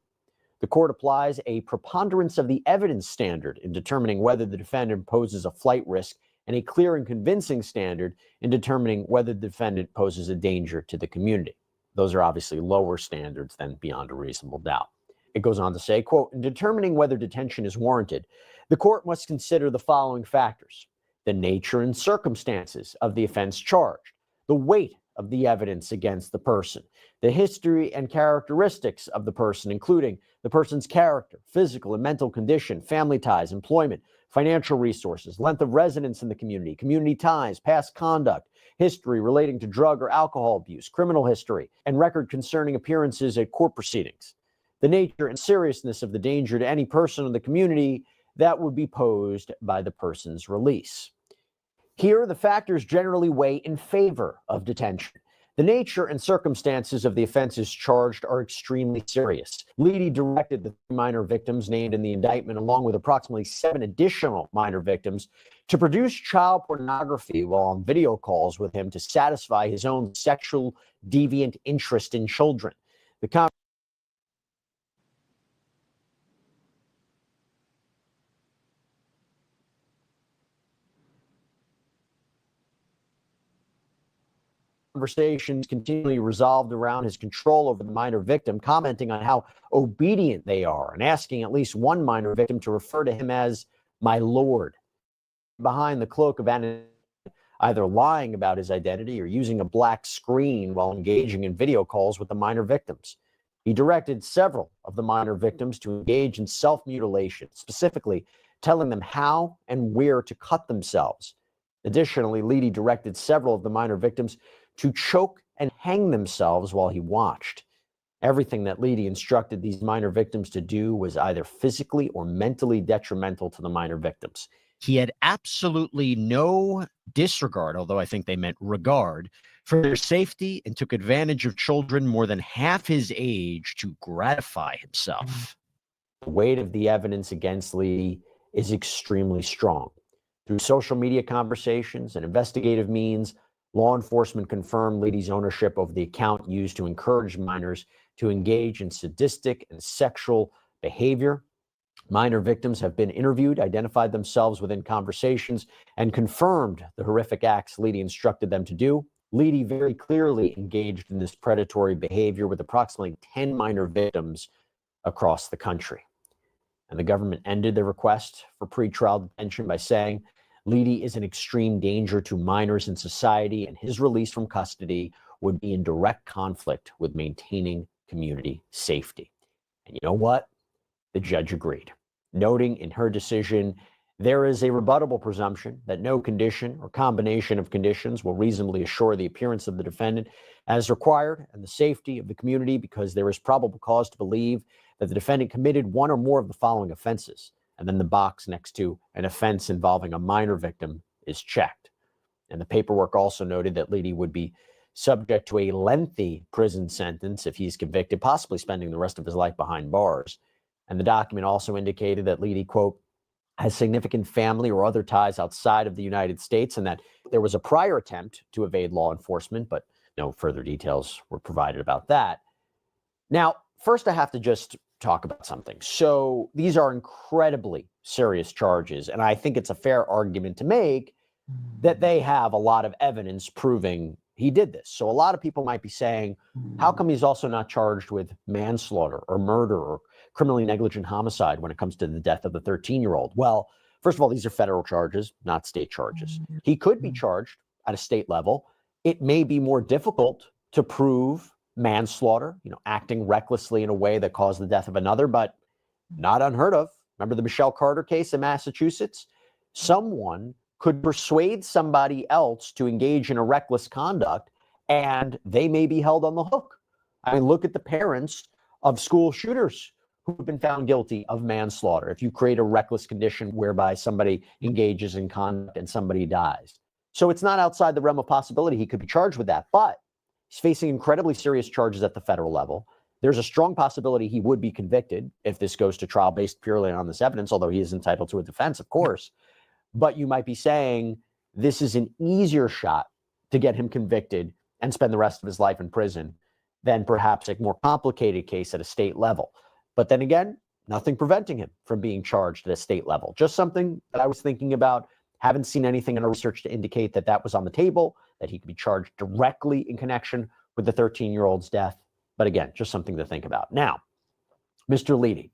The court applies a preponderance of the evidence standard in determining whether the defendant poses a flight risk and a clear and convincing standard in determining whether the defendant poses a danger to the community. Those are obviously lower standards than beyond a reasonable doubt. It goes on to say, quote, in determining whether detention is warranted, the court must consider the following factors: the nature and circumstances of the offense charged, the weight of the evidence against the person, the history and characteristics of the person, including the person's character, physical and mental condition, family ties, employment, financial resources, length of residence in the community, community ties, past conduct, history relating to drug or alcohol abuse, criminal history, and record concerning appearances at court proceedings, the nature and seriousness of the danger to any person in the community that would be posed by the person's release. Here, the factors generally weigh in favor of detention. The nature and circumstances of the offenses charged are extremely serious. Leedy directed the 3 minor victims named in the indictment, along with approximately 7 additional minor victims, to produce child pornography while on video calls with him to satisfy his own sexual deviant interest in children. The conversations continually revolved around his control over the minor victim, commenting on how obedient they are and asking at least one minor victim to refer to him as my lord, behind the cloak of anonymity, either lying about his identity or using a black screen while engaging in video calls with the minor victims. He directed several of the minor victims to engage in self-mutilation, specifically telling them how and where to cut themselves. Additionally, Leedy directed several of the minor victims to choke and hang themselves while he watched. Everything that Leedy instructed these minor victims to do was either physically or mentally detrimental to the minor victims. He had absolutely no disregard, although I think they meant regard, for their safety, and took advantage of children more than half his age to gratify himself. The weight of the evidence against Leedy is extremely strong. Through social media conversations and investigative means, law enforcement confirmed Leedy's ownership of the account used to encourage minors to engage in sadistic and sexual behavior. Minor victims have been interviewed, identified themselves within conversations, and confirmed the horrific acts Leedy instructed them to do. Leedy very clearly engaged in this predatory behavior with approximately 10 minor victims across the country. And the government ended their request for pretrial detention by saying, Leedy is an extreme danger to minors in society, and his release from custody would be in direct conflict with maintaining community safety. And you know what? The judge agreed, noting in her decision, there is a rebuttable presumption that no condition or combination of conditions will reasonably assure the appearance of the defendant as required and the safety of the community because there is probable cause to believe that the defendant committed one or more of the following offenses. And then the box next to an offense involving a minor victim is checked. And the paperwork also noted that Leedy would be subject to a lengthy prison sentence if he's convicted, possibly spending the rest of his life behind bars. And the document also indicated that Leedy, quote, has significant family or other ties outside of the United States, and that there was a prior attempt to evade law enforcement, but no further details were provided about that. Now, first, I have to just talk about something. So these are incredibly serious charges, and I think it's a fair argument to make that they have a lot of evidence proving he did this. So a lot of people might be saying, how come he's also not charged with manslaughter or murder or criminally negligent homicide when it comes to the death of the 13-year-old? Well, first of all, these are federal charges, not state charges. He could be charged at a state level. It may be more difficult to prove manslaughter, acting recklessly in a way that caused the death of another, but not unheard of. Remember the Michelle Carter case in Massachusetts? Someone could persuade somebody else to engage in a reckless conduct, and they may be held on the hook. I mean, look at the parents of school shooters who have been found guilty of manslaughter. If you create a reckless condition whereby somebody engages in conduct and somebody dies. So it's not outside the realm of possibility he could be charged with that, but he's facing incredibly serious charges at the federal level. There's a strong possibility he would be convicted if this goes to trial based purely on this evidence, although he is entitled to a defense, of course. But you might be saying this is an easier shot to get him convicted and spend the rest of his life in prison than perhaps a more complicated case at a state level. But then again, nothing preventing him from being charged at a state level. Just something that I was thinking about. Haven't seen anything in our research to indicate that that was on the table, that he could be charged directly in connection with the 13-year-old's death. But again, just something to think about. Now, Mr. Leedy.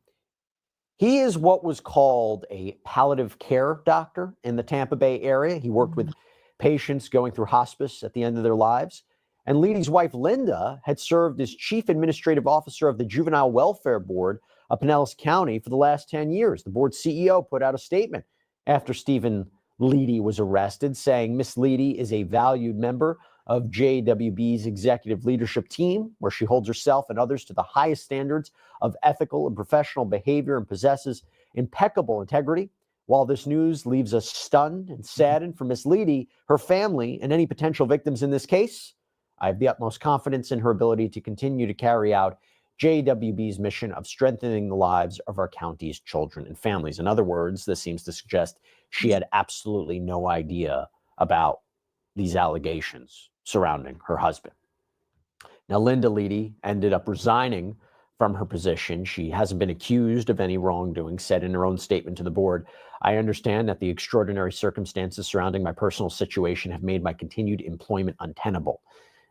He is what was called a palliative care doctor in the Tampa Bay area. He worked with patients going through hospice at the end of their lives. And Leedy's wife, Linda, had served as chief administrative officer of the Juvenile Welfare Board of Pinellas County for the last 10 years. The board's CEO put out a statement after Stephen Leedy was arrested, saying Miss Leedy is a valued member of JWB's executive leadership team, where she holds herself and others to the highest standards of ethical and professional behavior and possesses impeccable integrity. While this news leaves us stunned and saddened for Miss Leedy, her family, and any potential victims in this case, I have the utmost confidence in her ability to continue to carry out JWB's mission of strengthening the lives of our county's children and families. In other words, this seems to suggest she had absolutely no idea about these allegations surrounding her husband. Now, Linda Leedy ended up resigning from her position. She hasn't been accused of any wrongdoing, said in her own statement to the board, I understand that the extraordinary circumstances surrounding my personal situation have made my continued employment untenable.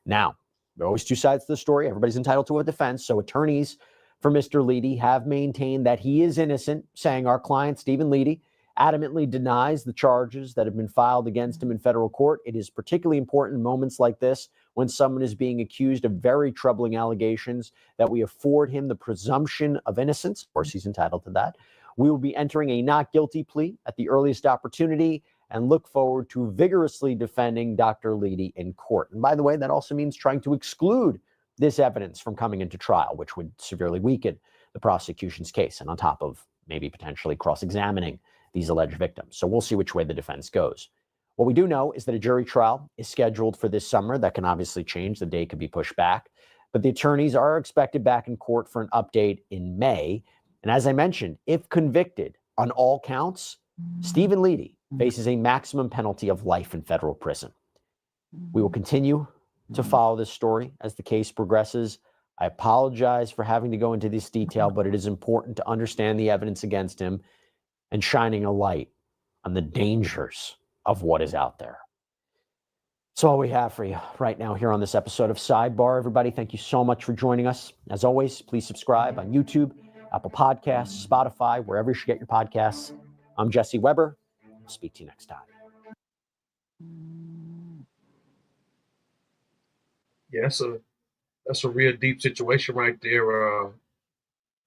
Now, there are always two sides to the story. Everybody's entitled to a defense. So attorneys for Mr. Leedy have maintained that he is innocent, saying our client, Stephen Leedy, adamantly denies the charges that have been filed against him in federal court. It is particularly important in moments like this when someone is being accused of very troubling allegations that we afford him the presumption of innocence. Of course, he's entitled to that. We will be entering a not guilty plea at the earliest opportunity and look forward to vigorously defending Dr. Leedy in court. And by the way, that also means trying to exclude this evidence from coming into trial, which would severely weaken the prosecution's case, and on top of maybe potentially cross-examining these alleged victims. So we'll see which way the defense goes. What we do know is that a jury trial is scheduled for this summer. That can obviously change. The date could be pushed back. But the attorneys are expected back in court for an update in May. And as I mentioned, if convicted on all counts, Stephen Leedy faces a maximum penalty of life in federal prison. We will continue to follow this story as the case progresses. I apologize for having to go into this detail, but it is important to understand the evidence against him and shining a light on the dangers of what is out there. That's all we have for you right now here on this episode of Sidebar. Everybody, thank you so much for joining us. As always, please subscribe on YouTube, Apple Podcasts, Spotify, wherever you should get your podcasts. I'm Jesse Weber. I'll speak to you next time. Yeah, that's a real deep situation right there.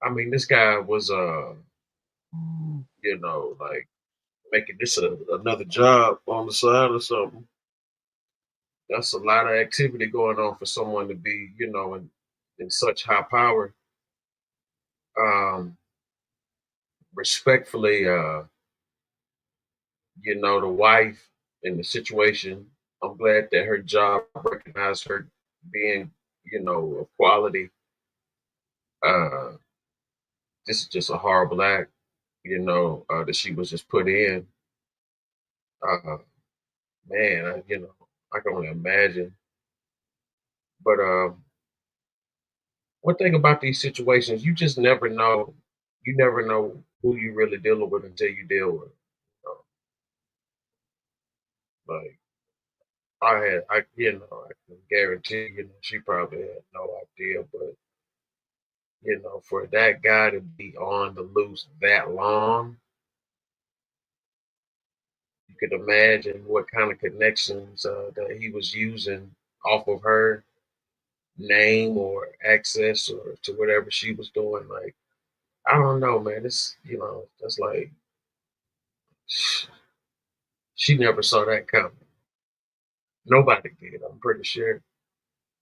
I mean, this guy was, like making this another job on the side or something. That's a lot of activity going on for someone to be, in such high power. Respectfully, the wife in the situation, I'm glad that her job recognized her being, of quality. Uh, this is just a horrible act, that she was just put in. Uh, man, I can only imagine. But one thing about these situations, you just never know. You never know who you really dealing with until you deal with. Like I can guarantee, she probably had no idea, but for that guy to be on the loose that long, you could imagine what kind of connections that he was using off of her name or access or to whatever she was doing. Like, I don't know, man. It's that's like she never saw that coming. Nobody did. I'm pretty sure.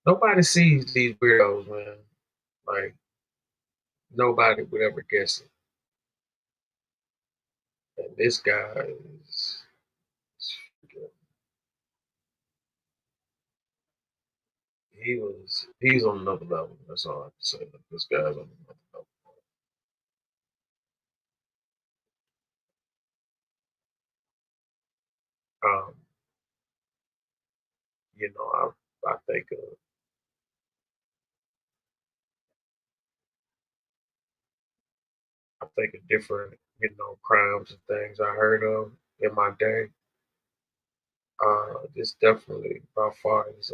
Nobody sees these weirdos, man. Like nobody would ever guess it. And this guy is he's on another level. That's all I have to say. Like, this guy's on another level. Um, I think of different, crimes and things I heard of in my day. This definitely by far is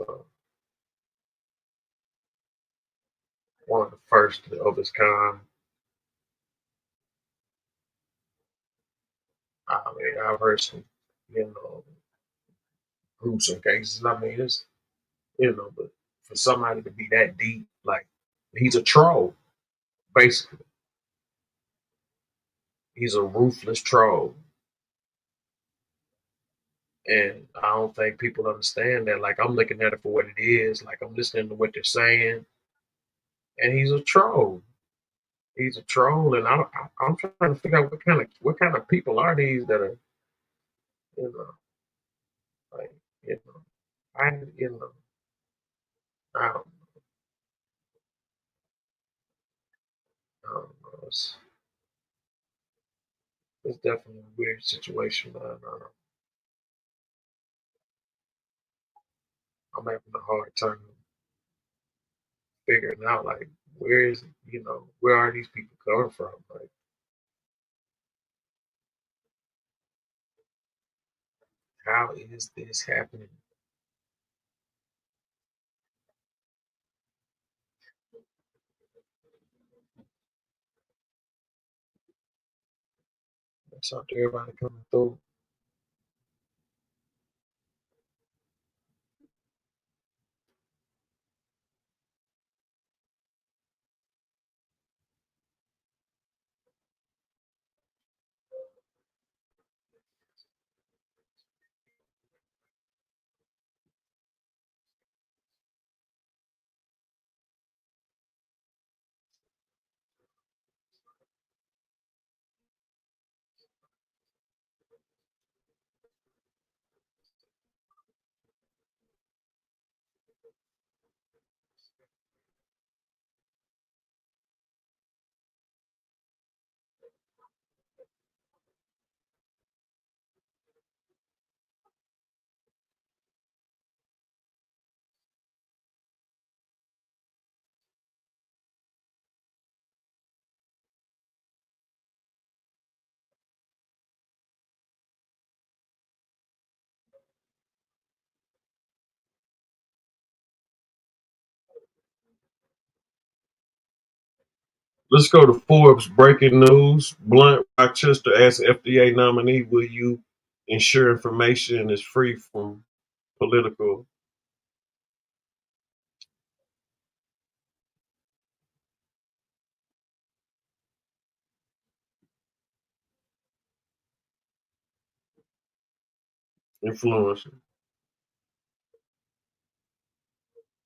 one of the first of its kind. I mean, I've heard some, gruesome cases. I mean, it's, but for somebody to be that deep, like he's a troll, basically. He's a ruthless troll. And I don't think people understand that. Like, I'm looking at it for what it is. Like, I'm listening to what they're saying. And he's a troll. He's a troll. And I'm trying to figure out what kind of people are these that are, you know, like, I, I don't, I don't know. It's definitely a weird situation, man. I'm having a hard time figuring out, like, where are these people coming from? Like, how is this happening? That's out to everybody coming through. Let's go to Forbes breaking news. Blunt Rochester asks FDA nominee, will you ensure information is free from political? influencer,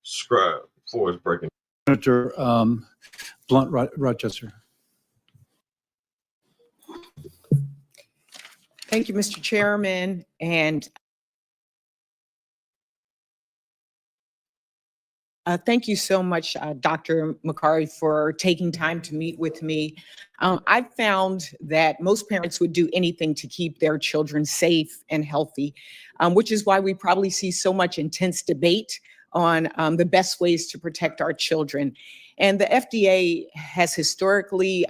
subscribe before it's breaking. Senator Blunt, Rochester. Thank you, Mr. Chairman. And thank you so much, Dr. McCarty, for taking time to meet with me. I found that most parents would do anything to keep their children safe and healthy, which is why we probably see so much intense debate on the best ways to protect our children. And the FDA has historically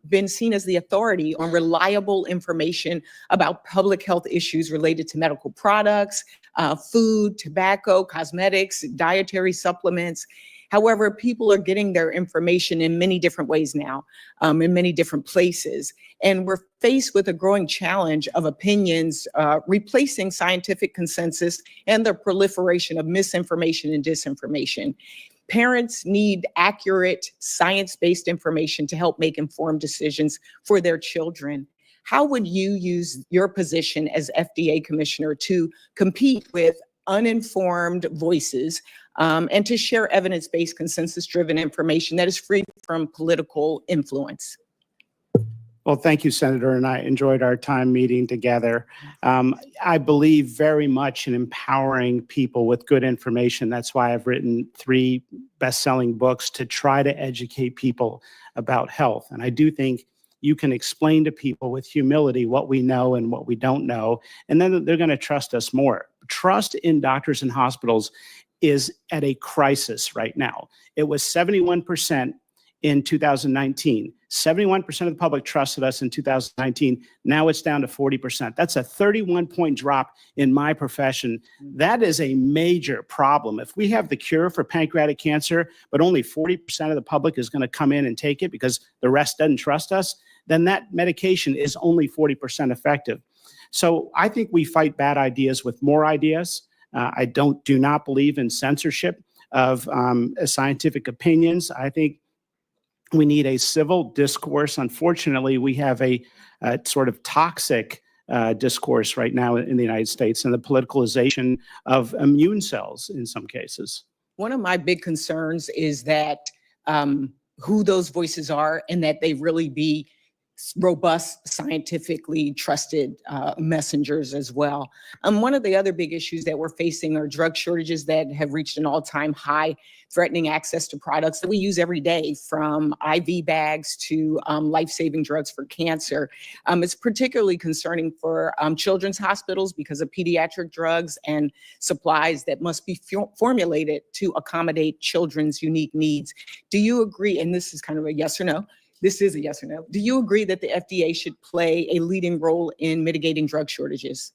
been seen as the authority on reliable information about public health issues related to medical products, food, tobacco, cosmetics, dietary supplements. However, people are getting their information in many different ways now, in many different places. And we're faced with a growing challenge of opinions replacing scientific consensus and the proliferation of misinformation and disinformation. Parents need accurate, science-based information to help make informed decisions for their children. How would you use your position as FDA commissioner to compete with uninformed voices and to share evidence-based, consensus-driven information that is free from political influence? Well, thank you, Senator, and I enjoyed our time meeting together. I believe very much in empowering people with good information. That's why I've written 3 best-selling books to try to educate people about health. And I do think you can explain to people with humility what we know and what we don't know, and then they're going to trust us more. Trust in doctors and hospitals is at a crisis right now. It was 71% in 2019. 71% of the public trusted us in 2019. Now it's down to 40%. That's a 31-point drop in my profession. That is a major problem. If we have the cure for pancreatic cancer, but only 40% of the public is going to come in and take it because the rest doesn't trust us, then that medication is only 40% effective. So I think we fight bad ideas with more ideas. I do not believe in censorship of scientific opinions. I think we need a civil discourse. Unfortunately, we have a sort of toxic discourse right now in the United States and the politicalization of immune cells in some cases. One of my big concerns is that who those voices are and that they really be robust, scientifically trusted messengers as well. One of the other big issues that we're facing are drug shortages that have reached an all-time high, threatening access to products that we use every day, from IV bags to life-saving drugs for cancer. It's particularly concerning for children's hospitals because of pediatric drugs and supplies that must be formulated to accommodate children's unique needs. Do you agree, and this is kind of a yes or no, this is a yes or no. Do you agree that the FDA should play a leading role in mitigating drug shortages?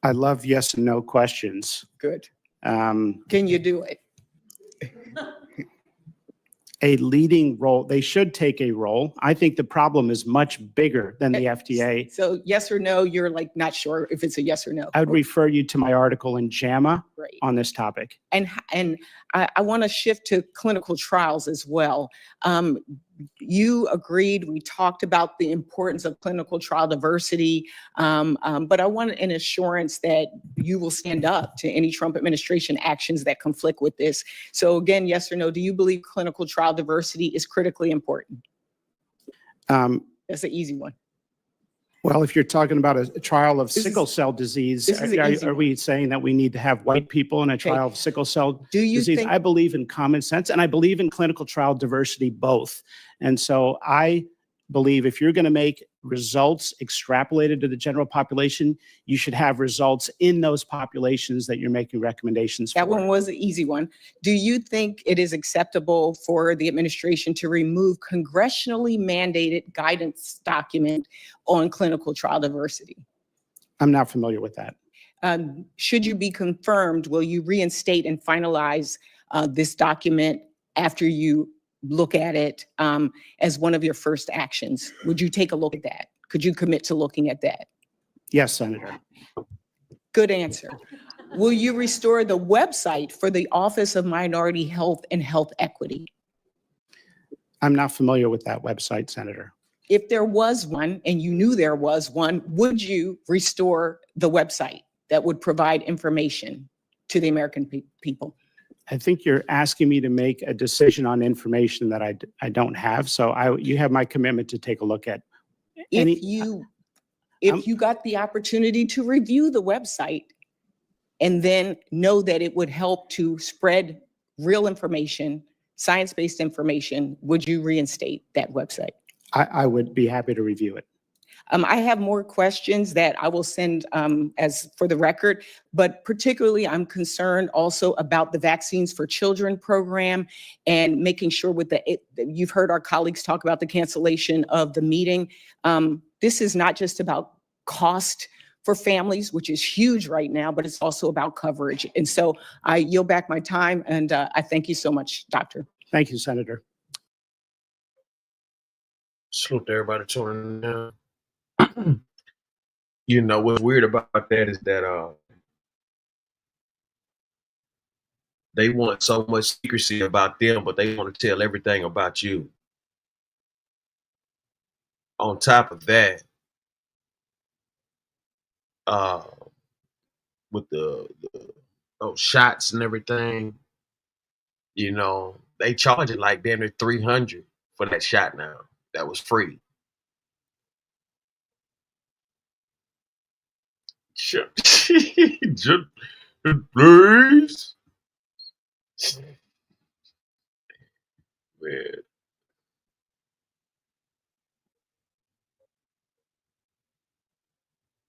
I love yes and no questions. Good. Can you do it? A leading role. They should take a role. I think the problem is much bigger than the FDA. So yes or no, you're like not sure if it's a yes or no. I would refer you to my article in JAMA Right. on this topic. And I want to shift to clinical trials as well. You agreed, we talked about the importance of clinical trial diversity, but I want an assurance that you will stand up to any Trump administration actions that conflict with this. So again, yes or no, do you believe clinical trial diversity is critically important? That's an easy one. Well, if you're talking about a trial of sickle cell disease, are we saying that we need to have white people in a trial of sickle cell disease? I believe in common sense, and I believe in clinical trial diversity both. And so I believe if you're going to make results extrapolated to the general population, you should have results in those populations that you're making recommendations for. That one was an easy one. Do you think it is acceptable for the administration to remove congressionally mandated guidance document on clinical trial diversity? I'm not familiar with that. Should you be confirmed, will you reinstate and finalize this document after you look at it as one of your first actions? Would you take a look at that? Could you commit to looking at that? Yes, Senator. Good answer. Will you restore the website for the Office of Minority Health and Health Equity? I'm not familiar with that website, Senator. if there was one and you knew there was one, would you restore the website that would provide information to the American people? I think you're asking me to make a decision on information that I don't have. So you have my commitment to take a look at If you got the opportunity to review the website and then know that it would help to spread real information, science-based information, would you reinstate that website? I would be happy to review it. I have more questions that I will send as for the record, but particularly I'm concerned also about the Vaccines for Children program and making sure you've heard our colleagues talk about the cancellation of the meeting. This is not just about cost for families, which is huge right now, but it's also about coverage. And so I yield back my time, and I thank you so much, Doctor. Thank you, Senator. Salute to everybody tuning in. You know, what's weird about that is that they want so much secrecy about them, but they want to tell everything about you. On top of that, with those shots and everything, you know, they charge it like damn near $300 for that shot now. That was free. Sure. Just please. Man.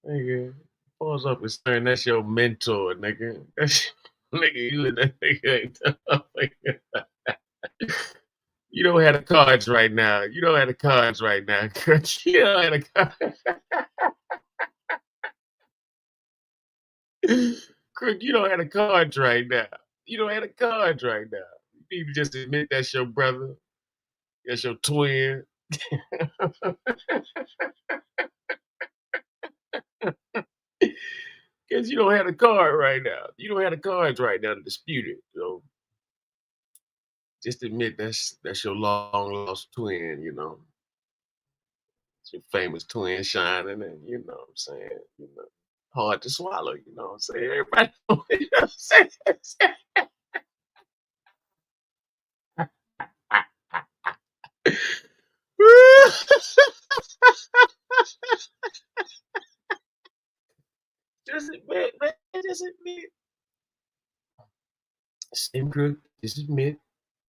Nigga, pause up and saying that's your mentor, nigga. That's nigga, you and that nigga ain't You don't have the cards right now. You don't have the cards right now. You don't have the cards. Crook, you don't have the cards right now. You don't have the cards right now. You need to just admit that's your brother. That's your twin. Because you don't have the card right now. You don't have the cards right now to dispute it. So just admit that's your long lost twin, you know. It's your famous twin shining, and you know what I'm saying, you know. Hard to swallow, you know what I'm saying? Everybody know what I'm saying. Just admit, man. Just admit. Same group. Just admit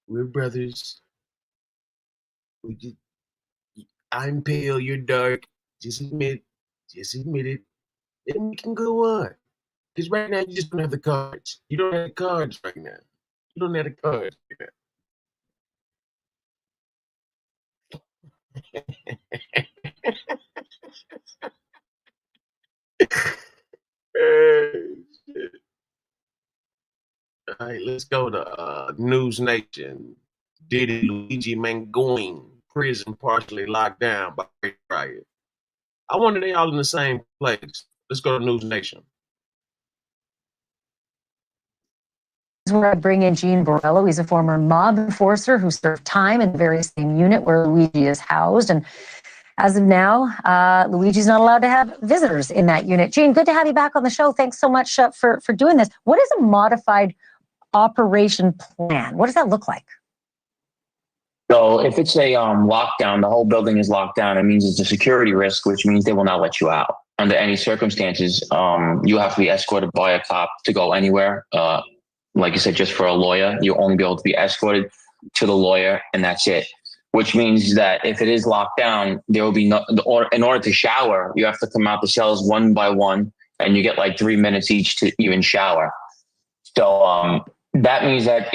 we're brothers. I'm pale, you're dark. Just admit. Just admit it. And we can go on. Because right now you just don't have the cards. You don't have the cards right now. You don't have the cards right now. Hey, shit. All right, let's go to News Nation. Diddy Luigi Mangoin, prison partially locked down by riot. I wonder they all in the same place. Let's go to News Nation. Where I bring in Gene Borello. He's a former mob enforcer who served time in the very same unit where Luigi is housed. And as of now, Luigi's not allowed to have visitors in that unit. Gene, good to have you back on the show. Thanks so much for doing this. What is a modified operation plan? What does that look like? So if it's a lockdown, the whole building is locked down. It means it's a security risk, which means they will not let you out. Under any circumstances, you have to be escorted by a cop to go anywhere. Like you said, just for a lawyer, you'll only be able to be escorted to the lawyer, and that's it. Which means that if it is locked down, there will be in order to shower, you have to come out the cells one by one, and you get like 3 minutes each to even shower. So that means that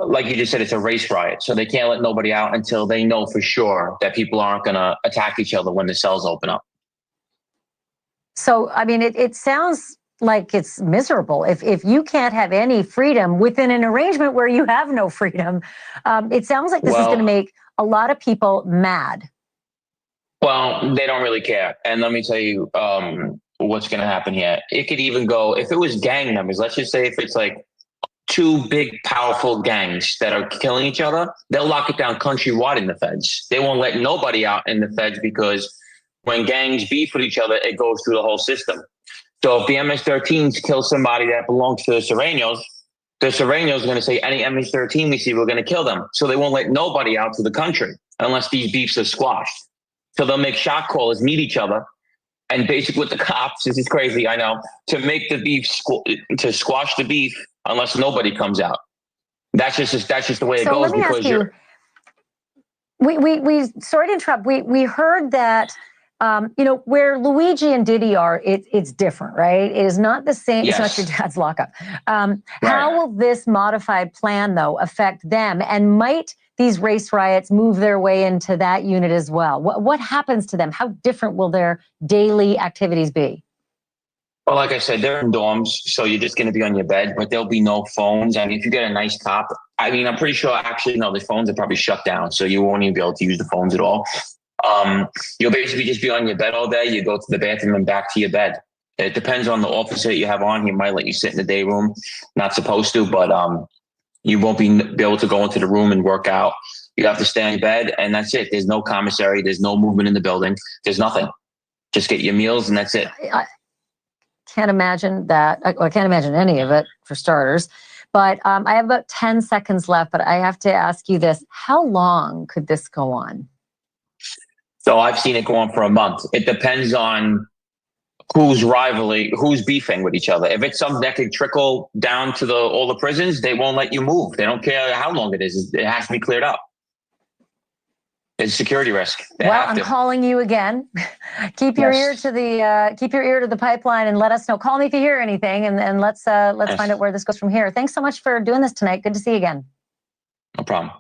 like you just said, it's a race riot. So they can't let nobody out until they know for sure that people aren't going to attack each other when the cells open up. So, I mean, it sounds like it's miserable. If you can't have any freedom within an arrangement where you have no freedom, it sounds like this is going to make a lot of people mad. Well, they don't really care. And let me tell you what's going to happen here. It could even go, if it was gang members, let's just say if it's like two big, powerful gangs that are killing each other, they'll lock it down countrywide in the feds. They won't let nobody out in the feds because when gangs beef with each other, it goes through the whole system. So if the MS-13s kill somebody that belongs to the Serranos are going to say, any MS-13 we see, we're going to kill them. So they won't let nobody out to the country unless these beefs are squashed. So they'll make shot callers meet each other. And basically with the cops, this is crazy, I know, to make the beef, to squash the beef unless nobody comes out. That's just the way it So goes. let me ask you, we sorry to interrupt. We heard that, where Luigi and Diddy are, it's different, right? It is not the same. Yes. It's not your dad's lockup. How will this modified plan, though, affect them? And might these race riots move their way into that unit as well? What happens to them? How different will their daily activities be? Well, like I said, they're in dorms, so you're just going to be on your bed, but there'll be no phones. I mean, if you get a nice cop, I mean, I'm pretty sure actually, no, the phones are probably shut down, so you won't even be able to use the phones at all. You'll basically just be on your bed all day. You go to the bathroom and back to your bed. It depends on the officer that you have on. He might let you sit in the day room. Not supposed to, but you won't be able to go into the room and work out. You have to stay in bed, and that's it. There's no commissary. There's no movement in the building. There's nothing. Just get your meals, and that's it. Can't imagine that. I can't imagine any of it, for starters. But I have about 10 seconds left, but I have to ask you this. How long could this go on? So I've seen it go on for a month. It depends on who's beefing with each other. If it's something that could trickle down to all the prisons, they won't let you move. They don't care how long it is. It has to be cleared up. It's a security risk. Well, I'm calling you again. Keep your ear to the pipeline and let us know. Call me if you hear anything, and let's find out where this goes from here. Thanks so much for doing this tonight. Good to see you again. No problem.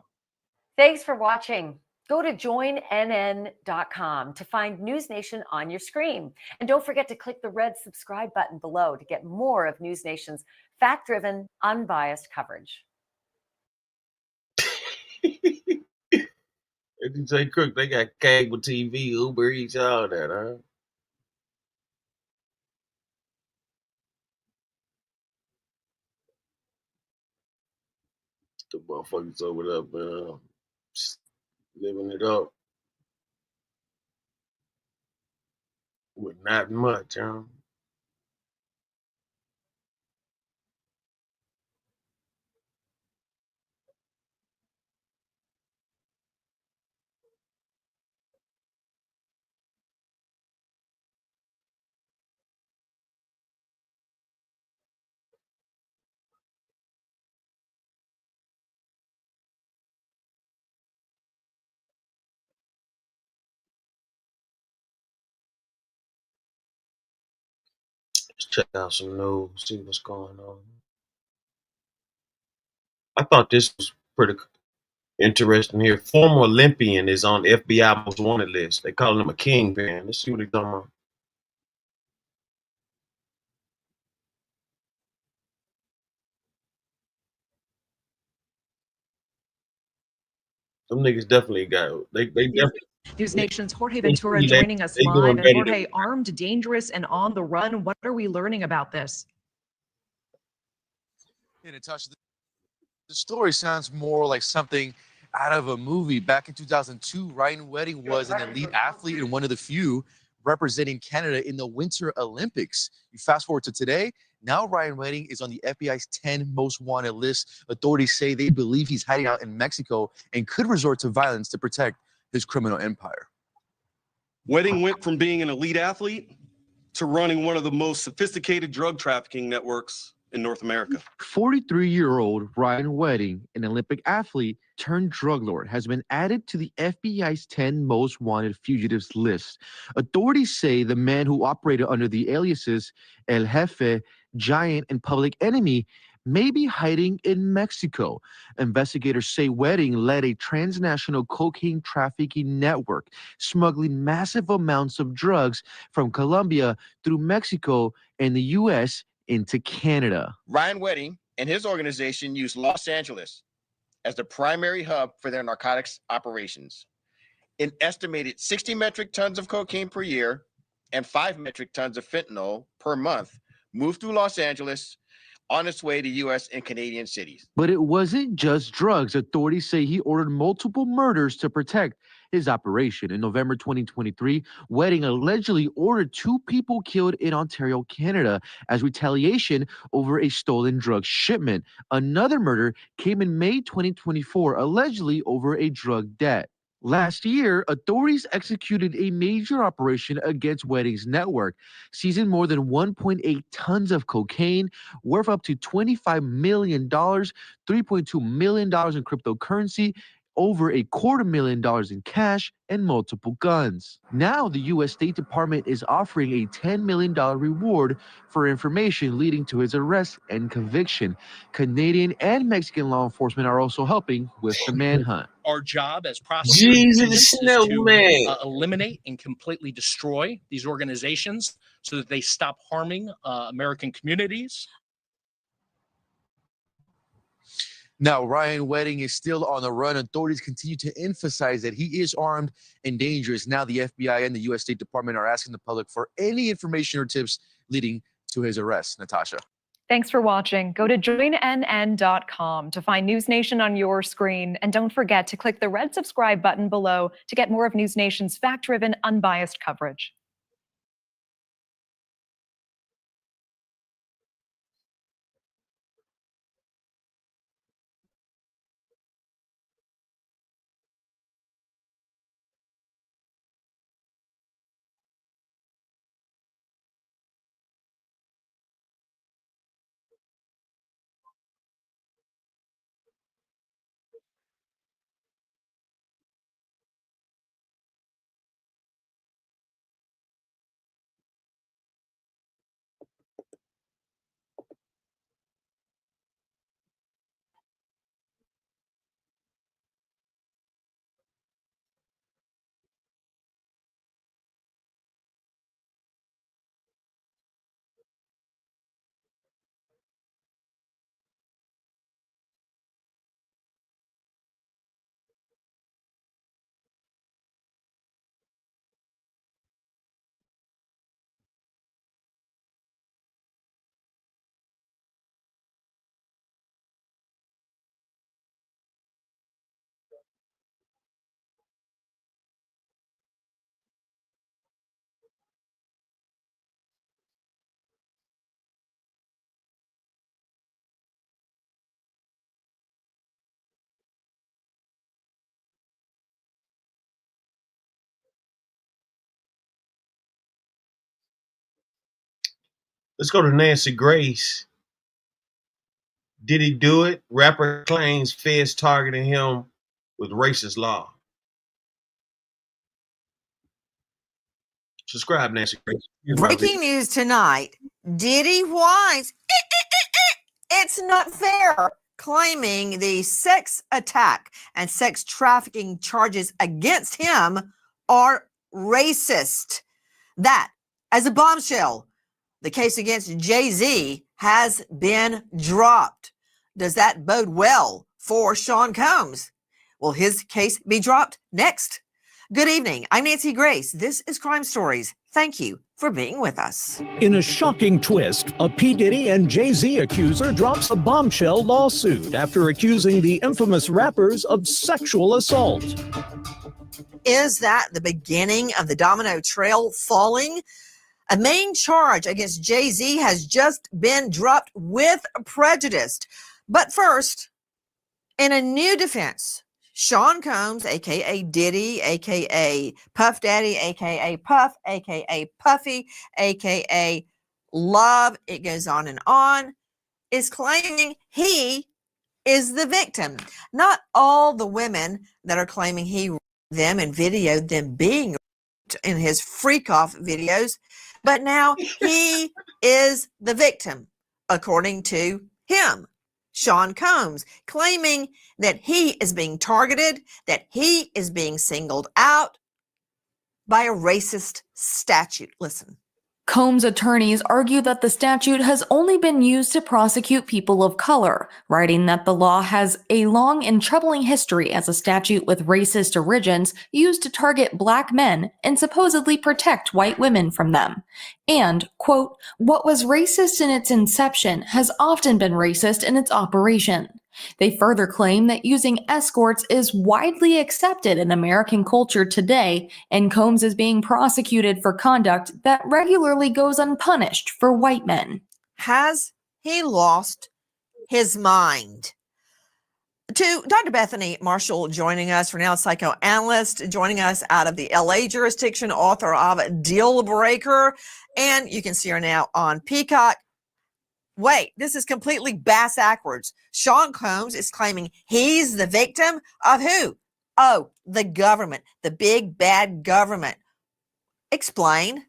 Thanks for watching. Go to joinnn.com to find News Nation on your screen. And don't forget to click the red subscribe button below to get more of News Nation's fact-driven, unbiased coverage. DJ Crook, they got cable TV, Uber Eats, all that, huh? The motherfuckers over there, man, living it up with not much, huh? Let's check out some news, see what's going on. I thought this was pretty interesting here. Former Olympian is on the FBI most wanted list. They call him a kingpin. Let's see what he's talking about. Them niggas definitely got they definitely. News Nation's Jorge Ventura joining us live. And Jorge, armed, dangerous, and on the run. What are we learning about this? Hey, Natasha, the story sounds more like something out of a movie. Back in 2002, Ryan Wedding was an elite athlete and one of the few representing Canada in the Winter Olympics. You fast forward to today, now Ryan Wedding is on the FBI's 10 most wanted list. Authorities say they believe he's hiding out in Mexico and could resort to violence to protect his criminal empire. Wedding went from being an elite athlete to running one of the most sophisticated drug trafficking networks in North America. 43-year-old Ryan Wedding, an Olympic athlete turned drug lord, has been added to the FBI's 10 most wanted fugitives list. Authorities say the man who operated under the aliases El Jefe, Giant, and Public Enemy may be hiding in Mexico. Investigators say Wedding led a transnational cocaine trafficking network, smuggling massive amounts of drugs from Colombia through Mexico and the U.S. into Canada. Ryan Wedding and his organization used Los Angeles as the primary hub for their narcotics operations. An estimated 60 metric tons of cocaine per year and 5 metric tons of fentanyl per month moved through Los Angeles on its way to U.S. and Canadian cities. But it wasn't just drugs. Authorities say he ordered multiple murders to protect his operation. In November 2023, Wedding allegedly ordered 2 people killed in Ontario, Canada, as retaliation over a stolen drug shipment. Another murder came in May 2024, allegedly over a drug debt. Last year, authorities executed a major operation against Wedding's network, seizing more than 1.8 tons of cocaine, worth up to $25 million, $3.2 million in cryptocurrency, over $250,000 in cash, and multiple guns. Now, the U.S. State Department is offering a $10 million reward for information leading to his arrest and conviction. Canadian and Mexican law enforcement are also helping with the manhunt. Our job as prosecutors Jesus is to Snowman. eliminate and completely destroy these organizations so that they stop harming American communities. Now, Ryan Wedding is still on the run. Authorities continue to emphasize that he is armed and dangerous. Now, the FBI and the U.S. State Department are asking the public for any information or tips leading to his arrest. Natasha. Thanks for watching. Go to joinnn.com to find News Nation on your screen. And don't forget to click the red subscribe button below to get more of News Nation's fact-driven, unbiased coverage. Let's go to Nancy Grace. Did he do it? Rapper claims feds targeting him with racist law. Subscribe, Nancy Grace. Breaking news tonight. Diddy whines. It's not fair. Claiming the sex attack and sex trafficking charges against him are racist. That, as a bombshell, the case against Jay-Z has been dropped. Does that bode well for Sean Combs? Will his case be dropped next? Good evening. I'm Nancy Grace. This is Crime Stories. Thank you for being with us. In a shocking twist, a P. Diddy and Jay-Z accuser drops a bombshell lawsuit after accusing the infamous rappers of sexual assault. Is that the beginning of the domino trail falling? A main charge against Jay-Z has just been dropped with prejudice. But first, in a new defense, Sean Combs, a.k.a. Diddy, a.k.a. Puff Daddy, a.k.a. Puff, a.k.a. Puffy, a.k.a. Love, it goes on, is claiming he is the victim. Not all the women that are claiming he raped them and videoed them being raped in his freak-off videos, but now he is the victim, according to him. Sean Combs, claiming that he is being targeted, that he is being singled out by a racist statute. Listen. Combs' attorneys argue that the statute has only been used to prosecute people of color, writing that the law has a long and troubling history as a statute with racist origins used to target black men and supposedly protect white women from them. And, quote, what was racist in its inception has often been racist in its operation. They further claim that using escorts is widely accepted in American culture today, and Combs is being prosecuted for conduct that regularly goes unpunished for white men. Has he lost his mind? To Dr. Bethany Marshall joining us, renowned psychoanalyst, joining us out of the LA jurisdiction, author of Deal Breaker, and you can see her now on Peacock. Wait, this is completely bass-backwards. Sean Combs is claiming he's the victim of who? Oh, the government, the big bad government. Explain.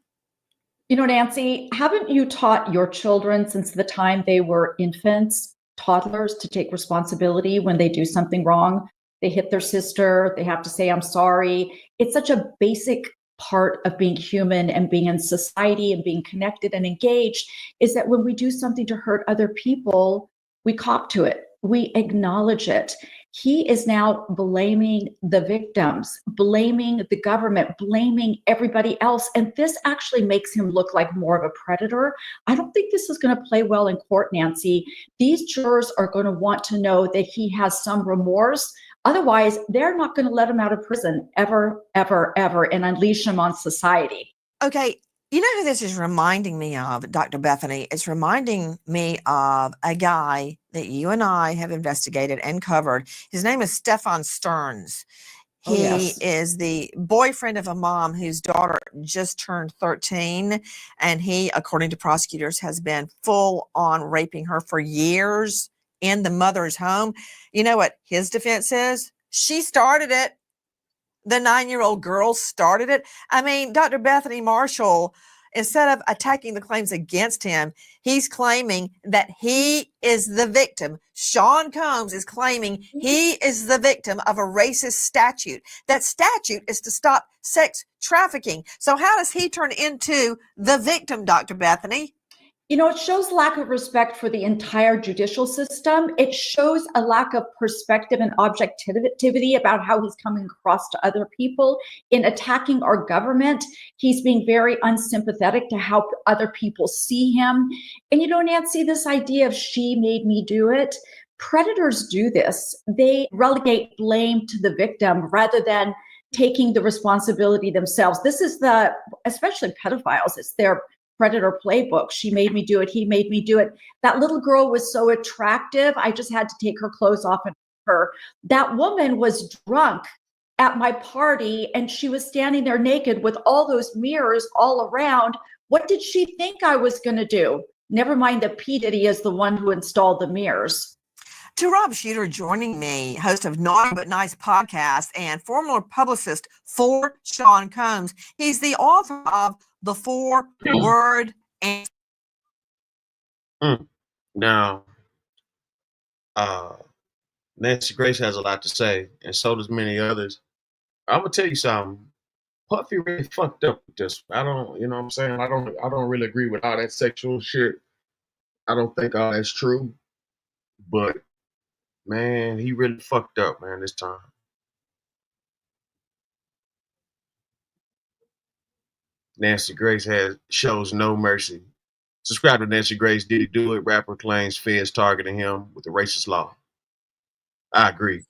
You know, Nancy, haven't you taught your children since the time they were infants, toddlers, to take responsibility when they do something wrong? They hit their sister, they have to say, I'm sorry. It's such a basic part of being human and being in society and being connected and engaged, is that when we do something to hurt other people, we cop to it. We acknowledge it. He is now blaming the victims, blaming the government, blaming everybody else. And this actually makes him look like more of a predator. I don't think this is going to play well in court, Nancy. These jurors are going to want to know that he has some remorse. Otherwise, they're not going to let him out of prison ever, ever, ever, and unleash him on society. Okay, you know who this is reminding me of, Dr. Bethany? It's reminding me of a guy that you and I have investigated and covered. His name is Stefan Stearns. He is the boyfriend of a mom whose daughter just turned 13, and he, according to prosecutors, has been full on raping her for years in the mother's home. You know what his defense is? She started it. The 9-year-old girl started it. I mean, Dr. Bethany Marshall, instead of attacking the claims against him, he's claiming that he is the victim. Sean Combs is claiming he is the victim of a racist statute. That statute is to stop sex trafficking. So how does he turn into the victim, Dr. Bethany? You know, it shows lack of respect for the entire judicial system. It shows a lack of perspective and objectivity about how he's coming across to other people. In attacking our government, he's being very unsympathetic to how other people see him. And you know, Nancy, this idea of she made me do it, predators do this. They relegate blame to the victim rather than taking the responsibility themselves. This is especially pedophiles, it's their predator playbook. She made me do it. He made me do it. That little girl was so attractive. I just had to take her clothes off and her. That woman was drunk at my party and she was standing there naked with all those mirrors all around. What did she think I was going to do? Never mind that P. Diddy is the one who installed the mirrors. To Rob Shooter joining me, host of Naughty But Nice podcast and former publicist for Sean Combs. He's the author of The 4-Word Answer. Now, Nancy Grace has a lot to say, and so does many others. I'm gonna tell you something. Puffy really fucked up with this. I don't, you know what I'm saying? I don't really agree with all that sexual shit. I don't think all that's true. But man, he really fucked up, man, this time. Nancy Grace shows no mercy. Subscribe to Nancy Grace. Did he do it? Rapper claims feds targeting him with a racist law. I agree.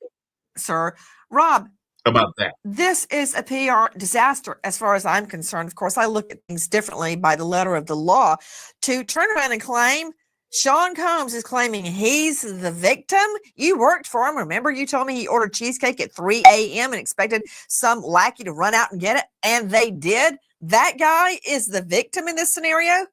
Sir, Rob, about that. This is a PR disaster as far as I'm concerned. Of course, I look at things differently by the letter of the law. To turn around and claim Sean Combs is claiming he's the victim. You worked for him. Remember, you told me he ordered cheesecake at 3 a.m. and expected some lackey to run out and get it, and they did. That guy is the victim in this scenario?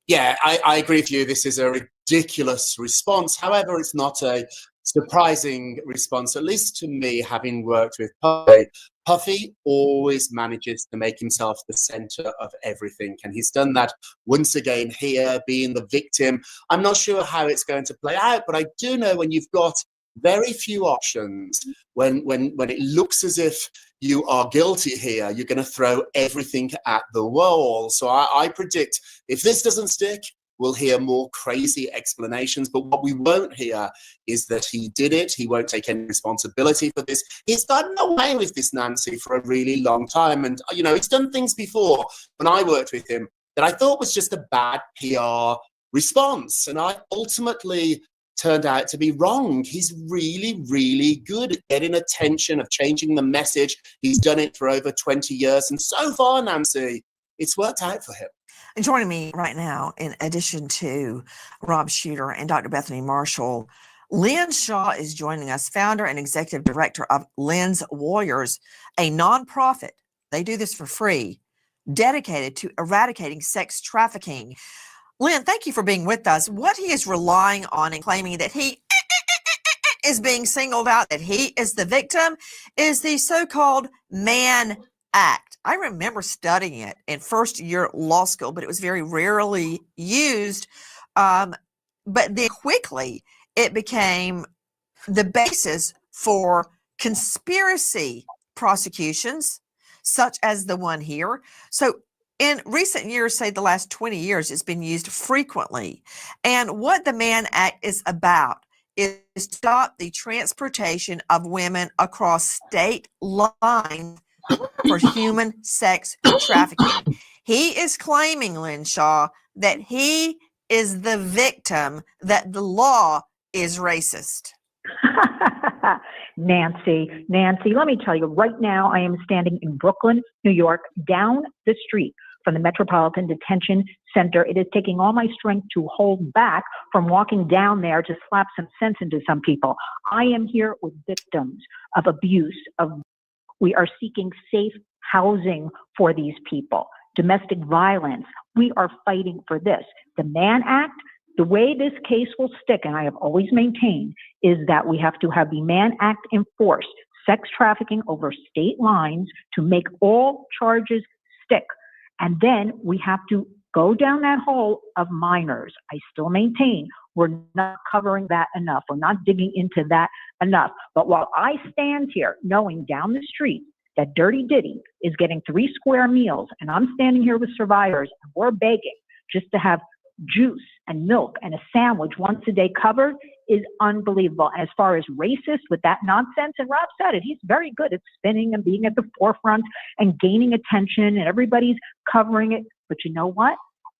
Yeah, I agree with you. This is a ridiculous response. However, it's not a surprising response, at least to me, having worked with Puffy. Puffy always manages to make himself the center of everything, and he's done that once again here, being the victim. I'm not sure how it's going to play out, but I do know when you've got very few options. When it looks as if you are guilty here, you're going to throw everything at the wall. So I predict if this doesn't stick, we'll hear more crazy explanations. But what we won't hear is that he did it. He won't take any responsibility for this. He's gotten away with this, Nancy, for a really long time. And, you know, he's done things before when I worked with him that I thought was just a bad PR response. And I ultimately turned out to be wrong. He's really, really good at getting attention, of changing the message. He's done it for over 20 years. And so far, Nancy, it's worked out for him. And joining me right now, in addition to Rob Shooter and Dr. Bethany Marshall, Lynn Shaw is joining us, founder and executive director of Lynn's Warriors, a nonprofit. They do this for free, dedicated to eradicating sex trafficking. Lynn, thank you for being with us. What he is relying on and claiming that he is being singled out, that he is the victim, is the so-called Mann Act. I remember studying it in first year law school, but it was very rarely used. But then quickly it became the basis for conspiracy prosecutions, such as the one here. So in recent years, say the last 20 years, it's been used frequently. And what the Mann Act is about is to stop the transportation of women across state lines for human sex trafficking. He is claiming, Lynn Shaw, that he is the victim, that the law is racist. Nancy, let me tell you, right now I am standing in Brooklyn, New York, down the street from the Metropolitan Detention Center. It is taking all my strength to hold back from walking down there to slap some sense into some people. I am here with victims of abuse, we are seeking safe housing for these people, domestic violence. We are fighting for this. The Mann Act, the way this case will stick, and I have always maintained, is that we have to have the Mann Act enforced, sex trafficking over state lines, to make all charges stick. And then we have to go down that hole of minors. I still maintain we're not covering that enough. We're not digging into that enough. But while I stand here knowing down the street that Dirty Diddy is getting 3 square meals, and I'm standing here with survivors, and we're begging just to have juice and milk and a sandwich once a day covered, is unbelievable. As far as racist with that nonsense, and Rob said it, he's very good at spinning and being at the forefront and gaining attention, and everybody's covering it. But you know what?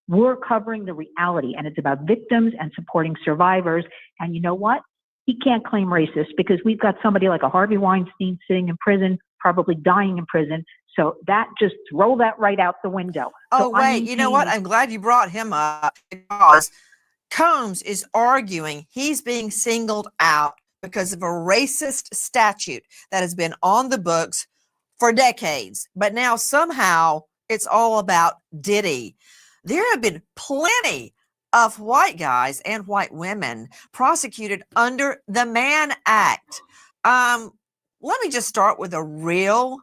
We're covering the reality, and it's about victims and supporting survivors. And you know what? He can't claim racist because we've got somebody like a Harvey Weinstein sitting in prison, probably dying in prison. So that, just throw that right out the window. Oh, So wait, you know what? I'm glad you brought him up, because Combs is arguing he's being singled out because of a racist statute that has been on the books for decades. But now somehow it's all about Diddy. There have been plenty of white guys and white women prosecuted under the Mann Act. Let me just start with a real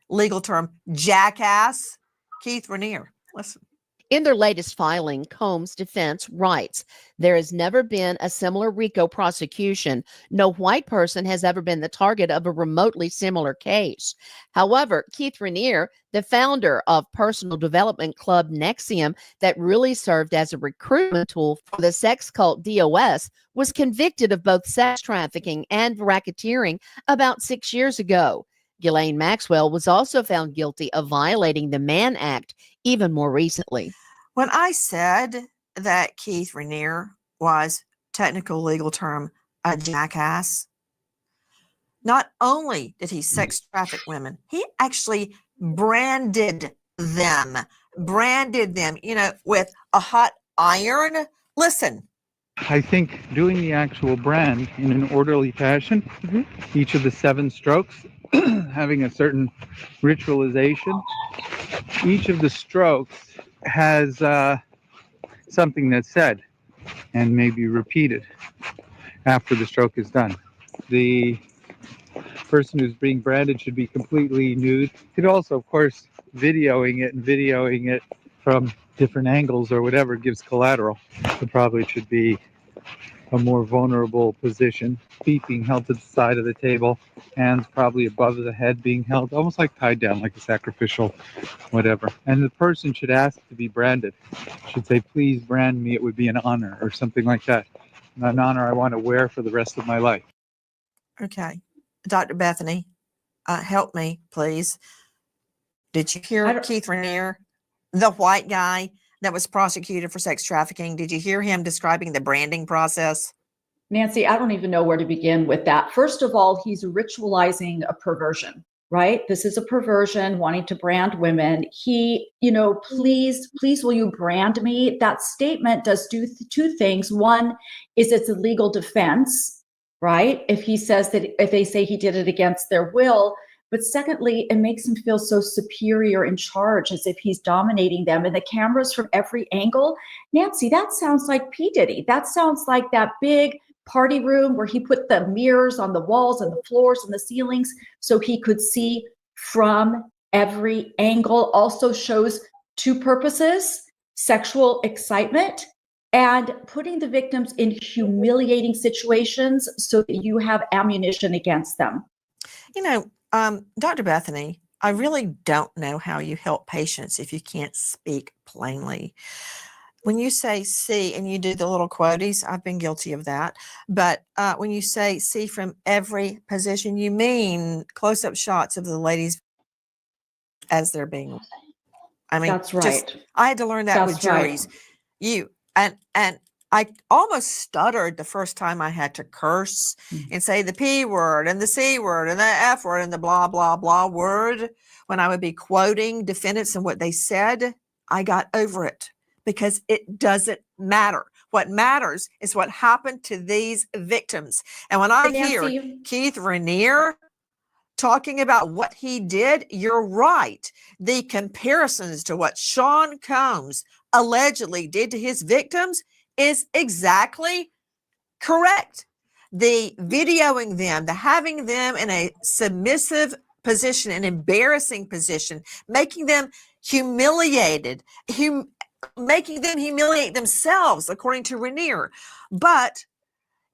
legal term, jackass. Keith Rainier, listen. In their latest filing, Combs' defense writes, there has never been a similar RICO prosecution. No white person has ever been the target of a remotely similar case. However, Keith Rainier, the founder of personal development club Nexium that really served as a recruitment tool for the sex cult DOS, was convicted of both sex trafficking and racketeering about 6 years ago. Ghislaine Maxwell was also found guilty of violating the Mann Act even more recently. When I said that Keith Rainier was, technical legal term, a jackass, not only did he sex traffic women, he actually branded them, with a hot iron. Listen. I think doing the actual brand in an orderly fashion, each of the 7 strokes having a certain ritualization, each of the strokes has something that's said and maybe repeated after the stroke is done. The person who's being branded should be completely nude. Could also, of course, videoing it from different angles or whatever gives collateral. It probably should be a more vulnerable position, feet being held to the side of the table, hands probably above the head being held, almost like tied down, like a sacrificial whatever. And the person should ask to be branded. Should say, please brand me, it would be an honor, or something like that. An honor I want to wear for the rest of my life. Okay. Dr. Bethany, help me, please. Did you hear Keith Rainier, the white guy that was prosecuted for sex trafficking? Did you hear him describing the branding process? Nancy, I don't even know where to begin with that. First of all, he's ritualizing a perversion, right? This is a perversion, wanting to brand women. He, please, will you brand me? That statement does do two things. One is it's a legal defense, right? If he says that, if they say he did it against their will. But secondly, it makes him feel so superior in charge, as if he's dominating them. And the cameras from every angle. Nancy, that sounds like P. Diddy. That sounds like that big party room where he put the mirrors on the walls and the floors and the ceilings so he could see from every angle. Also shows two purposes: sexual excitement and putting the victims in humiliating situations so that you have ammunition against them. Dr. Bethany, I really don't know how you help patients if you can't speak plainly. When you say see, and you do the little quotes, I've been guilty of that. But when you say see from every position, you mean close-up shots of the ladies as they're being. I mean, that's right. I had to learn that with juries. Right. And I almost stuttered the first time I had to curse and say the P word and the C word and the F word and the blah, blah, blah word. When I would be quoting defendants and what they said, I got over it because it doesn't matter. What matters is what happened to these victims. And when I hear Keith Rainier talking about what he did, you're right. The comparisons to what Sean Combs allegedly did to his victims is exactly correct. The videoing them, the having them in a submissive position, an embarrassing position, making them humiliated, making them humiliate themselves, according to Rainier. But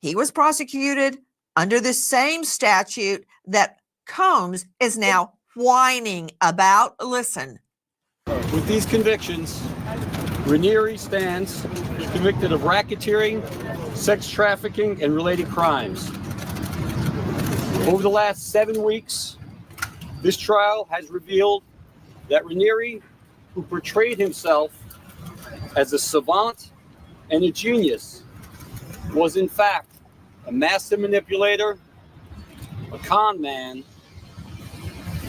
he was prosecuted under the same statute that Combs is now whining about. Listen. With these convictions, Rainier stands convicted of racketeering, sex trafficking, and related crimes. Over the last 7 weeks, this trial has revealed that Rainier, who portrayed himself as a savant and a genius, was in fact a master manipulator, a con man,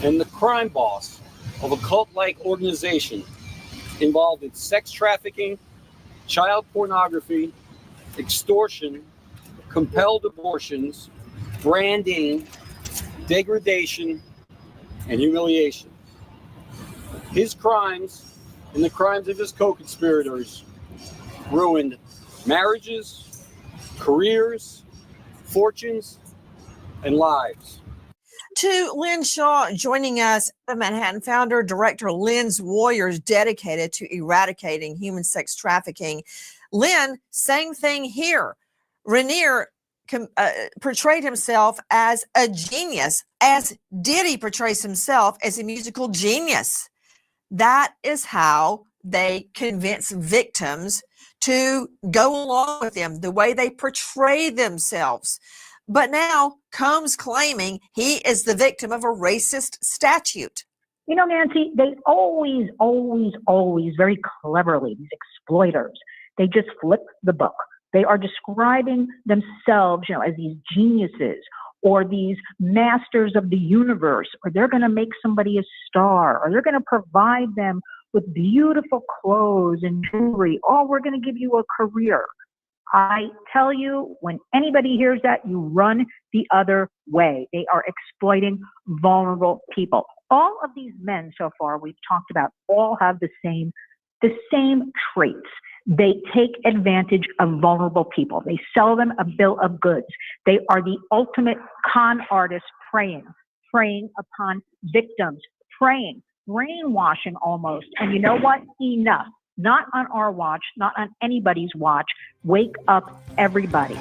and the crime boss of a cult-like organization involved in sex trafficking, child pornography, extortion, compelled abortions, branding, degradation, and humiliation. His crimes and the crimes of his co-conspirators ruined marriages, careers, fortunes, and lives. To Lynn Shaw joining us, the Manhattan founder, director, Lynn's Warriors, dedicated to eradicating human sex trafficking. Lynn, same thing here. Rainier portrayed himself as a genius, as Diddy portrays himself as a musical genius. That is how they convince victims to go along with them, the way they portray themselves. But now Combs claiming he is the victim of a racist statute. Nancy, they always very cleverly, these exploiters, they just flip the book. They are describing themselves, as these geniuses or these masters of the universe, or they're going to make somebody a star, or they're going to provide them with beautiful clothes and jewelry. Oh, we're going to give you a career. I tell you, when anybody hears that, you run the other way. They are exploiting vulnerable people. All of these men so far we've talked about all have the same traits. They take advantage of vulnerable people. They sell them a bill of goods. They are the ultimate con artists preying upon victims, brainwashing almost. And you know what? Enough. Not on our watch, not on anybody's watch. Wake up, everybody.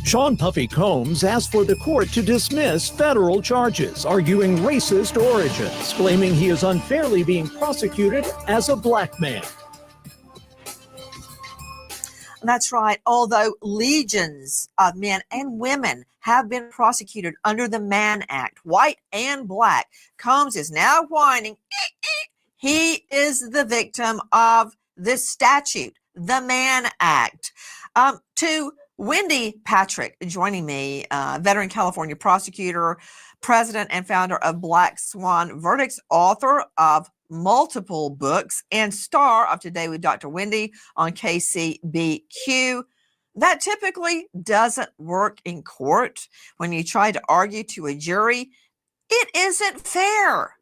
Sean Puffy Combs asked for the court to dismiss federal charges, arguing racist origins, claiming he is unfairly being prosecuted as a black man. That's right. Although legions of men and women have been prosecuted under the Mann Act, white and black, Combs is now whining. He is the victim of this statute, the Mann Act. To Wendy Patrick joining me, veteran California prosecutor, president and founder of Black Swan Verdicts, author of multiple books, and star of Today with Dr. Wendy on KCBQ. That typically doesn't work in court. When you try to argue to a jury, it isn't fair.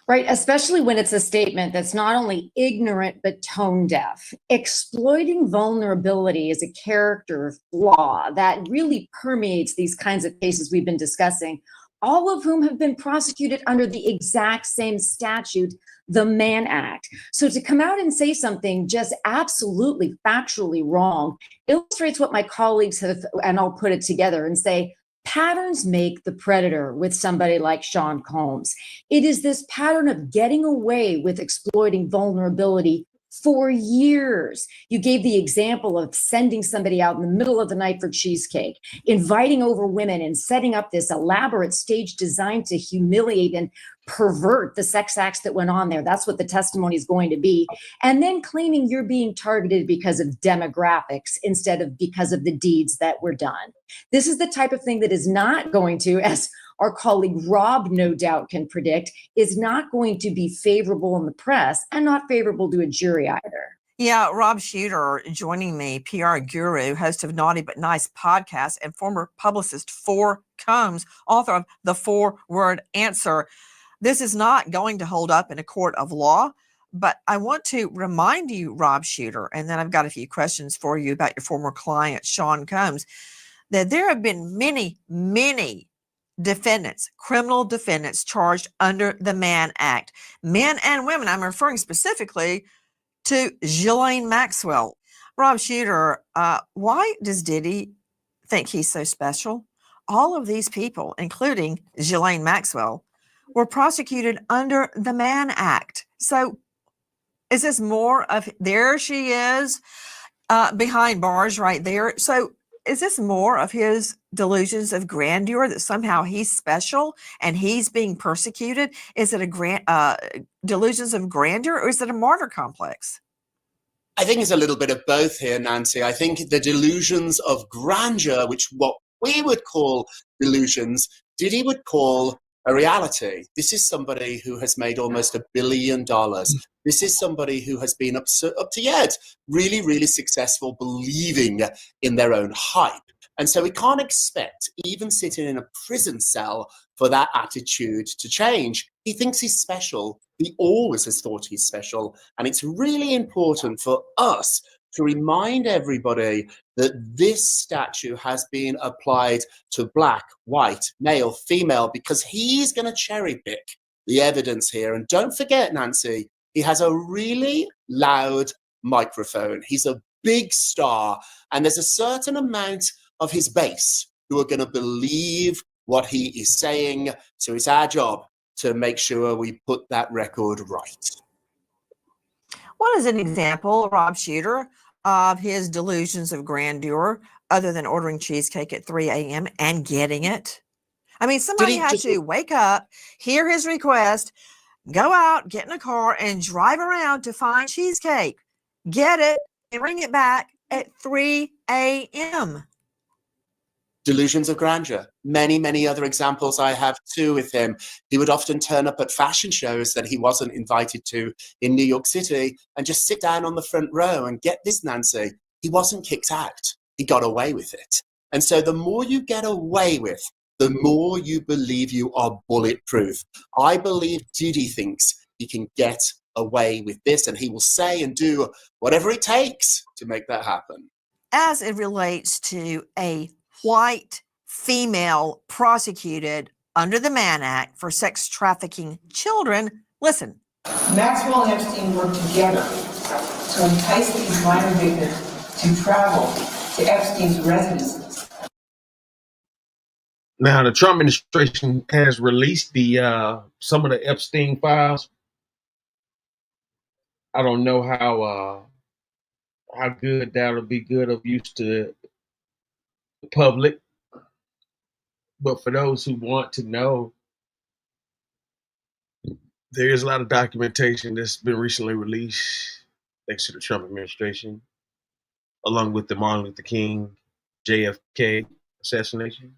Right, especially when it's a statement that's not only ignorant but tone deaf. Exploiting vulnerability is a character flaw that really permeates these kinds of cases we've been discussing, all of whom have been prosecuted under the exact same statute, the Mann Act. So to come out and say something just absolutely factually wrong illustrates what my colleagues have, and I'll put it together and say, patterns make the predator with somebody like Sean Combs. It is this pattern of getting away with exploiting vulnerability for years. You gave the example of sending somebody out in the middle of the night for cheesecake, inviting over women and setting up this elaborate stage designed to humiliate and pervert the sex acts that went on there. That's what the testimony is going to be. And then claiming you're being targeted because of demographics instead of because of the deeds that were done. This is the type of thing that is not going to, as our colleague Rob no doubt can predict, is not going to be favorable in the press and not favorable to a jury either. Yeah, Rob Shooter joining me, PR guru, host of Naughty But Nice podcast, and former publicist for Combs, author of The 4-Word Answer. This is not going to hold up in a court of law, but I want to remind you, Rob Shooter, and then I've got a few questions for you about your former client, Sean Combs, that there have been many defendants, criminal defendants charged under the Mann Act, men and women. I'm referring specifically to Ghislaine Maxwell. Rob Shooter, why does Diddy think he's so special? All of these people, including Ghislaine Maxwell, were prosecuted under the Mann Act. So is this more of, there she is behind bars right there. So is this more of his delusions of grandeur that somehow he's special and he's being persecuted? Is it a delusions of grandeur, or is it a martyr complex? I think it's a little bit of both here, Nancy. I think the delusions of grandeur, which what we would call delusions, Diddy would call a reality. This is somebody who has made almost $1 billion. This is somebody who has been up to yet really, really successful, believing in their own hype. And so we can't expect, even sitting in a prison cell, for that attitude to change. He thinks he's special. He always has thought he's special. And it's really important for us to remind everybody that this statute has been applied to black, white, male, female, because he's going to cherry pick the evidence here. And don't forget, Nancy, he has a really loud microphone. He's a big star, and there's a certain amount of his base who are going to believe what he is saying. So it's our job to make sure we put that record right. What is an example, Rob Shooter, of his delusions of grandeur, other than ordering cheesecake at 3 a.m. and getting it? I mean, somebody has to wake up, hear his request, go out, get in a car, and drive around to find cheesecake, get it, and bring it back at 3 a.m. Delusions of grandeur. Many, many other examples I have too with him. He would often turn up at fashion shows that he wasn't invited to in New York City and just sit down on the front row. And get this, Nancy, he wasn't kicked out. He got away with it. And so the more you get away with, the more you believe you are bulletproof. I believe Diddy thinks he can get away with this, and he will say and do whatever it takes to make that happen. As it relates to a white female prosecuted under the Mann Act for sex trafficking children. Listen. Maxwell and Epstein worked together to entice these minor victims to travel to Epstein's residences. Now, the Trump administration has released the some of the Epstein files. I don't know how good that'll be good of use to the public, but for those who want to know, there is a lot of documentation that's been recently released thanks to the Trump administration, along with the Martin Luther King, JFK assassination.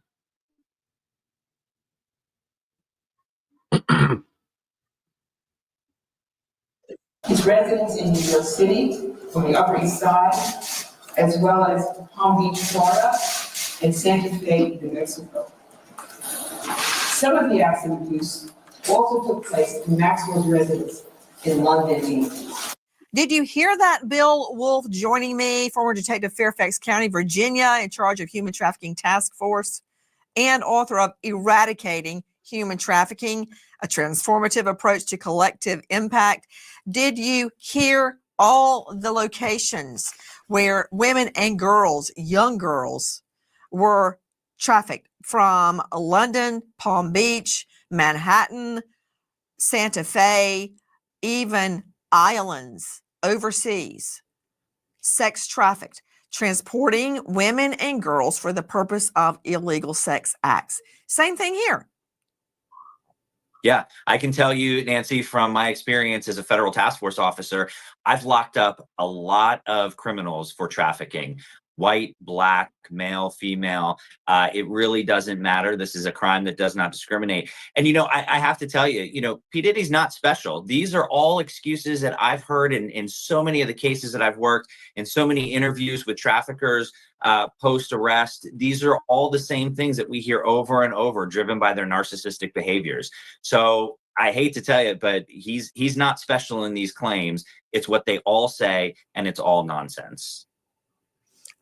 His residence in New York City, on the Upper East Side, as well as Palm Beach, Florida, and Santa Fe, New Mexico. Some of the acts of abuse also took place in Maxwell's residence in London, England. Did you hear that? Bill Wolf joining me, former detective, Fairfax County, Virginia, in charge of Human Trafficking Task Force and author of Eradicating Human Trafficking, a transformative approach to collective impact. Did you hear all the locations where women and girls, young girls, were trafficked from London, Palm Beach, Manhattan, Santa Fe, even islands overseas, sex trafficked, transporting women and girls for the purpose of illegal sex acts? Same thing here. Yeah, I can tell you, Nancy, from my experience as a federal task force officer, I've locked up a lot of criminals for trafficking. White, black, male, female, it really doesn't matter. This is a crime that does not discriminate. And, you know, I have to tell you, you know, P. Diddy's not special. These are all excuses that I've heard in so many of the cases that I've worked, in so many interviews with traffickers post-arrest. These are all the same things that we hear over and over, driven by their narcissistic behaviors. So I hate to tell you, but he's not special in these claims. It's what they all say, and it's all nonsense.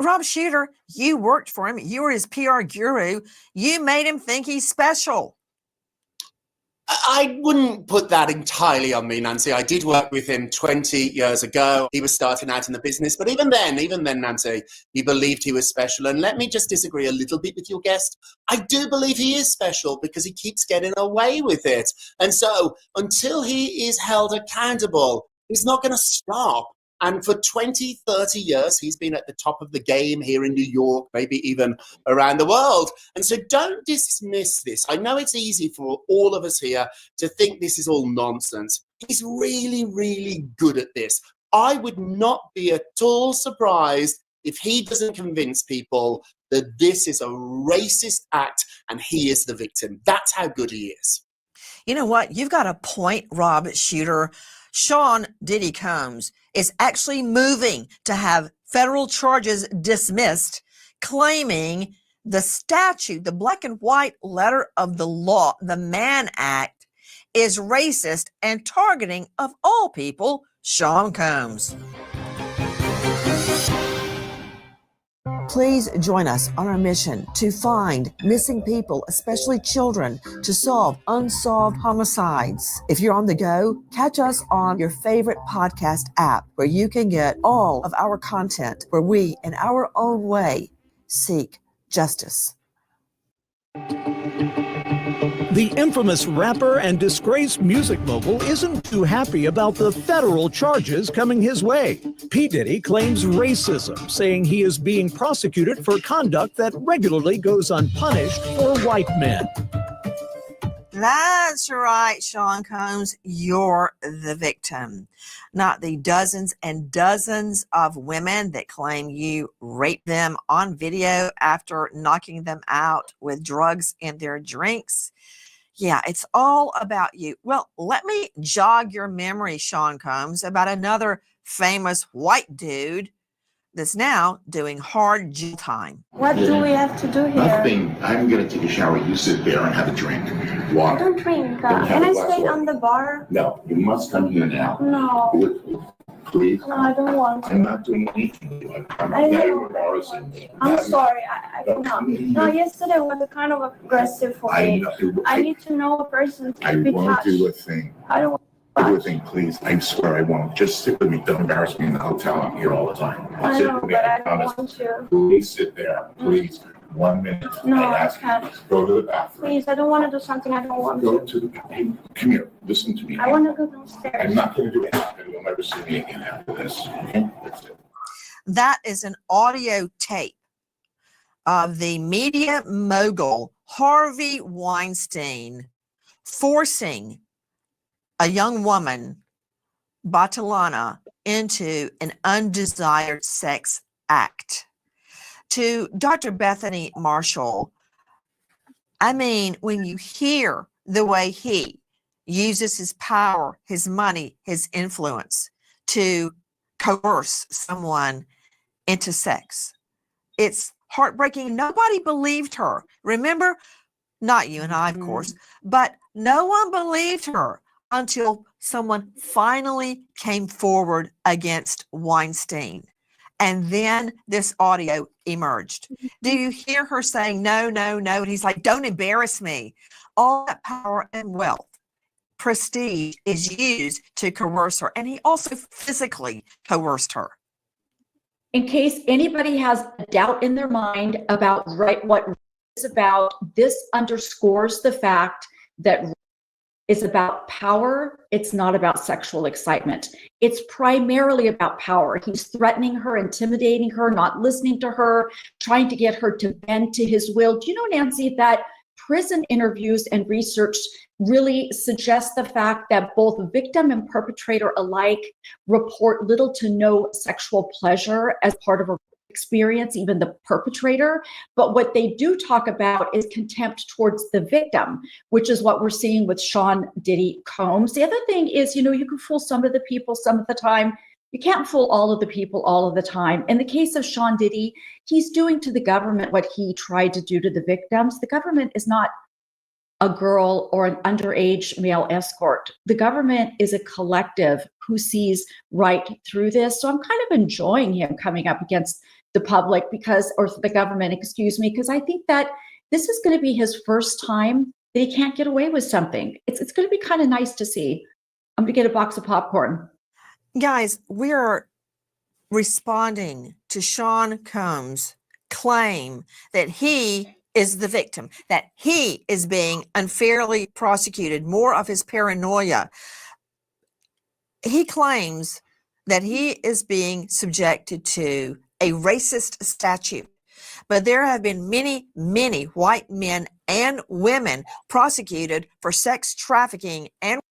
Rob Shooter, you worked for him. You were his PR guru. You made him think he's special. I wouldn't put that entirely on me, Nancy. I did work with him 20 years ago. He was starting out in the business, but even then, Nancy, he believed he was special. And let me just disagree a little bit with your guest. I do believe he is special because he keeps getting away with it. And so until he is held accountable, he's not going to stop. And for 20, 30 years, he's been at the top of the game here in New York, maybe even around the world. And so don't dismiss this. I know it's easy for all of us here to think this is all nonsense. He's really, really good at this. I would not be at all surprised if he doesn't convince people that this is a racist act and he is the victim. That's how good he is. You know what? You've got a point, Rob Shooter. Sean Diddy Combs is actually moving to have federal charges dismissed, claiming the statute, the black and white letter of the law, the Mann Act, is racist and targeting, of all people, Sean Combs. Please join us on our mission to find missing people, especially children, to solve unsolved homicides. If you're on the go, catch us on your favorite podcast app where you can get all of our content where we, in our own way, seek justice. The infamous rapper and disgraced music mogul isn't too happy about the federal charges coming his way. P. Diddy claims racism, saying he is being prosecuted for conduct that regularly goes unpunished for white men. That's right, Sean Combs, you're the victim, not the dozens and dozens of women that claim you raped them on video after knocking them out with drugs in their drinks. Yeah, it's all about you. Well, let me jog your memory, Sean Combs, about another famous white dude that's now doing hard jail time. What do we have to do here? Nothing. I'm going to take a shower. You sit there and have a drink. Water. I don't drink. Don't have Can a I glass stay of on the bar? No, you must come here now. No. please. No, I don't want to. I'm not doing anything to you. I'm I very know. embarrassing. I'm sorry. I cannot. No, yesterday was kind of aggressive for me. I need to know a person I to be won't touched. do a thing. I don't want Do a thing, please. I swear I won't. Just sit with me. Don't embarrass me in the hotel. I'm here all the time. I Sit know, with me. but I I don't promise. want to. Please sit there. Please. 1 minute. No, I I ask you. can't. Go to the bathroom. Please, I don't want to do something I don't want Go to. to the. Hey, come here. Listen to me. I want to go downstairs. I'm not going to do anything. You'll never see me again after this. Okay? That's it. That is an audio tape of the media mogul Harvey Weinstein forcing a young woman, Batalana, into an undesired sex act. To Dr. Bethany Marshall, I mean, when you hear the way he uses his power, his money, his influence to coerce someone into sex, it's heartbreaking. Nobody believed her. Remember, not you and I, of course, but no one believed her until someone finally came forward against Weinstein. And then this audio emerged. Do you hear her saying, no, no, no? And he's like, don't embarrass me. All that power and wealth, prestige is used to coerce her. And he also physically coerced her. In case anybody has a doubt in their mind about what it's about, this underscores the fact that it's about power. It's not about sexual excitement. It's primarily about power. He's threatening her, intimidating her, not listening to her, trying to get her to bend to his will. Do you know, Nancy, that prison interviews and research really suggest the fact that both victim and perpetrator alike report little to no sexual pleasure as part of a experience, even the perpetrator. But what they do talk about is contempt towards the victim, which is what we're seeing with Sean Diddy Combs. The other thing is, you can fool some of the people some of the time. You can't fool all of the people all of the time. In the case of Sean Diddy, he's doing to the government what he tried to do to the victims. The government is not a girl or an underage male escort. The government is a collective who sees right through this. So I'm kind of enjoying him coming up against the public or the government, because I think that this is going to be his first time that he can't get away with something. It's going to be kind of nice to see. I'm going to get a box of popcorn. Guys, we're responding to Sean Combs' claim that he is the victim, that he is being unfairly prosecuted, more of his paranoia. He claims that he is being subjected to a racist statute, but there have been many, many white men and women prosecuted for sex trafficking and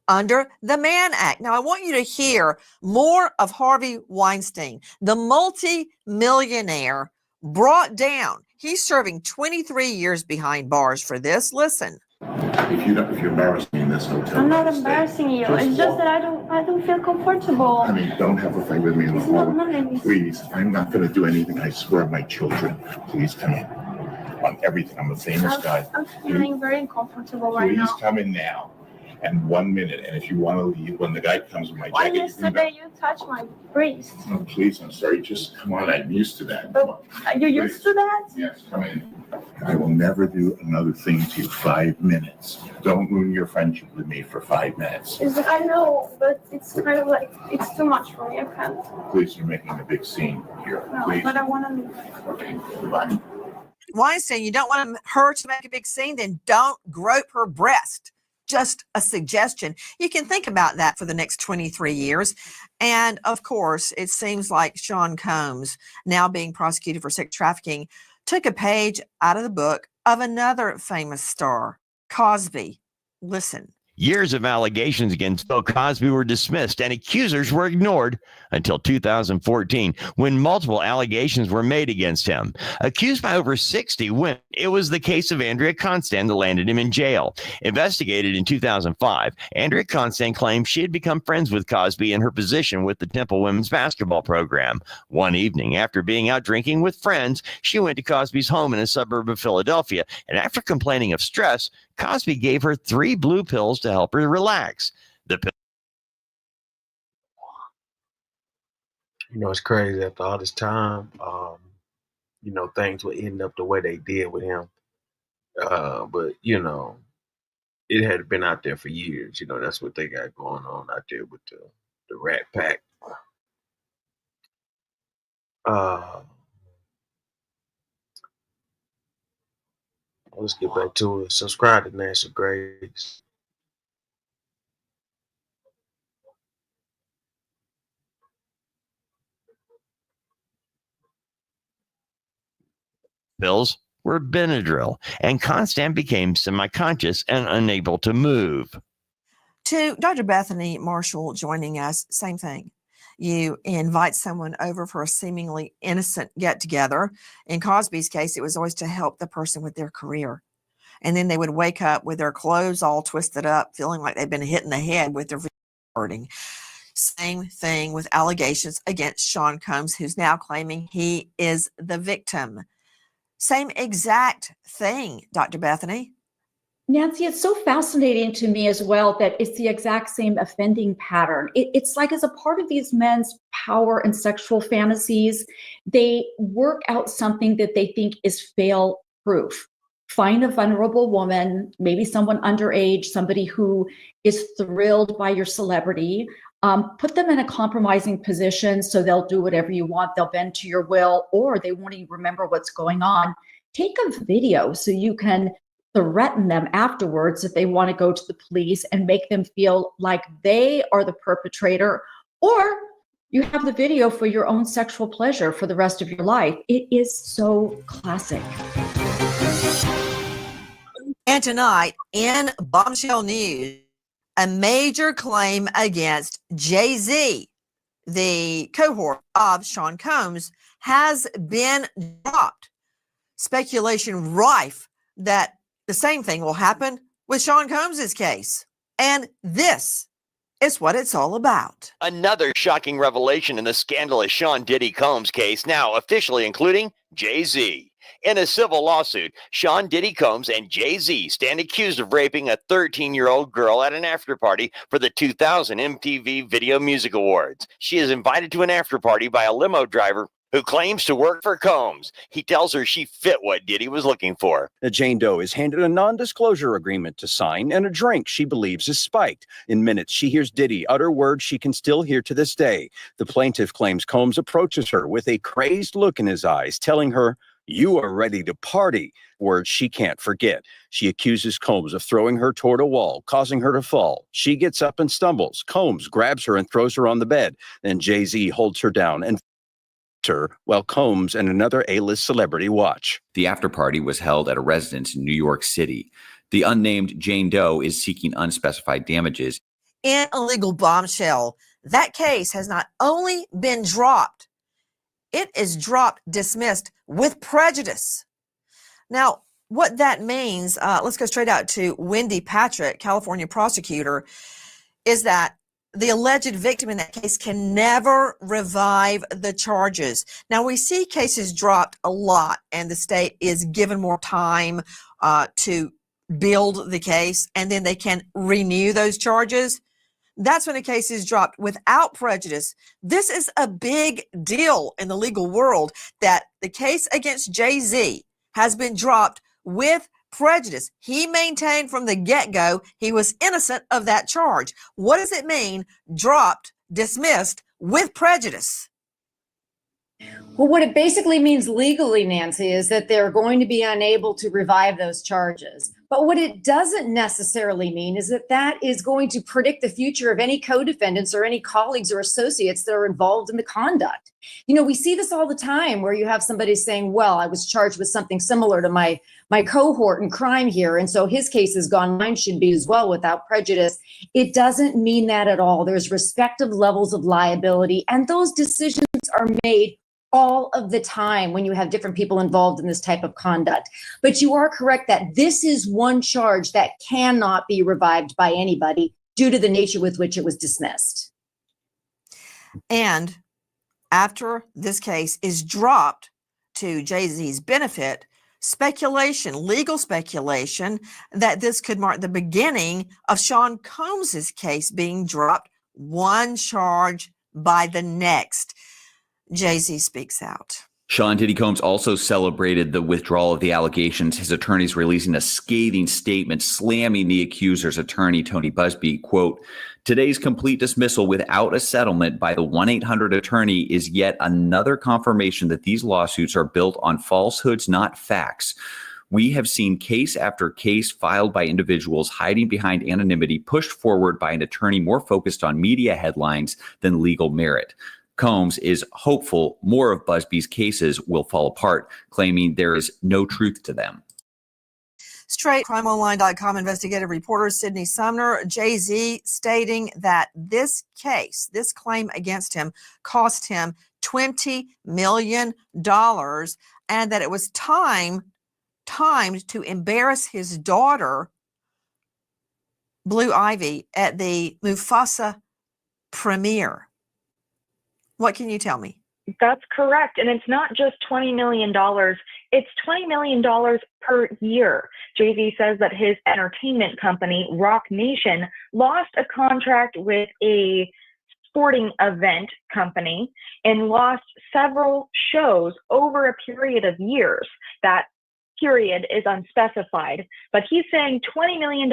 under the Mann Act. Now, I want you to hear more of Harvey Weinstein, the multi-millionaire brought down. He's serving 23 years behind bars for this. Listen. If you embarrass me in this hotel, I'm not embarrassing you. It's just that I don't feel comfortable. I mean, don't have a fight with me in the It's not hall. nice. Please, I'm not going to do anything. I swear, my children. Please come in. On everything. I'm a famous guy. I'm feeling very uncomfortable right Please now. come in now. And 1 minute. And if you want to leave, when the guy comes with my Why jacket, yesterday you touched my breast? Oh, please, I'm sorry. Just come on. I'm used to that. But you're used to that? Yes, come in. I will never do another thing to you. 5 minutes. Don't ruin your friendship with me for 5 minutes. I know, but it's kind of like, it's too much for me. I can't. Please, you're making a big scene here. No, Please. but I want to leave. Okay, goodbye. Weinstein, you don't want her to make a big scene, then don't grope her breast. Just a suggestion. You can think about that for the next 23 years. And of course, it seems like Sean Combs, now being prosecuted for sex trafficking, took a page out of the book of another famous star, Cosby. Listen. Years of allegations against Bill Cosby were dismissed and accusers were ignored until 2014, when multiple allegations were made against him. Accused by over 60 women, it was the case of Andrea Constand that landed him in jail. Investigated in 2005, Andrea Constand claimed she had become friends with Cosby in her position with the Temple women's basketball program. One evening, after being out drinking with friends, she went to Cosby's home in a suburb of Philadelphia, and after complaining of stress, Cosby gave her 3 blue pills to help her relax. The You know, it's crazy after all this time, you know, things would end up the way they did with him. But, you know, it had been out there for years. You know, that's what they got going on out there with the Rat Pack. Let's get back to it. Subscribe to National Grace. Pills were Benadryl, and Constant became semi-conscious and unable to move. To Dr. Bethany Marshall joining us, same thing. You invite someone over for a seemingly innocent get-together. In Cosby's case, it was always to help the person with their career. And then they would wake up with their clothes all twisted up, feeling like they've been hit in the head with their hurting. Same thing with allegations against Sean Combs, who's now claiming he is the victim. Same exact thing, Dr. Bethany. Nancy, it's so fascinating to me as well that it's the exact same offending pattern. It's like as a part of these men's power and sexual fantasies, they work out something that they think is fail-proof. Find a vulnerable woman, maybe someone underage, somebody who is thrilled by your celebrity, put them in a compromising position so they'll do whatever you want, they'll bend to your will, or they won't even remember what's going on. Take a video so you can threaten them afterwards if they want to go to the police and make them feel like they are the perpetrator, or you have the video for your own sexual pleasure for the rest of your life. It is so classic. And tonight in Bombshell News, a major claim against Jay-Z, the cohort of Sean Combs, has been dropped. Speculation rife that the same thing will happen with Sean Combs' case. And this is what it's all about. Another shocking revelation in the scandalous Sean Diddy Combs case, now officially including Jay-Z. In a civil lawsuit, Sean Diddy Combs and Jay-Z stand accused of raping a 13-year-old girl at an after-party for the 2000 MTV Video Music Awards. She is invited to an after-party by a limo driver who claims to work for Combs. He tells her she fit what Diddy was looking for. Jane Doe is handed a non-disclosure agreement to sign and a drink she believes is spiked. In minutes, she hears Diddy utter words she can still hear to this day. The plaintiff claims Combs approaches her with a crazed look in his eyes, telling her, "You are ready to party," words she can't forget. She accuses Combs of throwing her toward a wall, causing her to fall. She gets up and stumbles. Combs grabs her and throws her on the bed. Then Jay-Z holds her down and her while Combs and another A-list celebrity watch. The after-party was held at a residence in New York City. The unnamed Jane Doe is seeking unspecified damages. In a legal bombshell, that case has not only been dropped, it is dropped, dismissed with prejudice. Now, what that means, let's go straight out to Wendy Patrick, California prosecutor, is that the alleged victim in that case can never revive the charges. Now, we see cases dropped a lot, and the state is given more time to build the case, and then they can renew those charges. That's when a case is dropped without prejudice. This is a big deal in the legal world that the case against Jay-Z has been dropped with prejudice. He maintained from the get-go he was innocent of that charge. What does it mean, dropped, dismissed with prejudice? Well, what it basically means legally, Nancy, is that they're going to be unable to revive those charges. But what it doesn't necessarily mean is that that is going to predict the future of any co-defendants or any colleagues or associates that are involved in the conduct. You know, we see this all the time where you have somebody saying, well, I was charged with something similar to my cohort in crime here, and so his case is gone, mine should be as well without prejudice. It doesn't mean that at all. There's respective levels of liability, and those decisions are made all of the time when you have different people involved in this type of conduct. But you are correct that this is one charge that cannot be revived by anybody due to the nature with which it was dismissed. And after this case is dropped to Jay-Z's benefit, speculation, legal speculation, that this could mark the beginning of Sean Combs' case being dropped one charge by the next. Jay-Z speaks out. Sean Diddy Combs also celebrated the withdrawal of the allegations, his attorneys releasing a scathing statement slamming the accuser's attorney, Tony Busby. Quote, "Today's complete dismissal without a settlement by the 1-800 attorney is yet another confirmation that these lawsuits are built on falsehoods, not facts. We have seen case after case filed by individuals hiding behind anonymity, pushed forward by an attorney more focused on media headlines than legal merit." Combs is hopeful more of Busby's cases will fall apart, claiming there is no truth to them. Straight crimeonline.com investigative reporter Sydney Sumner, Jay-Z, stating that this case, this claim against him, cost him $20 million and that it was timed to embarrass his daughter, Blue Ivy, at the Mufasa premiere. What can you tell me? That's correct. And it's not just $20 million. It's $20 million per year. Jay-Z says that his entertainment company, Rock Nation, lost a contract with a sporting event company and lost several shows over a period of years. That period is unspecified, but he's saying $20 million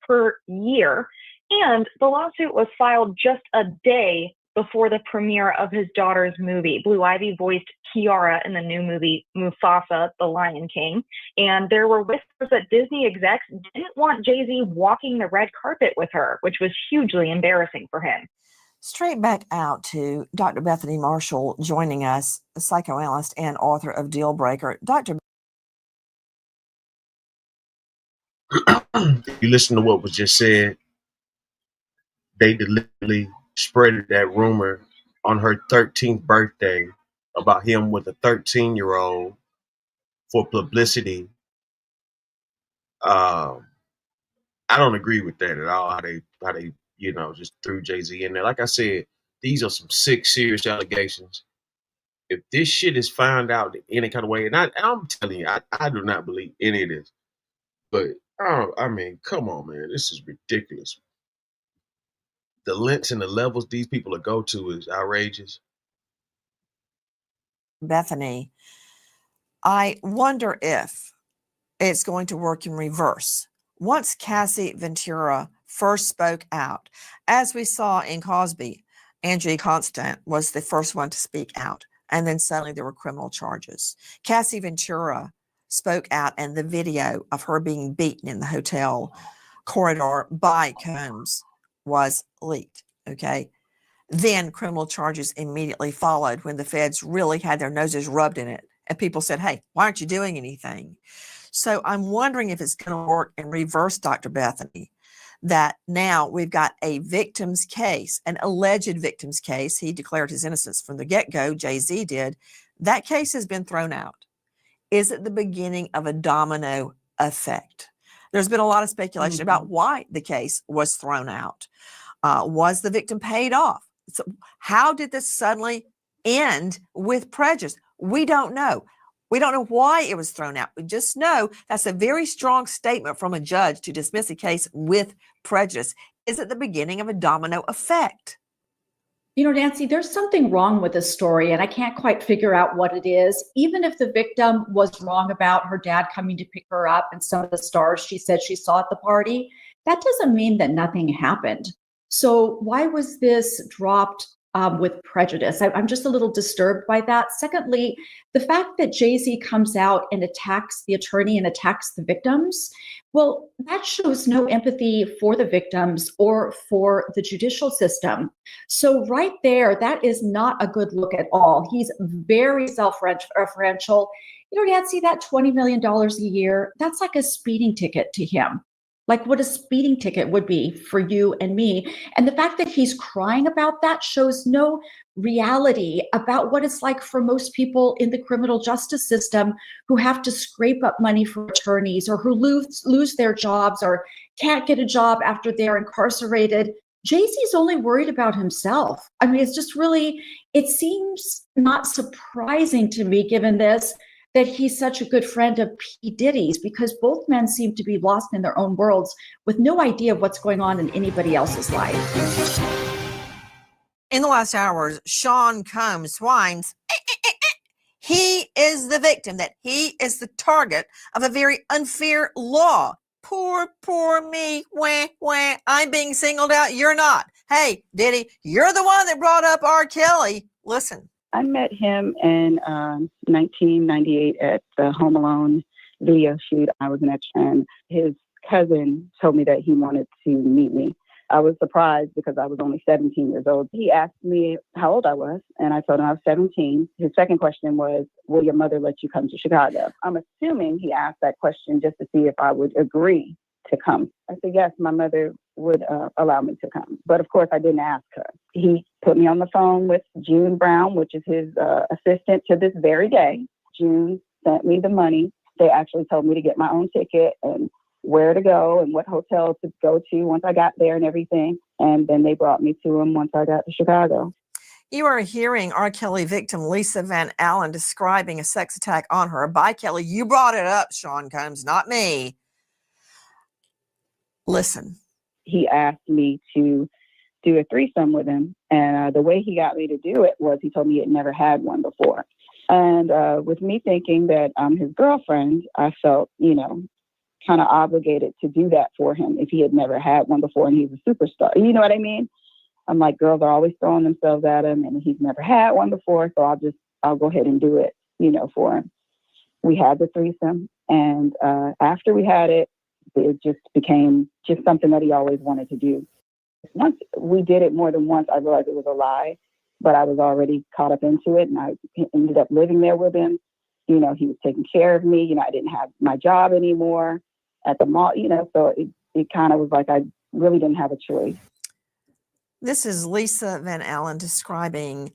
per year. And the lawsuit was filed just a day before the premiere of his daughter's movie. Blue Ivy voiced Kiara in the new movie Mufasa, The Lion King. And there were whispers that Disney execs didn't want Jay-Z walking the red carpet with her, which was hugely embarrassing for him. Straight back out to Dr. Bethany Marshall joining us, a psychoanalyst and author of Deal Breaker. Dr. If you listen to what was just said, they deliberately spread that rumor on her 13th birthday about him with a 13-year-old for publicity. I don't agree with that at all. How they just threw Jay-Z in there. Like I said, these are some sick, serious allegations. If this shit is found out in any kind of way, and I'm telling you, I do not believe any of this. But I mean, come on, man, this is ridiculous. The lengths and the levels these people go to is outrageous. Bethany, I wonder if it's going to work in reverse. Once Cassie Ventura first spoke out, as we saw in Cosby, Angie Constant was the first one to speak out, and then suddenly there were criminal charges. Cassie Ventura spoke out, and the video of her being beaten in the hotel corridor by Combs was leaked, okay? Then criminal charges immediately followed when the feds really had their noses rubbed in it. And people said, hey, why aren't you doing anything? So I'm wondering if it's going to work in reverse, Dr. Bethany, that now we've got a victim's case, an alleged victim's case. He declared his innocence from the get-go, Jay-Z did. That case has been thrown out. Is it the beginning of a domino effect? There's been a lot of speculation about why the case was thrown out. Was the victim paid off? So how did this suddenly end with prejudice? We don't know. We don't know why it was thrown out. We just know that's a very strong statement from a judge to dismiss a case with prejudice. Is it the beginning of a domino effect? You know, Nancy, there's something wrong with this story, and I can't quite figure out what it is. Even if the victim was wrong about her dad coming to pick her up and some of the stars she said she saw at the party, that doesn't mean that nothing happened. So why was this dropped with prejudice? I'm just a little disturbed by that. Secondly, the fact that Jay-Z comes out and attacks the attorney and attacks the victims, well, that shows no empathy for the victims or for the judicial system. So right there, that is not a good look at all. He's very self-referential. You know, Nancy, that $20 million a year, that's like a speeding ticket to him. Like what a speeding ticket would be for you and me. And the fact that he's crying about that shows no reality about what it's like for most people in the criminal justice system who have to scrape up money for attorneys or who lose their jobs or can't get a job after they're incarcerated. Jay-Z's only worried about himself. I mean, it's just really, it seems not surprising to me, given this, that he's such a good friend of P. Diddy's, because both men seem to be lost in their own worlds with no idea of what's going on in anybody else's life. In the last hours, Sean Combs whines he is the victim, that he is the target of a very unfair law. Poor me. Wah, wah. I'm being singled out. You're not. Hey, Diddy, you're the one that brought up R. Kelly. Listen. I met him in 1998 at the Home Alone video shoot. I was an extra, and his cousin told me that he wanted to meet me. I was surprised because I was only 17 years old. He asked me how old I was, and I told him I was 17. His second question was, will your mother let you come to Chicago? I'm assuming he asked that question just to see if I would agree to come. I said, yes, my mother would allow me to come. But of course, I didn't ask her. He put me on the phone with June Brown, which is his assistant to this very day. June sent me the money. They actually told me to get my own ticket and where to go and what hotel to go to once I got there and everything. And then they brought me to him once I got to Chicago. You are hearing R. Kelly victim Lisa Van Allen describing a sex attack on her by Kelly. You brought it up, Sean Combs, not me. Listen. He asked me to do a threesome with him. And the way he got me to do it was he told me he had never had one before. And with me thinking that I'm his girlfriend, I felt, kind of obligated to do that for him if he had never had one before and he's a superstar. You know what I mean? I'm like, girls are always throwing themselves at him and he's never had one before. So I'll go ahead and do it, for him. We had the threesome. And after we had it, it just became just something that he always wanted to do. Once we did it more than once, I realized it was a lie, but I was already caught up into it and I ended up living there with him. He was taking care of me. I didn't have my job anymore at the mall, so it kind of was like I really didn't have a choice. This is Lisa Van Allen describing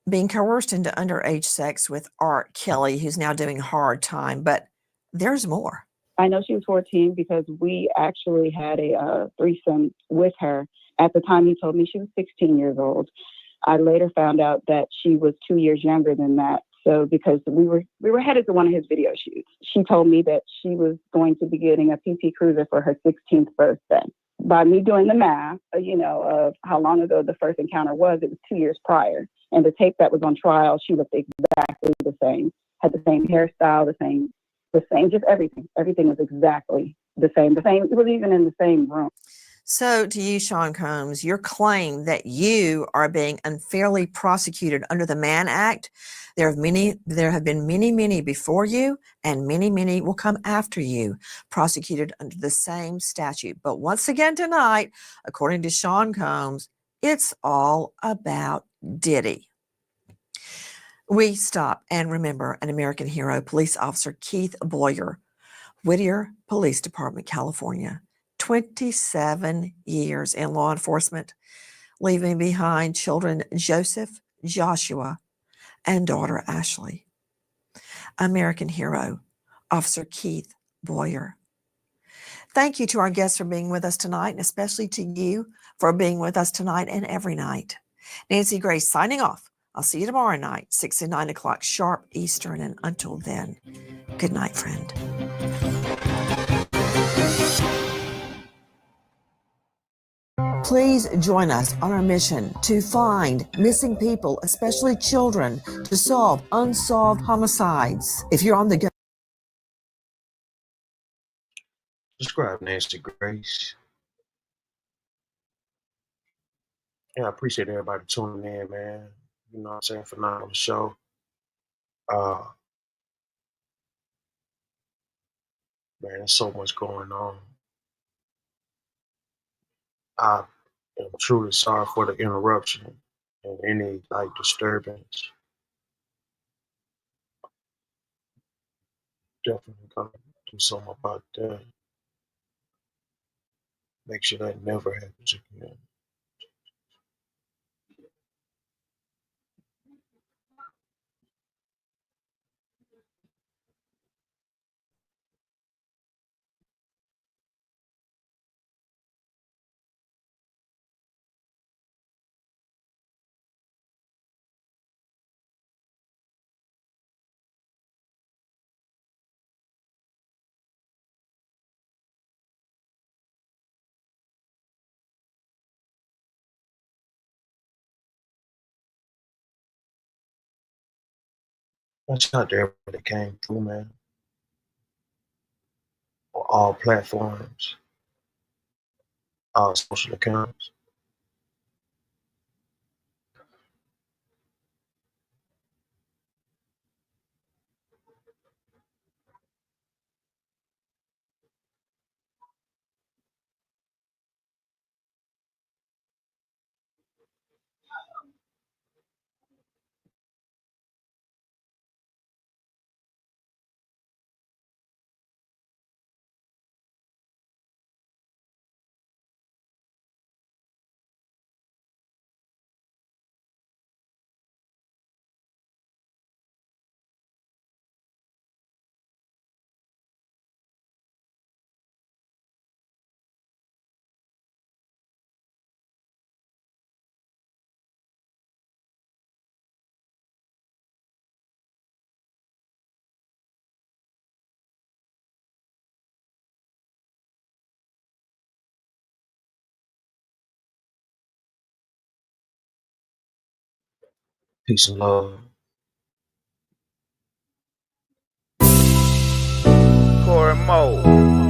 being coerced into underage sex with R. Kelly, who's now doing hard time, but there's more. I know she was 14 because we actually had a threesome with her. At the time he told me she was 16 years old. I later found out that she was 2 years younger than that. So because we were headed to one of his video shoots, she told me that she was going to be getting a PT Cruiser for her 16th birthday. By me doing the math, of how long ago the first encounter was, it was 2 years prior. And the tape that was on trial, she looked exactly the same, had the same hairstyle, the same, just everything. Everything was exactly the same. It was even in the same room. So to you, Sean Combs, your claim that you are being unfairly prosecuted under the Mann Act, there have been many before you, and many will come after you, prosecuted under the same statute. But once again tonight, according to Sean Combs, it's all about Diddy. We stop and remember an American hero, police officer Keith Boyer, Whittier Police Department, California. 27 years in law enforcement, leaving behind children Joseph, Joshua, and daughter Ashley. American hero, Officer Keith Boyer. Thank you to our guests for being with us tonight, and especially to you for being with us tonight and every night. Nancy Grace signing off. I'll see you tomorrow night, 6 and 9 o'clock sharp Eastern, and until then, good night, friend. Please join us on our mission to find missing people, especially children, to solve unsolved homicides. If you're on the go, Describe Nancy Grace. Yeah, I appreciate everybody tuning in, man. You know what I'm saying? Phenomenal show. Man, there's so much going on. I am truly sorry for the interruption and any disturbance. Definitely gonna do something about that. Make sure that never happens again. That's out there that came through, man. On all platforms, all social accounts. Peace and love. Corey Moe.